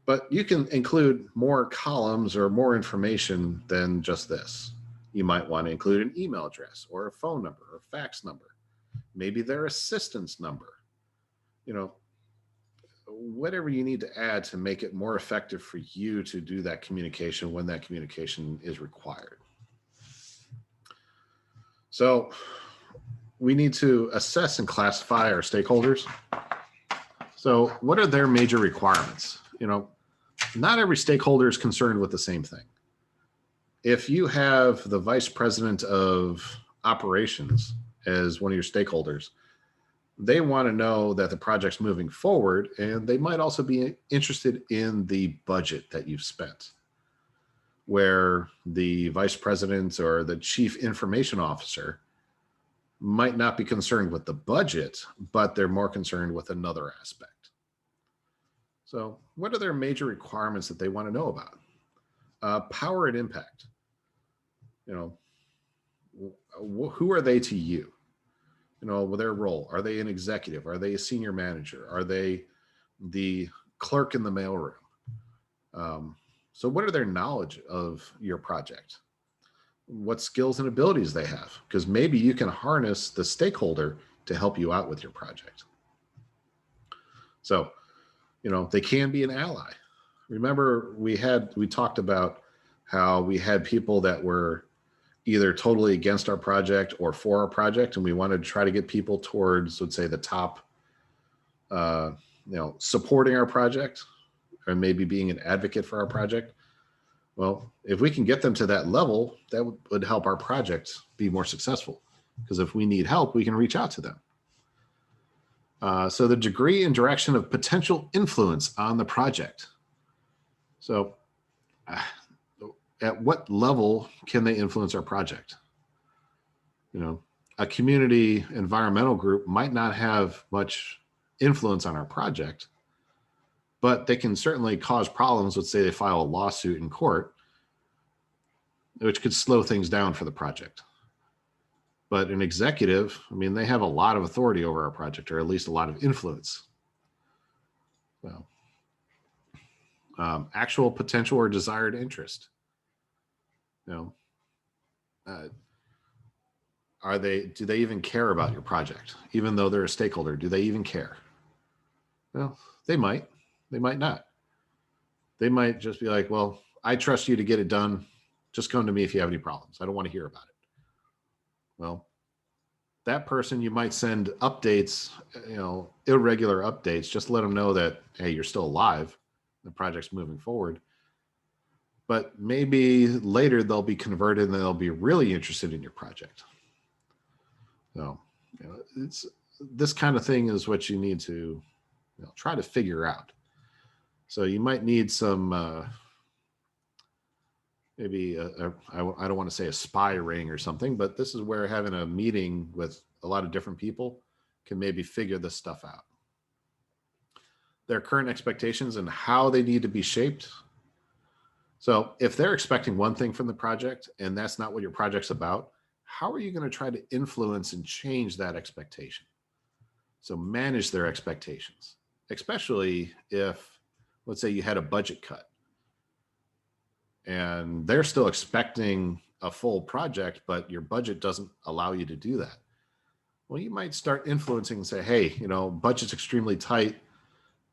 But you can include more columns or more information than just this. You might want to include an email address or a phone number or a fax number, maybe their assistance number, whatever you need to add to make it more effective for you to do that communication when that communication is required. So we need to assess and classify our stakeholders. So what are their major requirements? Not every stakeholder is concerned with the same thing. If you have the vice president of operations as one of your stakeholders, they want to know that the project's moving forward, and they might also be interested in the budget that you've spent, where the vice president or the chief information officer might not be concerned with the budget, but they're more concerned with another aspect. So what are their major requirements that they want to know about? Power and impact. Who are they to you? Their role. Are they an executive? Are they a senior manager? Are they the clerk in the mailroom? So what are their knowledge of your project? What skills and abilities they have? Because maybe you can harness the stakeholder to help you out with your project. So, they can be an ally. Remember, we talked about how we had people that were either totally against our project or for our project, and we wanted to try to get people towards, let's say, the top, supporting our project or maybe being an advocate for our project. Well, if we can get them to that level, that would help our project be more successful, because if we need help, we can reach out to them. So the degree and direction of potential influence on the project. So at what level can they influence our project? A community environmental group might not have much influence on our project, but they can certainly cause problems. Let's say they file a lawsuit in court, which could slow things down for the project. But an executive, they have a lot of authority over our project, or at least a lot of influence. Well, actual potential or desired interest. Do they even care about your project? Even though they're a stakeholder, do they even care? Well, they might not. They might just be like, well, I trust you to get it done. Just come to me if you have any problems. I don't want to hear about it. Well, that person, you might send updates, irregular updates, just let them know that, hey, you're still alive. The project's moving forward. But maybe later they'll be converted and they'll be really interested in your project. So, it's this kind of thing is what you need to try to figure out. So you might need some, maybe I don't want to say a spy ring or something, but this is where having a meeting with a lot of different people can maybe figure this stuff out. Their current expectations and how they need to be shaped. So if they're expecting one thing from the project and that's not what your project's about, how are you going to try to influence and change that expectation? So manage their expectations, especially if, let's say, you had a budget cut and they're still expecting a full project, but your budget doesn't allow you to do that. Well, you might start influencing and say, hey, budget's extremely tight.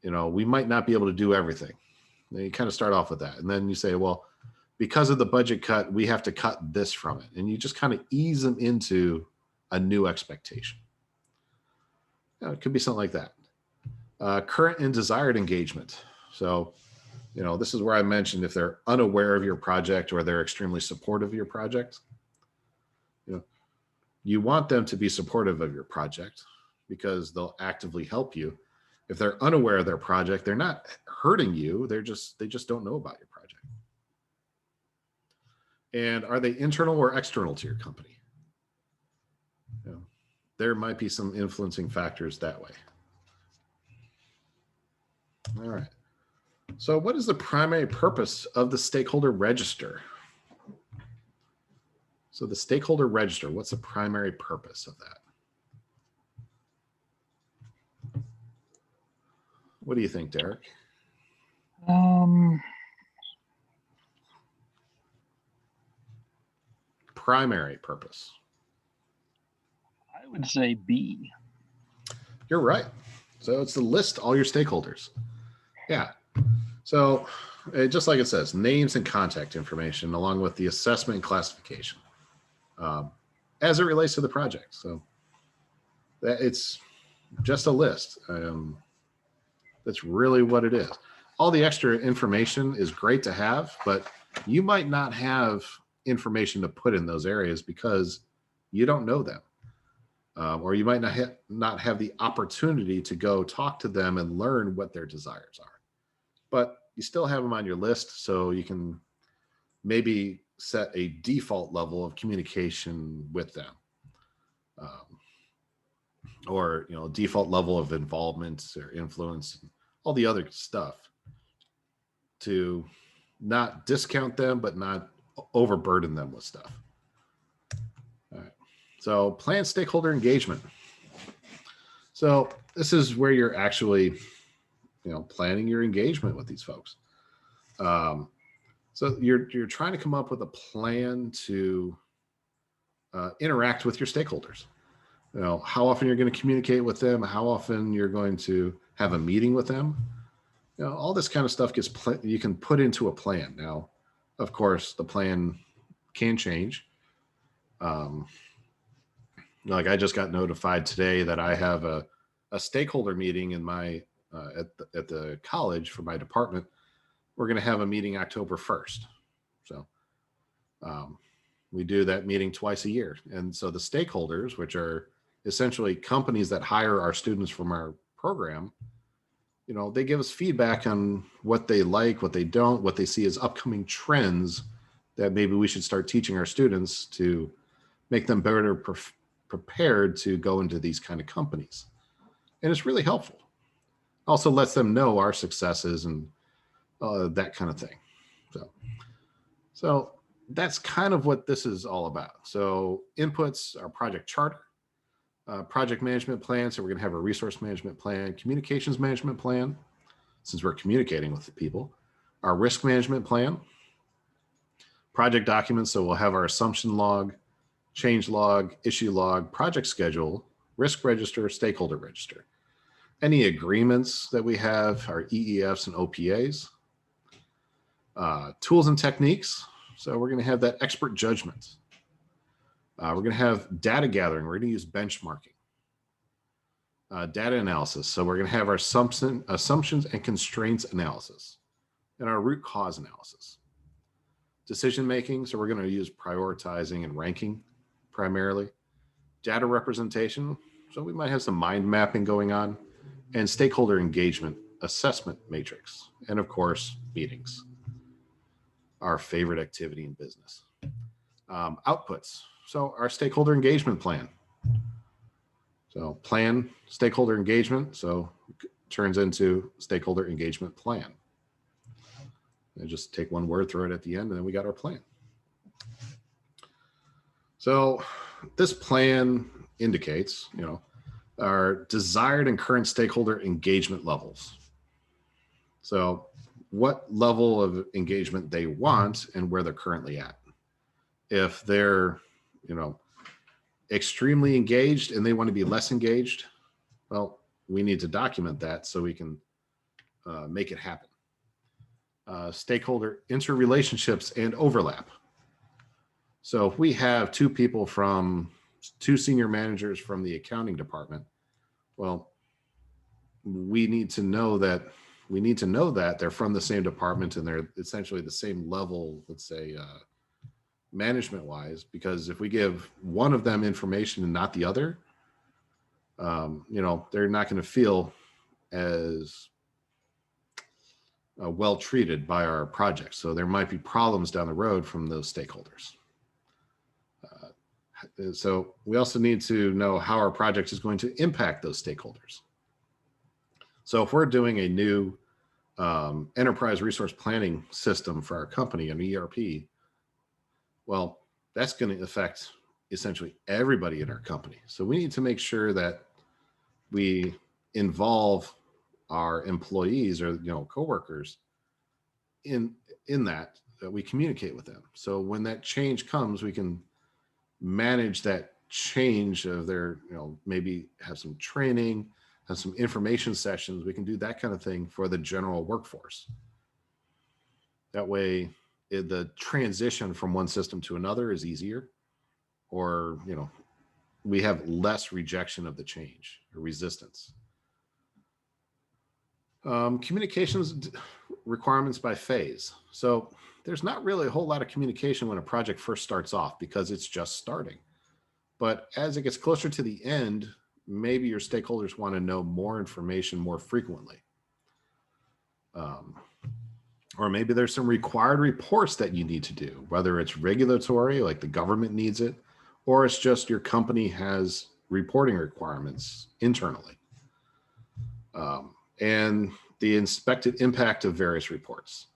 We might not be able to do everything. Then you kind of start off with that. And then you say, well, because of the budget cut, we have to cut this from it. And you just kind of ease them into a new expectation. It could be something like that. Current and desired engagement. So, this is where I mentioned if they're unaware of your project or they're extremely supportive of your project, you want them to be supportive of your project because they'll actively help you. If they're unaware of their project, they're not hurting you. They just don't know about your project. And are they internal or external to your company? There might be some influencing factors that way. All right. So what is the primary purpose of the stakeholder register? So the stakeholder register, what's the primary purpose of that? What do you think, Derek? Primary purpose. I would say B. You're right. So it's to list all your stakeholders. Yeah. So just like it says, names and contact information along with the assessment and classification as it relates to the project. So that it's just a list. That's really what it is. All the extra information is great to have, but you might not have information to put in those areas because you don't know them. Or you might not have the opportunity to go talk to them and learn what their desires are. But you still have them on your list, so you can maybe set a default level of communication with them. Or default level of involvement or influence, all the other stuff to not discount them, but not overburden them with stuff. All right. So plan stakeholder engagement. So this is where you're actually, planning your engagement with these folks. So you're trying to come up with a plan to interact with your stakeholders. How often you're going to communicate with them, how often you're going to have a meeting with them. All this kind of stuff you can put into a plan. Now, of course, the plan can change. Like I just got notified today that I have a stakeholder meeting in my at the college for my department. We're going to have a meeting October 1st. So we do that meeting twice a year. And so the stakeholders, which are essentially companies that hire our students from our program, they give us feedback on what they like, what they don't, what they see as upcoming trends that maybe we should start teaching our students to make them better prepared to go into these kind of companies. And it's really helpful. Also lets them know our successes and that kind of thing. So that's kind of what this is all about. So inputs, our project charter, project management plan. So we're going to have a resource management plan, communications management plan, since we're communicating with the people, our risk management plan, project documents. So we'll have our assumption log, change log, issue log, project schedule, risk register, stakeholder register. Any agreements that we have, our EEFs and OPAs, tools and techniques. So we're going to have that expert judgment. We're going to have data gathering. We're going to use benchmarking, data analysis. So we're going to have our assumptions and constraints analysis and our root cause analysis. Decision making. So we're going to use prioritizing and ranking primarily. Data representation. So we might have some mind mapping going on, and stakeholder engagement assessment matrix. And of course, meetings, our favorite activity in business. Outputs. So our stakeholder engagement plan. So plan, stakeholder engagement. So turns into stakeholder engagement plan. And just take one word, throw it at the end, and then we got our plan. So this plan indicates, our desired and current stakeholder engagement levels. So what level of engagement they want and where they're currently at. If they're, you know, extremely engaged and they want to be less engaged, well, we need to document that so we can make it happen. Stakeholder interrelationships and overlap. So if we have two senior managers from the accounting department, well, we need to know that they're from the same department and they're essentially the same level, let's say, management wise, because if we give one of them information and not the other, you know, they're not going to feel as well treated by our project. So there might be problems down the road from those stakeholders. So we also need to know how our project is going to impact those stakeholders. So if we're doing a new enterprise resource planning system for our company, an ERP, well, that's going to affect essentially everybody in our company. So we need to make sure that we involve our employees or, you know, coworkers in that we communicate with them. So when that change comes, we can manage that change of their, you know, maybe have some training, have some information sessions. We can do that kind of thing for the general workforce. That way the transition from one system to another is easier, or, you know, we have less rejection of the change or resistance. Communications requirements by phase. So there's not really a whole lot of communication when a project first starts off because it's just starting. But as it gets closer to the end, maybe your stakeholders want to know more information more frequently. Or maybe there's some required reports that you need to do, whether it's regulatory, like the government needs it, or it's just your company has reporting requirements internally. And the inspected impact of various reports.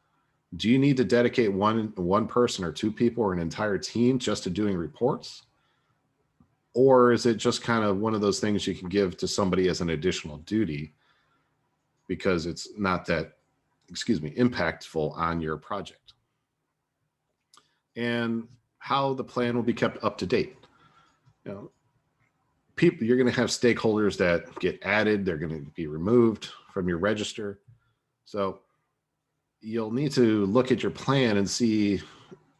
Do you need to dedicate one person or two people or an entire team just to doing reports? Or is it just kind of one of those things you can give to somebody as an additional duty because it's not that, impactful on your project? And how the plan will be kept up to date. You know, you're going to have stakeholders that get added, they're going to be removed from your register. So you'll need to look at your plan and see,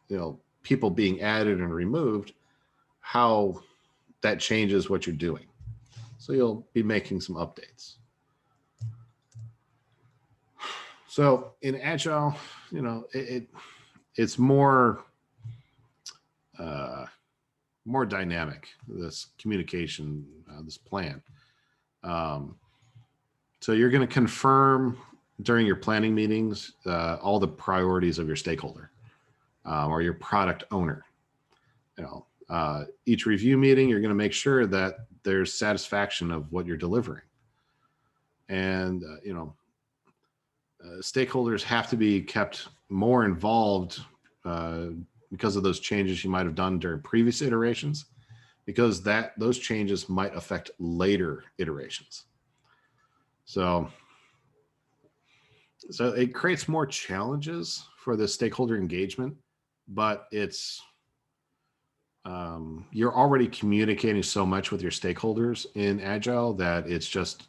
you know, people being added and removed, how that changes what you're doing. So you'll be making some updates. So in Agile, you know, it's more dynamic, this communication, this plan. So you're going to confirm during your planning meetings all the priorities of your stakeholder or your product owner. You know, each review meeting, you're going to make sure that there's satisfaction of what you're delivering. And, you know, stakeholders have to be kept more involved because of those changes you might have done during previous iterations, because those changes might affect later iterations. So it creates more challenges for the stakeholder engagement, but it's you're already communicating so much with your stakeholders in Agile that it's just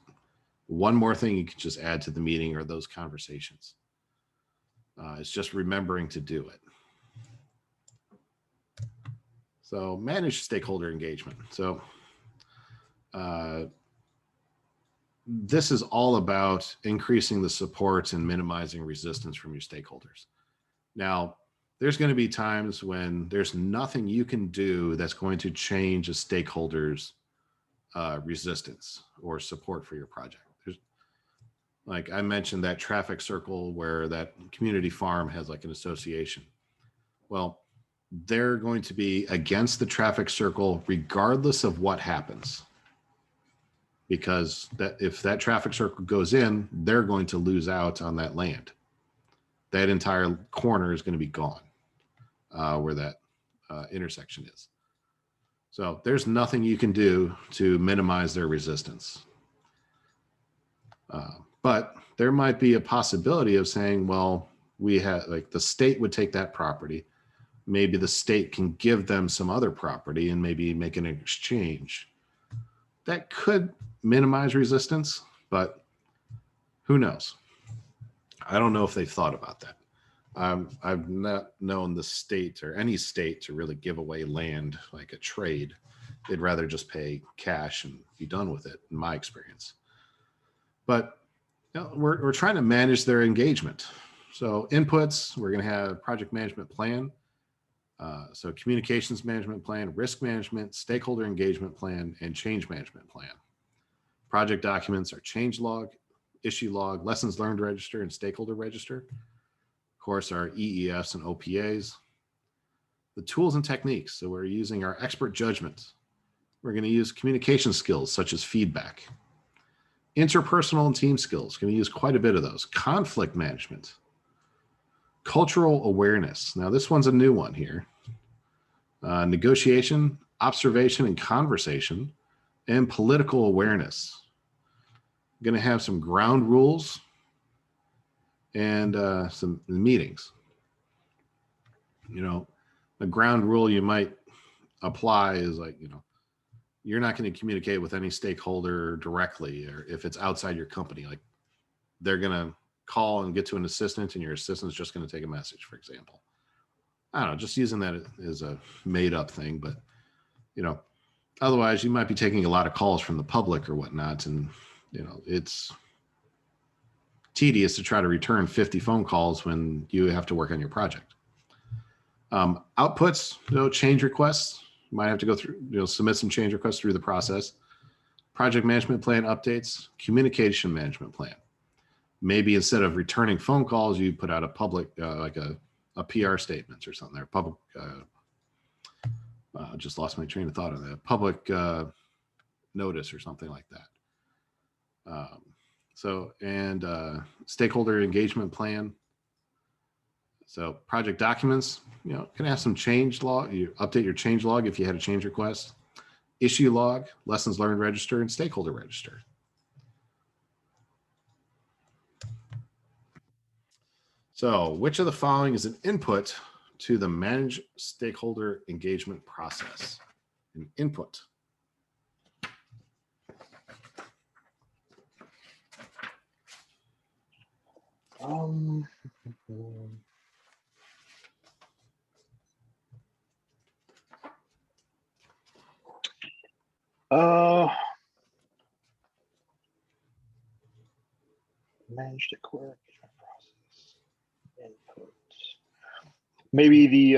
one more thing you can just add to the meeting or those conversations. It's just remembering to do it. So manage stakeholder engagement. So this is all about increasing the support and minimizing resistance from your stakeholders. Now, there's going to be times when there's nothing you can do that's going to change a stakeholder's resistance or support for your project. Like I mentioned, that traffic circle where that community farm has like an association. Well, they're going to be against the traffic circle regardless of what happens. Because if that traffic circle goes in, they're going to lose out on that land. That entire corner is going to be gone where that intersection is. So there's nothing you can do to minimize their resistance. But there might be a possibility of saying, well, we have like the state would take that property. Maybe the state can give them some other property and maybe make an exchange. That could minimize resistance, but who knows? I don't know if they've thought about that. I've not known the state or any state to really give away land like a trade. They'd rather just pay cash and be done with it, in my experience. But you know, we're trying to manage their engagement. So inputs, we're going to have project management plan. So communications management plan, risk management, stakeholder engagement plan, and change management plan. Project documents are change log, issue log, lessons learned register, and stakeholder register. Of course, our EEFs and OPAs. The tools and techniques. So we're using our expert judgment. We're going to use communication skills such as feedback. Interpersonal and team skills. Going to use quite a bit of those. Conflict management. Cultural awareness. Now this one's a new one here. Negotiation, observation, and conversation, and political awareness. I'm going to have some ground rules and some meetings. You know, a ground rule you might apply is like, you know, you're not going to communicate with any stakeholder directly, or if it's outside your company, like they're going to call and get to an assistant and your assistant's just going to take a message, for example. I don't know, just using that as a made up thing, but you know, otherwise you might be taking a lot of calls from the public or whatnot. And, you know, it's tedious to try to return 50 phone calls when you have to work on your project. Outputs, you know, change requests, you might have to go through, you know, submit some change requests through the process. Project management plan updates, communication management plan. Maybe instead of returning phone calls, you put out a public, like a PR statement or something there. Public, just lost my train of thought on that. Public notice or something like that. Stakeholder engagement plan. So project documents, you know, can have some change log. You update your change log if you had a change request. Issue log, lessons learned register, and stakeholder register. So which of the following is an input to the managed stakeholder engagement process? An input. Manage the core engagement process. Input. Maybe the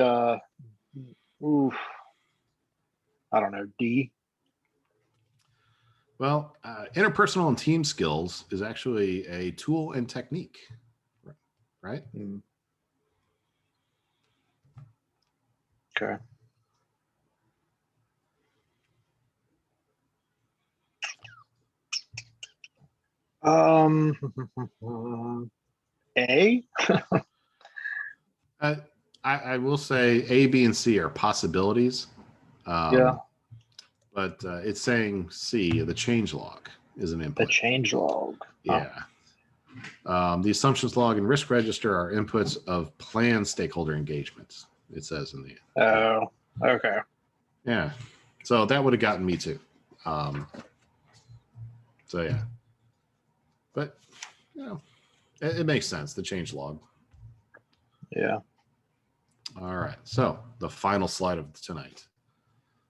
I don't know, D. Well, interpersonal and team skills is actually a tool and technique, right? Okay. A. I will say A, B, and C are possibilities. Yeah. But it's saying C, the change log, is an input. The change log. Yeah. The assumptions log and risk register are inputs of planned stakeholder engagements, it says in the. Oh, okay. Yeah. So that would have gotten me too. So yeah. But, you know, it makes sense, the change log. Yeah. All right. So the final slide of tonight.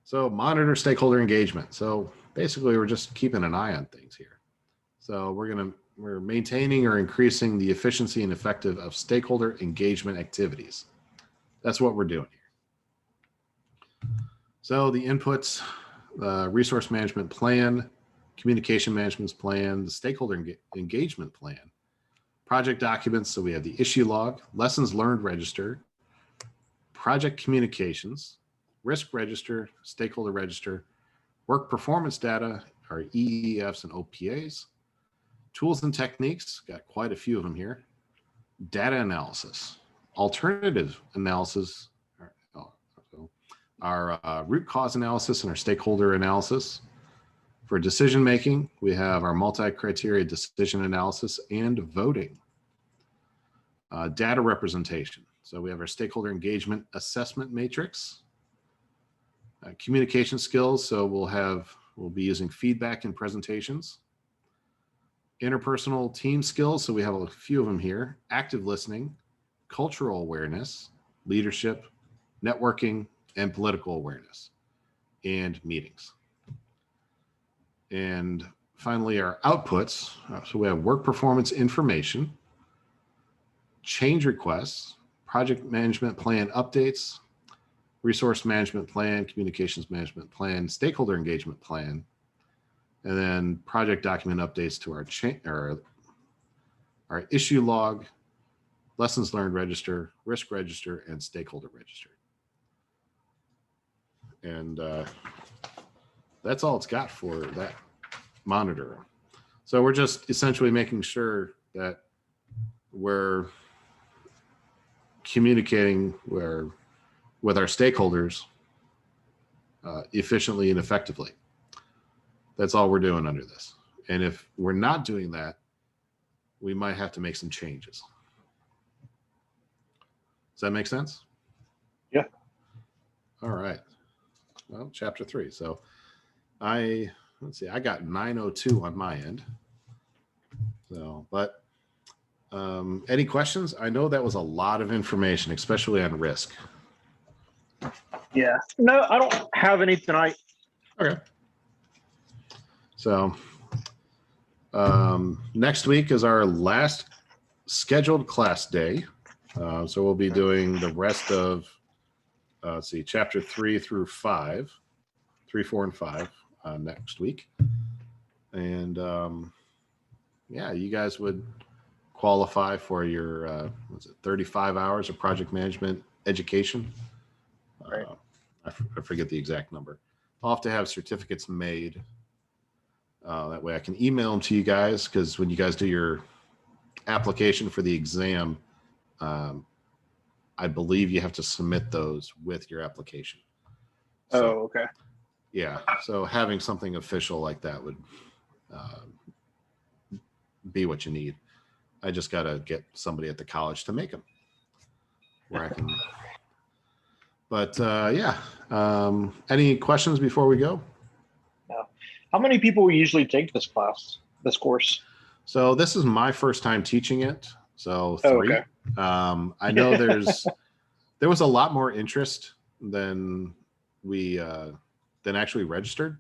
So monitor stakeholder engagement. So basically we're just keeping an eye on things here. So we're maintaining or increasing the efficiency and effective of stakeholder engagement activities. That's what we're doing here. So the inputs, resource management plan, communication management plan, the stakeholder engagement plan, project documents. So we have the issue log, lessons learned register, project communications, risk register, stakeholder register, work performance data, our EEFs and OPAs, tools and techniques, got quite a few of them here, data analysis, alternative analysis, our root cause analysis and our stakeholder analysis, For decision making, we have our multi-criteria decision analysis and voting. Data representation. So we have our stakeholder engagement assessment matrix. Communication skills. So we'll be using feedback in presentations. Interpersonal team skills. So we have a few of them here. Active listening, cultural awareness, leadership, networking, and political awareness, and meetings. And finally, our outputs. So we have work performance information, change requests, project management plan updates, resource management plan, communications management plan, stakeholder engagement plan, and then project document updates to our issue log, lessons learned register, risk register, and stakeholder register. And that's all it's got for that monitor. So we're just essentially making sure that we're communicating with our stakeholders efficiently and effectively. That's all we're doing under this. And if we're not doing that, we might have to make some changes. Does that make sense? Yeah. All right. Well, chapter 3. So let's see, I got 902 on my end. So, but any questions? I know that was a lot of information, especially on risk. Yeah. No, I don't have any tonight. Okay. So next week is our last scheduled class day. So we'll be doing the rest of, let's see, chapter 3 through 5, 3, 4, and 5 next week. And yeah, you guys would qualify for your, 35 hours of project management education. Right. I forget the exact number. I'll have to have certificates made. That way I can email them to you guys, because when you guys do your application for the exam, I believe you have to submit those with your application. So, Oh, okay. yeah. So having something official like that would be what you need. I just got to get somebody at the college to make them where I can. But yeah. Any questions before we go? How many people usually take this course? So this is my first time teaching it. So 3. Oh, okay. I know there was a lot more interest than we than actually registered.